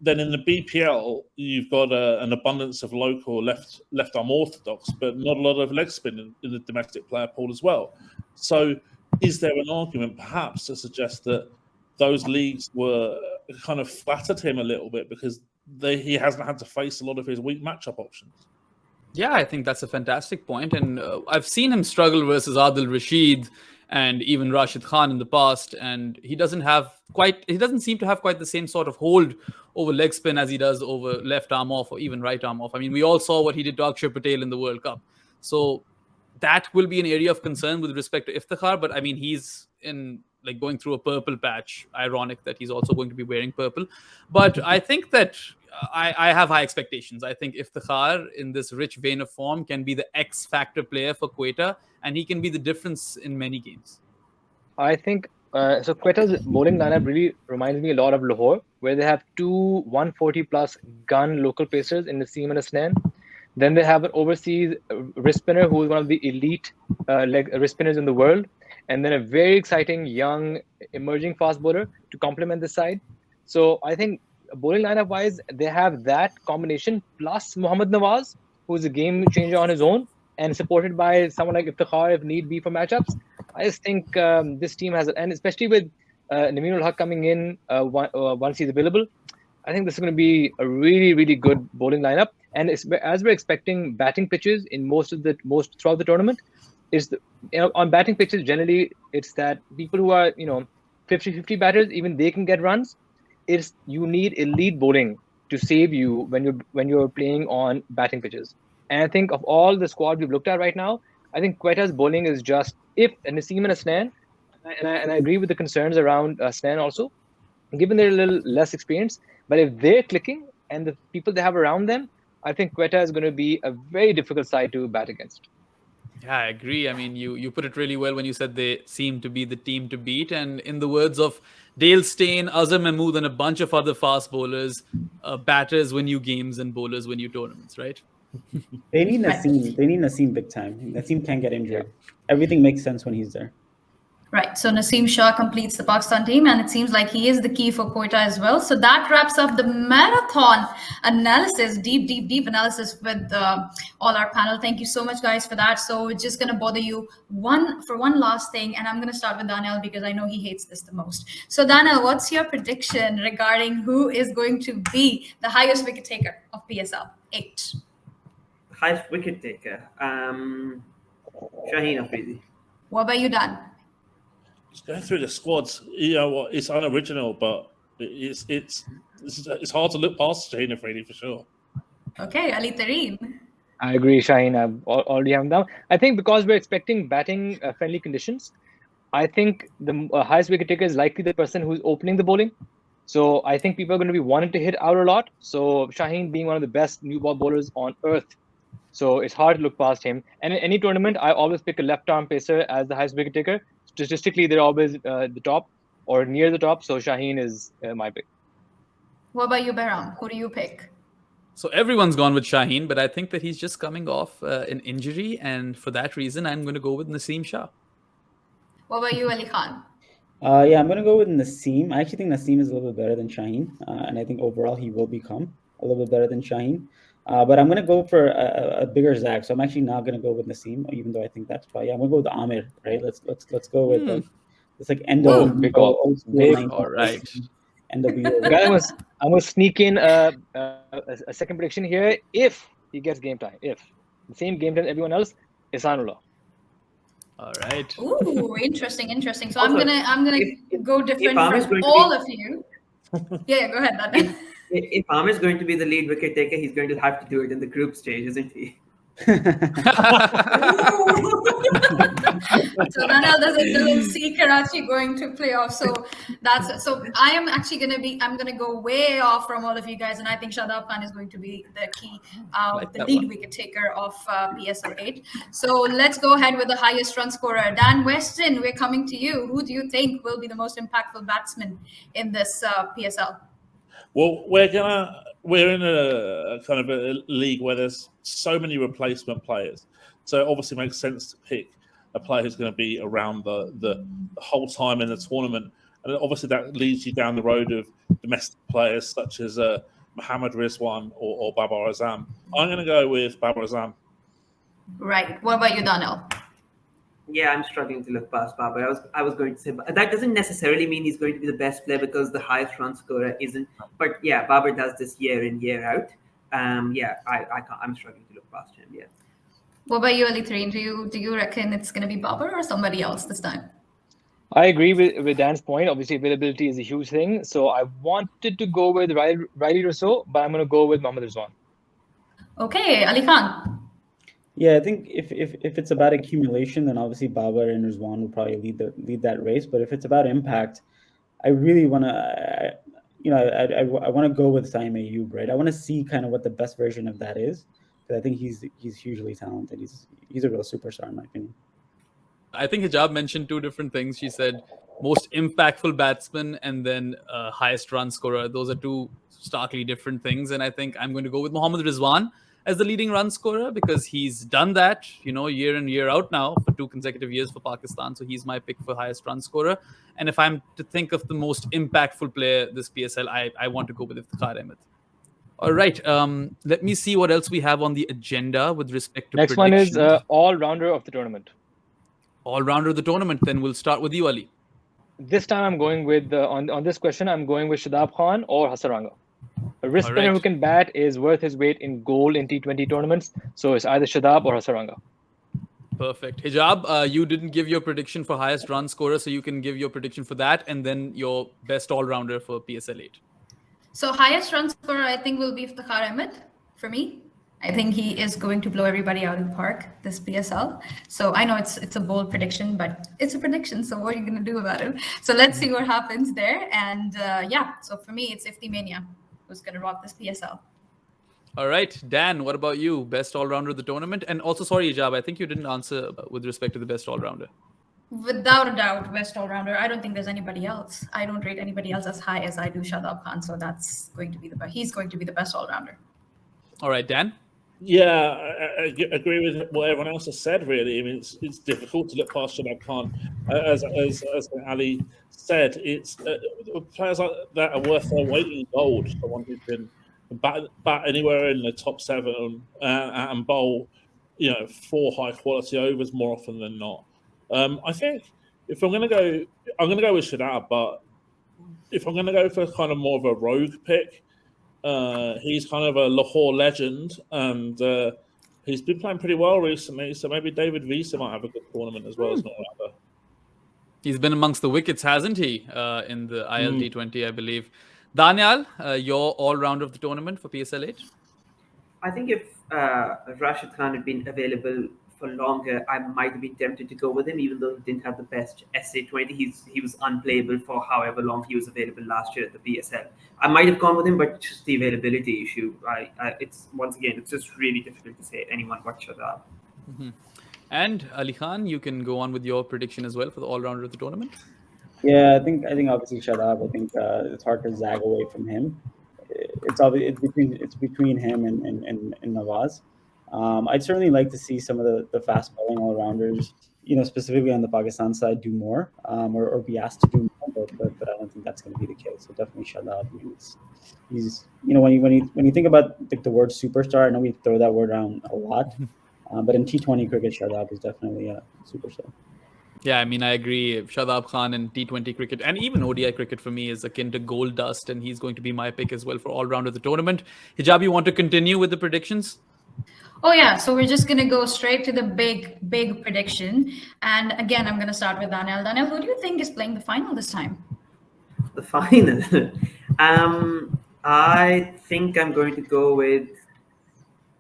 then in the BPL, you've got an abundance of local left arm orthodox, but not a lot of leg spin in the domestic player pool as well. So is there an argument perhaps to suggest that those leagues were kind of flattered him a little bit because he hasn't had to face a lot of his weak matchup options? Yeah, I think that's a fantastic point. And I've seen him struggle versus Adil Rashid and even Rashid Khan in the past. And he doesn't seem to have quite the same sort of hold over leg spin as he does over left arm off or even right arm off. I mean, we all saw what he did to Akshar Patel in the World Cup. So that will be an area of concern with respect to Iftikhar. But I mean, he's going through a purple patch. Ironic that he's also going to be wearing purple. But I think that I have high expectations. I think Iftikhar, in this rich vein of form, can be the X factor player for Quetta, and he can be the difference in many games. I think so. Quetta's bowling lineup really reminds me a lot of Lahore, where they have two 140+ gun local pacers in Naseem and Asnan. Then they have an overseas wrist spinner who is one of the elite wrist spinners in the world, and then a very exciting young emerging fast bowler to complement the side. So I think bowling lineup wise, they have that combination plus Mohammad Nawaz, who's a game changer on his own, and supported by someone like Iftikhar if need be for matchups. I just think this team has, and especially with Naminul Haq coming in once he's available, I think this is going to be a really, really good bowling lineup. And as we're expecting batting pitches in most throughout the tournament, on batting pitches generally it's that people who are 50-50 batters, even they can get runs. You need elite bowling to save you when you're playing on batting pitches. And I think of all the squad we've looked at right now, I think Quetta's bowling is just if Naseem and Asnan, and I agree with the concerns around Asnan also, given they're a little less experienced, but if they're clicking and the people they have around them, I think Quetta is going to be a very difficult side to bat against. Yeah, I agree. I mean, you put it really well when you said they seem to be the team to beat. And in the words of Dale Steyn, Azhar Mahmood, and a bunch of other fast bowlers, batters win you games and bowlers win you tournaments, right? They need Naseem. They need Naseem big time. Naseem can't get injured. Everything makes sense when he's there. Right. So Naseem Shah completes the Pakistan team, and it seems like he is the key for Quetta as well. So that wraps up the marathon analysis, deep analysis with all our panel. Thank you so much, guys, for that. So we're just going to bother you one last thing, and I'm going to start with Danyal because I know he hates this the most. So Danyal, what's your prediction regarding who is going to be the highest wicket taker of PSL 8? Highest wicket taker, Shaheen Afridi. What about you, Dan? Just going through the squads, you know what? It's unoriginal, but it's hard to look past Shaheen Afridi for sure. Okay, Ali Tareen. I agree, Shaheen. I've already have him down. I think because we're expecting batting friendly conditions, I think the highest wicket taker is likely the person who's opening the bowling. So I think people are going to be wanting to hit out a lot. So Shaheen being one of the best new ball bowlers on earth. So it's hard to look past him. And in any tournament, I always pick a left arm pacer as the highest wicket taker. Statistically, they're always the top or near the top. So Shaheen is my pick. What about you, Behram? Who do you pick? So everyone's gone with Shaheen, but I think that he's just coming off an injury. And for that reason, I'm going to go with Naseem Shah. What about you, Ali Khan? Yeah, I'm going to go with Naseem. I actually think Naseem is a little bit better than Shaheen. And I think overall he will become a little bit better than Shaheen. But I'm going to go for a bigger Zach. So I'm actually not going to go with Naseem, even though I think that's probably. Yeah, I'm going to go with Amir, right? Let's go with it's like end of big call. All right. Guys, I'm going to sneak in a second prediction here. If he gets game time, if the same game time as everyone else, Ihsanullah. All right. Ooh, interesting. So Also, I'm gonna go different from all of you. Yeah, go ahead, Danyal. If Amir is going to be the lead wicket taker, he's going to have to do it in the group stage, isn't he? So Danyal doesn't see Karachi going to playoff. So I'm gonna go way off from all of you guys, and I think Shadab Khan is going to be the key, the lead wicket taker of PSL 8. So let's go ahead with the highest run scorer. Dan Weston, we're coming to you. Who do you think will be the most impactful batsman in this PSL? Well, we're in a kind of a league where there's so many replacement players, so it obviously makes sense to pick a player who's going to be around the whole time in the tournament, and obviously that leads you down the road of domestic players such as Mohammad Rizwan or Babar Azam. I'm going to go with Babar Azam. Right. What about you, Danyal? Yeah, I'm struggling to look past Babar. I was going to say, but that doesn't necessarily mean he's going to be the best player because the highest run scorer isn't. But yeah, Babar does this year in, year out. Yeah, I can't, I'm struggling to look past him. Yeah. What about you, Ali Tareen? Do you reckon it's going to be Babar or somebody else this time? I agree with Dan's point. Obviously, availability is a huge thing. So I wanted to go with Riley Rasool, but I'm going to go with Mohammad Rizwan. Okay, Ali Khan. Yeah, I think if it's about accumulation, then obviously Babar and Rizwan will probably lead that race. But if it's about impact, I really want to, I want to go with Saim Ayub, right? I want to see kind of what the best version of that is, because I think he's hugely talented. He's a real superstar in my opinion. I think Hijab mentioned two different things. She said most impactful batsman and then highest run scorer. Those are two starkly different things. And I think I'm going to go with Mohammad Rizwan as the leading run scorer because he's done that, year in, year out now for 2 consecutive years for Pakistan. So he's my pick for highest run scorer. And if I'm to think of the most impactful player this PSL, I want to go with Iftikhar Ahmed. All right. Let me see what else we have on the agenda with respect to Next predictions. one is all-rounder of the tournament. All-rounder of the tournament. Then we'll start with you, Ali. This time I'm going with, on this question, I'm going with Shadab Khan or Hasaranga. A wrist spinner who can bat is worth his weight in gold in T20 tournaments. So it's either Shadab or Hasaranga. Perfect. Hijab, you didn't give your prediction for highest run scorer, so you can give your prediction for that and then your best all-rounder for PSL 8. So highest run scorer, I think, will be Iftikhar Ahmed for me. I think he is going to blow everybody out of the park this PSL. So I know it's a bold prediction, but it's a prediction. So what are you going to do about it? So let's see what happens there. And so for me, it's Ifti Mania who's going to rock this PSL. All right. Dan, what about you? Best all-rounder of the tournament? And also, sorry, Hijab, I think you didn't answer with respect to the best all-rounder. Without a doubt, best all-rounder. I don't think there's anybody else. I don't rate anybody else as high as I do Shadab Khan. So that's going to be he's going to be the best all-rounder. All right, Dan? Yeah, I agree with what everyone else has said. Really, I mean, it's difficult to look past Shadab Khan. As Ali said, it's players like that are worth their weight in gold. Someone who can bat anywhere in the top 7 and bowl, 4 high quality overs more often than not. I think if I'm going to go, I'm going to go with Shadab. But if I'm going to go for kind of more of a rogue pick. He's kind of a Lahore legend, and he's been playing pretty well recently. So maybe David Visa might have a good tournament as well as North London. He's been amongst the wickets, hasn't he? In the ILT20, I believe. Danyal, your all-rounder of the tournament for PSL 8? I think if Rashid Khan had been available for longer, I might have been tempted to go with him, even though he didn't have the best SA20. He was unplayable for however long he was available last year at the PSL. I might have gone with him, but just the availability issue. It's just really difficult to say anyone but Shadab. And Ali Khan, you can go on with your prediction as well for the all-rounder of the tournament. Yeah, I think obviously Shadab. I think it's hard to zag away from him. It's between him and Nawaz. I'd certainly like to see some of the fast bowling all-rounders, specifically on the Pakistan side, do more or be asked to do more, but I don't think that's going to be the case. So definitely Shadab. He's when you think about the word superstar, I know we throw that word around a lot, but in T20 cricket, Shadab is definitely a superstar. Yeah, I mean, I agree. Shadab Khan in T20 cricket and even ODI cricket for me is akin to gold dust, and he's going to be my pick as well for all-round of the tournament. Hijab, you want to continue with the predictions? Oh yeah, so we're just gonna go straight to the big prediction, and again, I'm gonna start with Danyal. Danyal, who do you think is playing the final this time? The final, I think I'm going to go with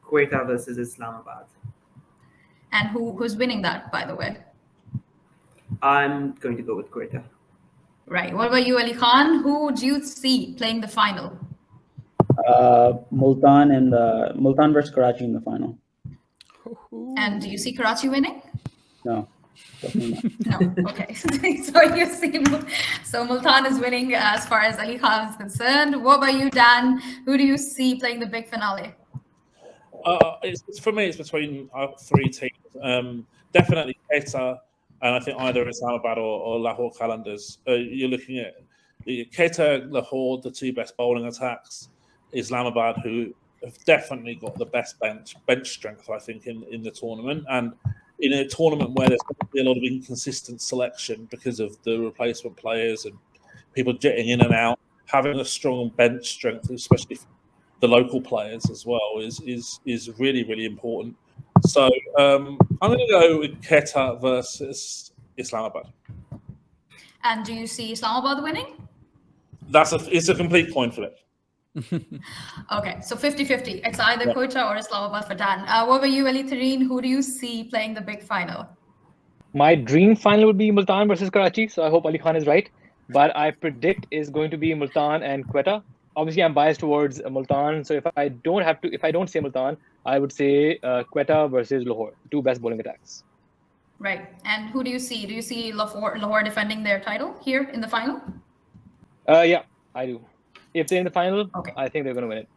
Quetta versus Islamabad. And who's winning that, by the way? I'm going to go with Quetta. Right. What about you, Ali Khan? Who do you see playing the final? Multan versus Karachi in the final. And do you see Karachi winning? No, definitely not. No. Okay. So Multan is winning as far as Ali Khan is concerned. What about you, Dan? Who do you see playing the big finale? For me, it's between 3 teams. Definitely Quetta, and I think either Islamabad or Lahore Qalandars. You're looking at Quetta, Lahore, the 2 best bowling attacks. Islamabad, who have definitely got the best bench strength, I think, in the tournament. And in a tournament where there's going to be a lot of inconsistent selection because of the replacement players and people jetting in and out, having a strong bench strength, especially for the local players as well, is really, really important. So I'm going to go with Quetta versus Islamabad. And do you see Islamabad winning? It's a complete coin flip. Okay, so 50-50. It's either Quetta or Islamabad for Dan. What about you, Ali Tareen? Who do you see playing the big final? My dream final would be Multan versus Karachi, so I hope Ali Khan is right. But I predict is going to be Multan and Quetta. Obviously, I'm biased towards Multan, so if I don't say Multan, I would say Quetta versus Lahore, 2 best bowling attacks. Right. And who do you see? Do you see Lahore defending their title here in the final? Yeah, I do. If they're in the final, okay, I think they're going to win it.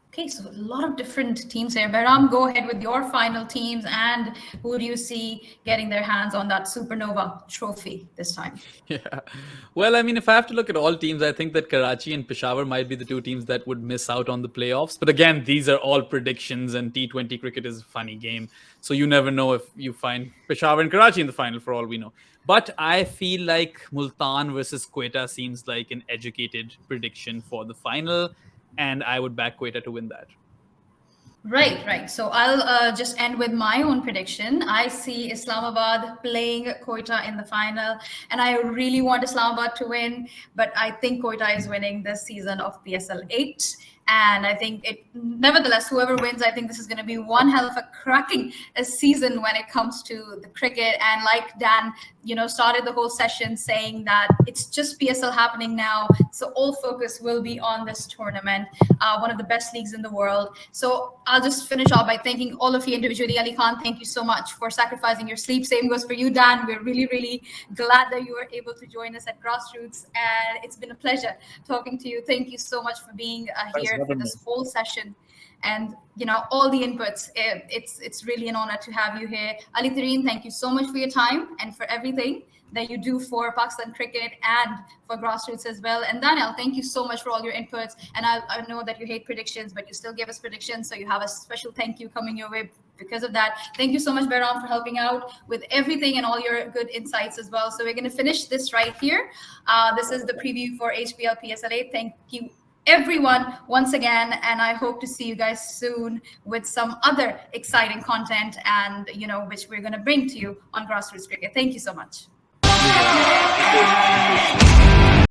Okay, so a lot of different teams here. Behram, go ahead with your final teams, and who do you see getting their hands on that Supernova trophy this time? Yeah. Well, I mean, if I have to look at all teams, I think that Karachi and Peshawar might be the 2 teams that would miss out on the playoffs. But again, these are all predictions, and T20 cricket is a funny game. So you never know if you find Peshawar and Karachi in the final, for all we know. But I feel like Multan versus Quetta seems like an educated prediction for the final. And I would back Quetta to win that. Right. So I'll just end with my own prediction. I see Islamabad playing Quetta in the final, and I really want Islamabad to win, but I think Quetta is winning this season of PSL 8. And I think nevertheless, whoever wins, I think this is going to be one hell of a cracking season when it comes to the cricket. And like Dan, started the whole session saying that it's just PSL happening now. So all focus will be on this tournament, one of the best leagues in the world. So I'll just finish off by thanking all of you individually. Ali Khan, thank you so much for sacrificing your sleep. Same goes for you, Dan. We're really, really glad that you were able to join us at Grassroots. And it's been a pleasure talking to you. Thank you so much for being here for this whole session. and all the inputs. It's really an honor to have you here. Ali Tareen, thank you so much for your time and for everything that you do for Pakistan cricket and for Grassroots as well. And Danyal, thank you so much for all your inputs. And I know that you hate predictions, but you still give us predictions. So you have a special thank you coming your way because of that. Thank you so much, Behram, for helping out with everything and all your good insights as well. So we're going to finish this right here. This is the preview for HBL PSL 8. Thank you, everyone, once again, and I hope to see you guys soon with some other exciting content and which we're going to bring to you on Grassroots Cricket. Thank you so much.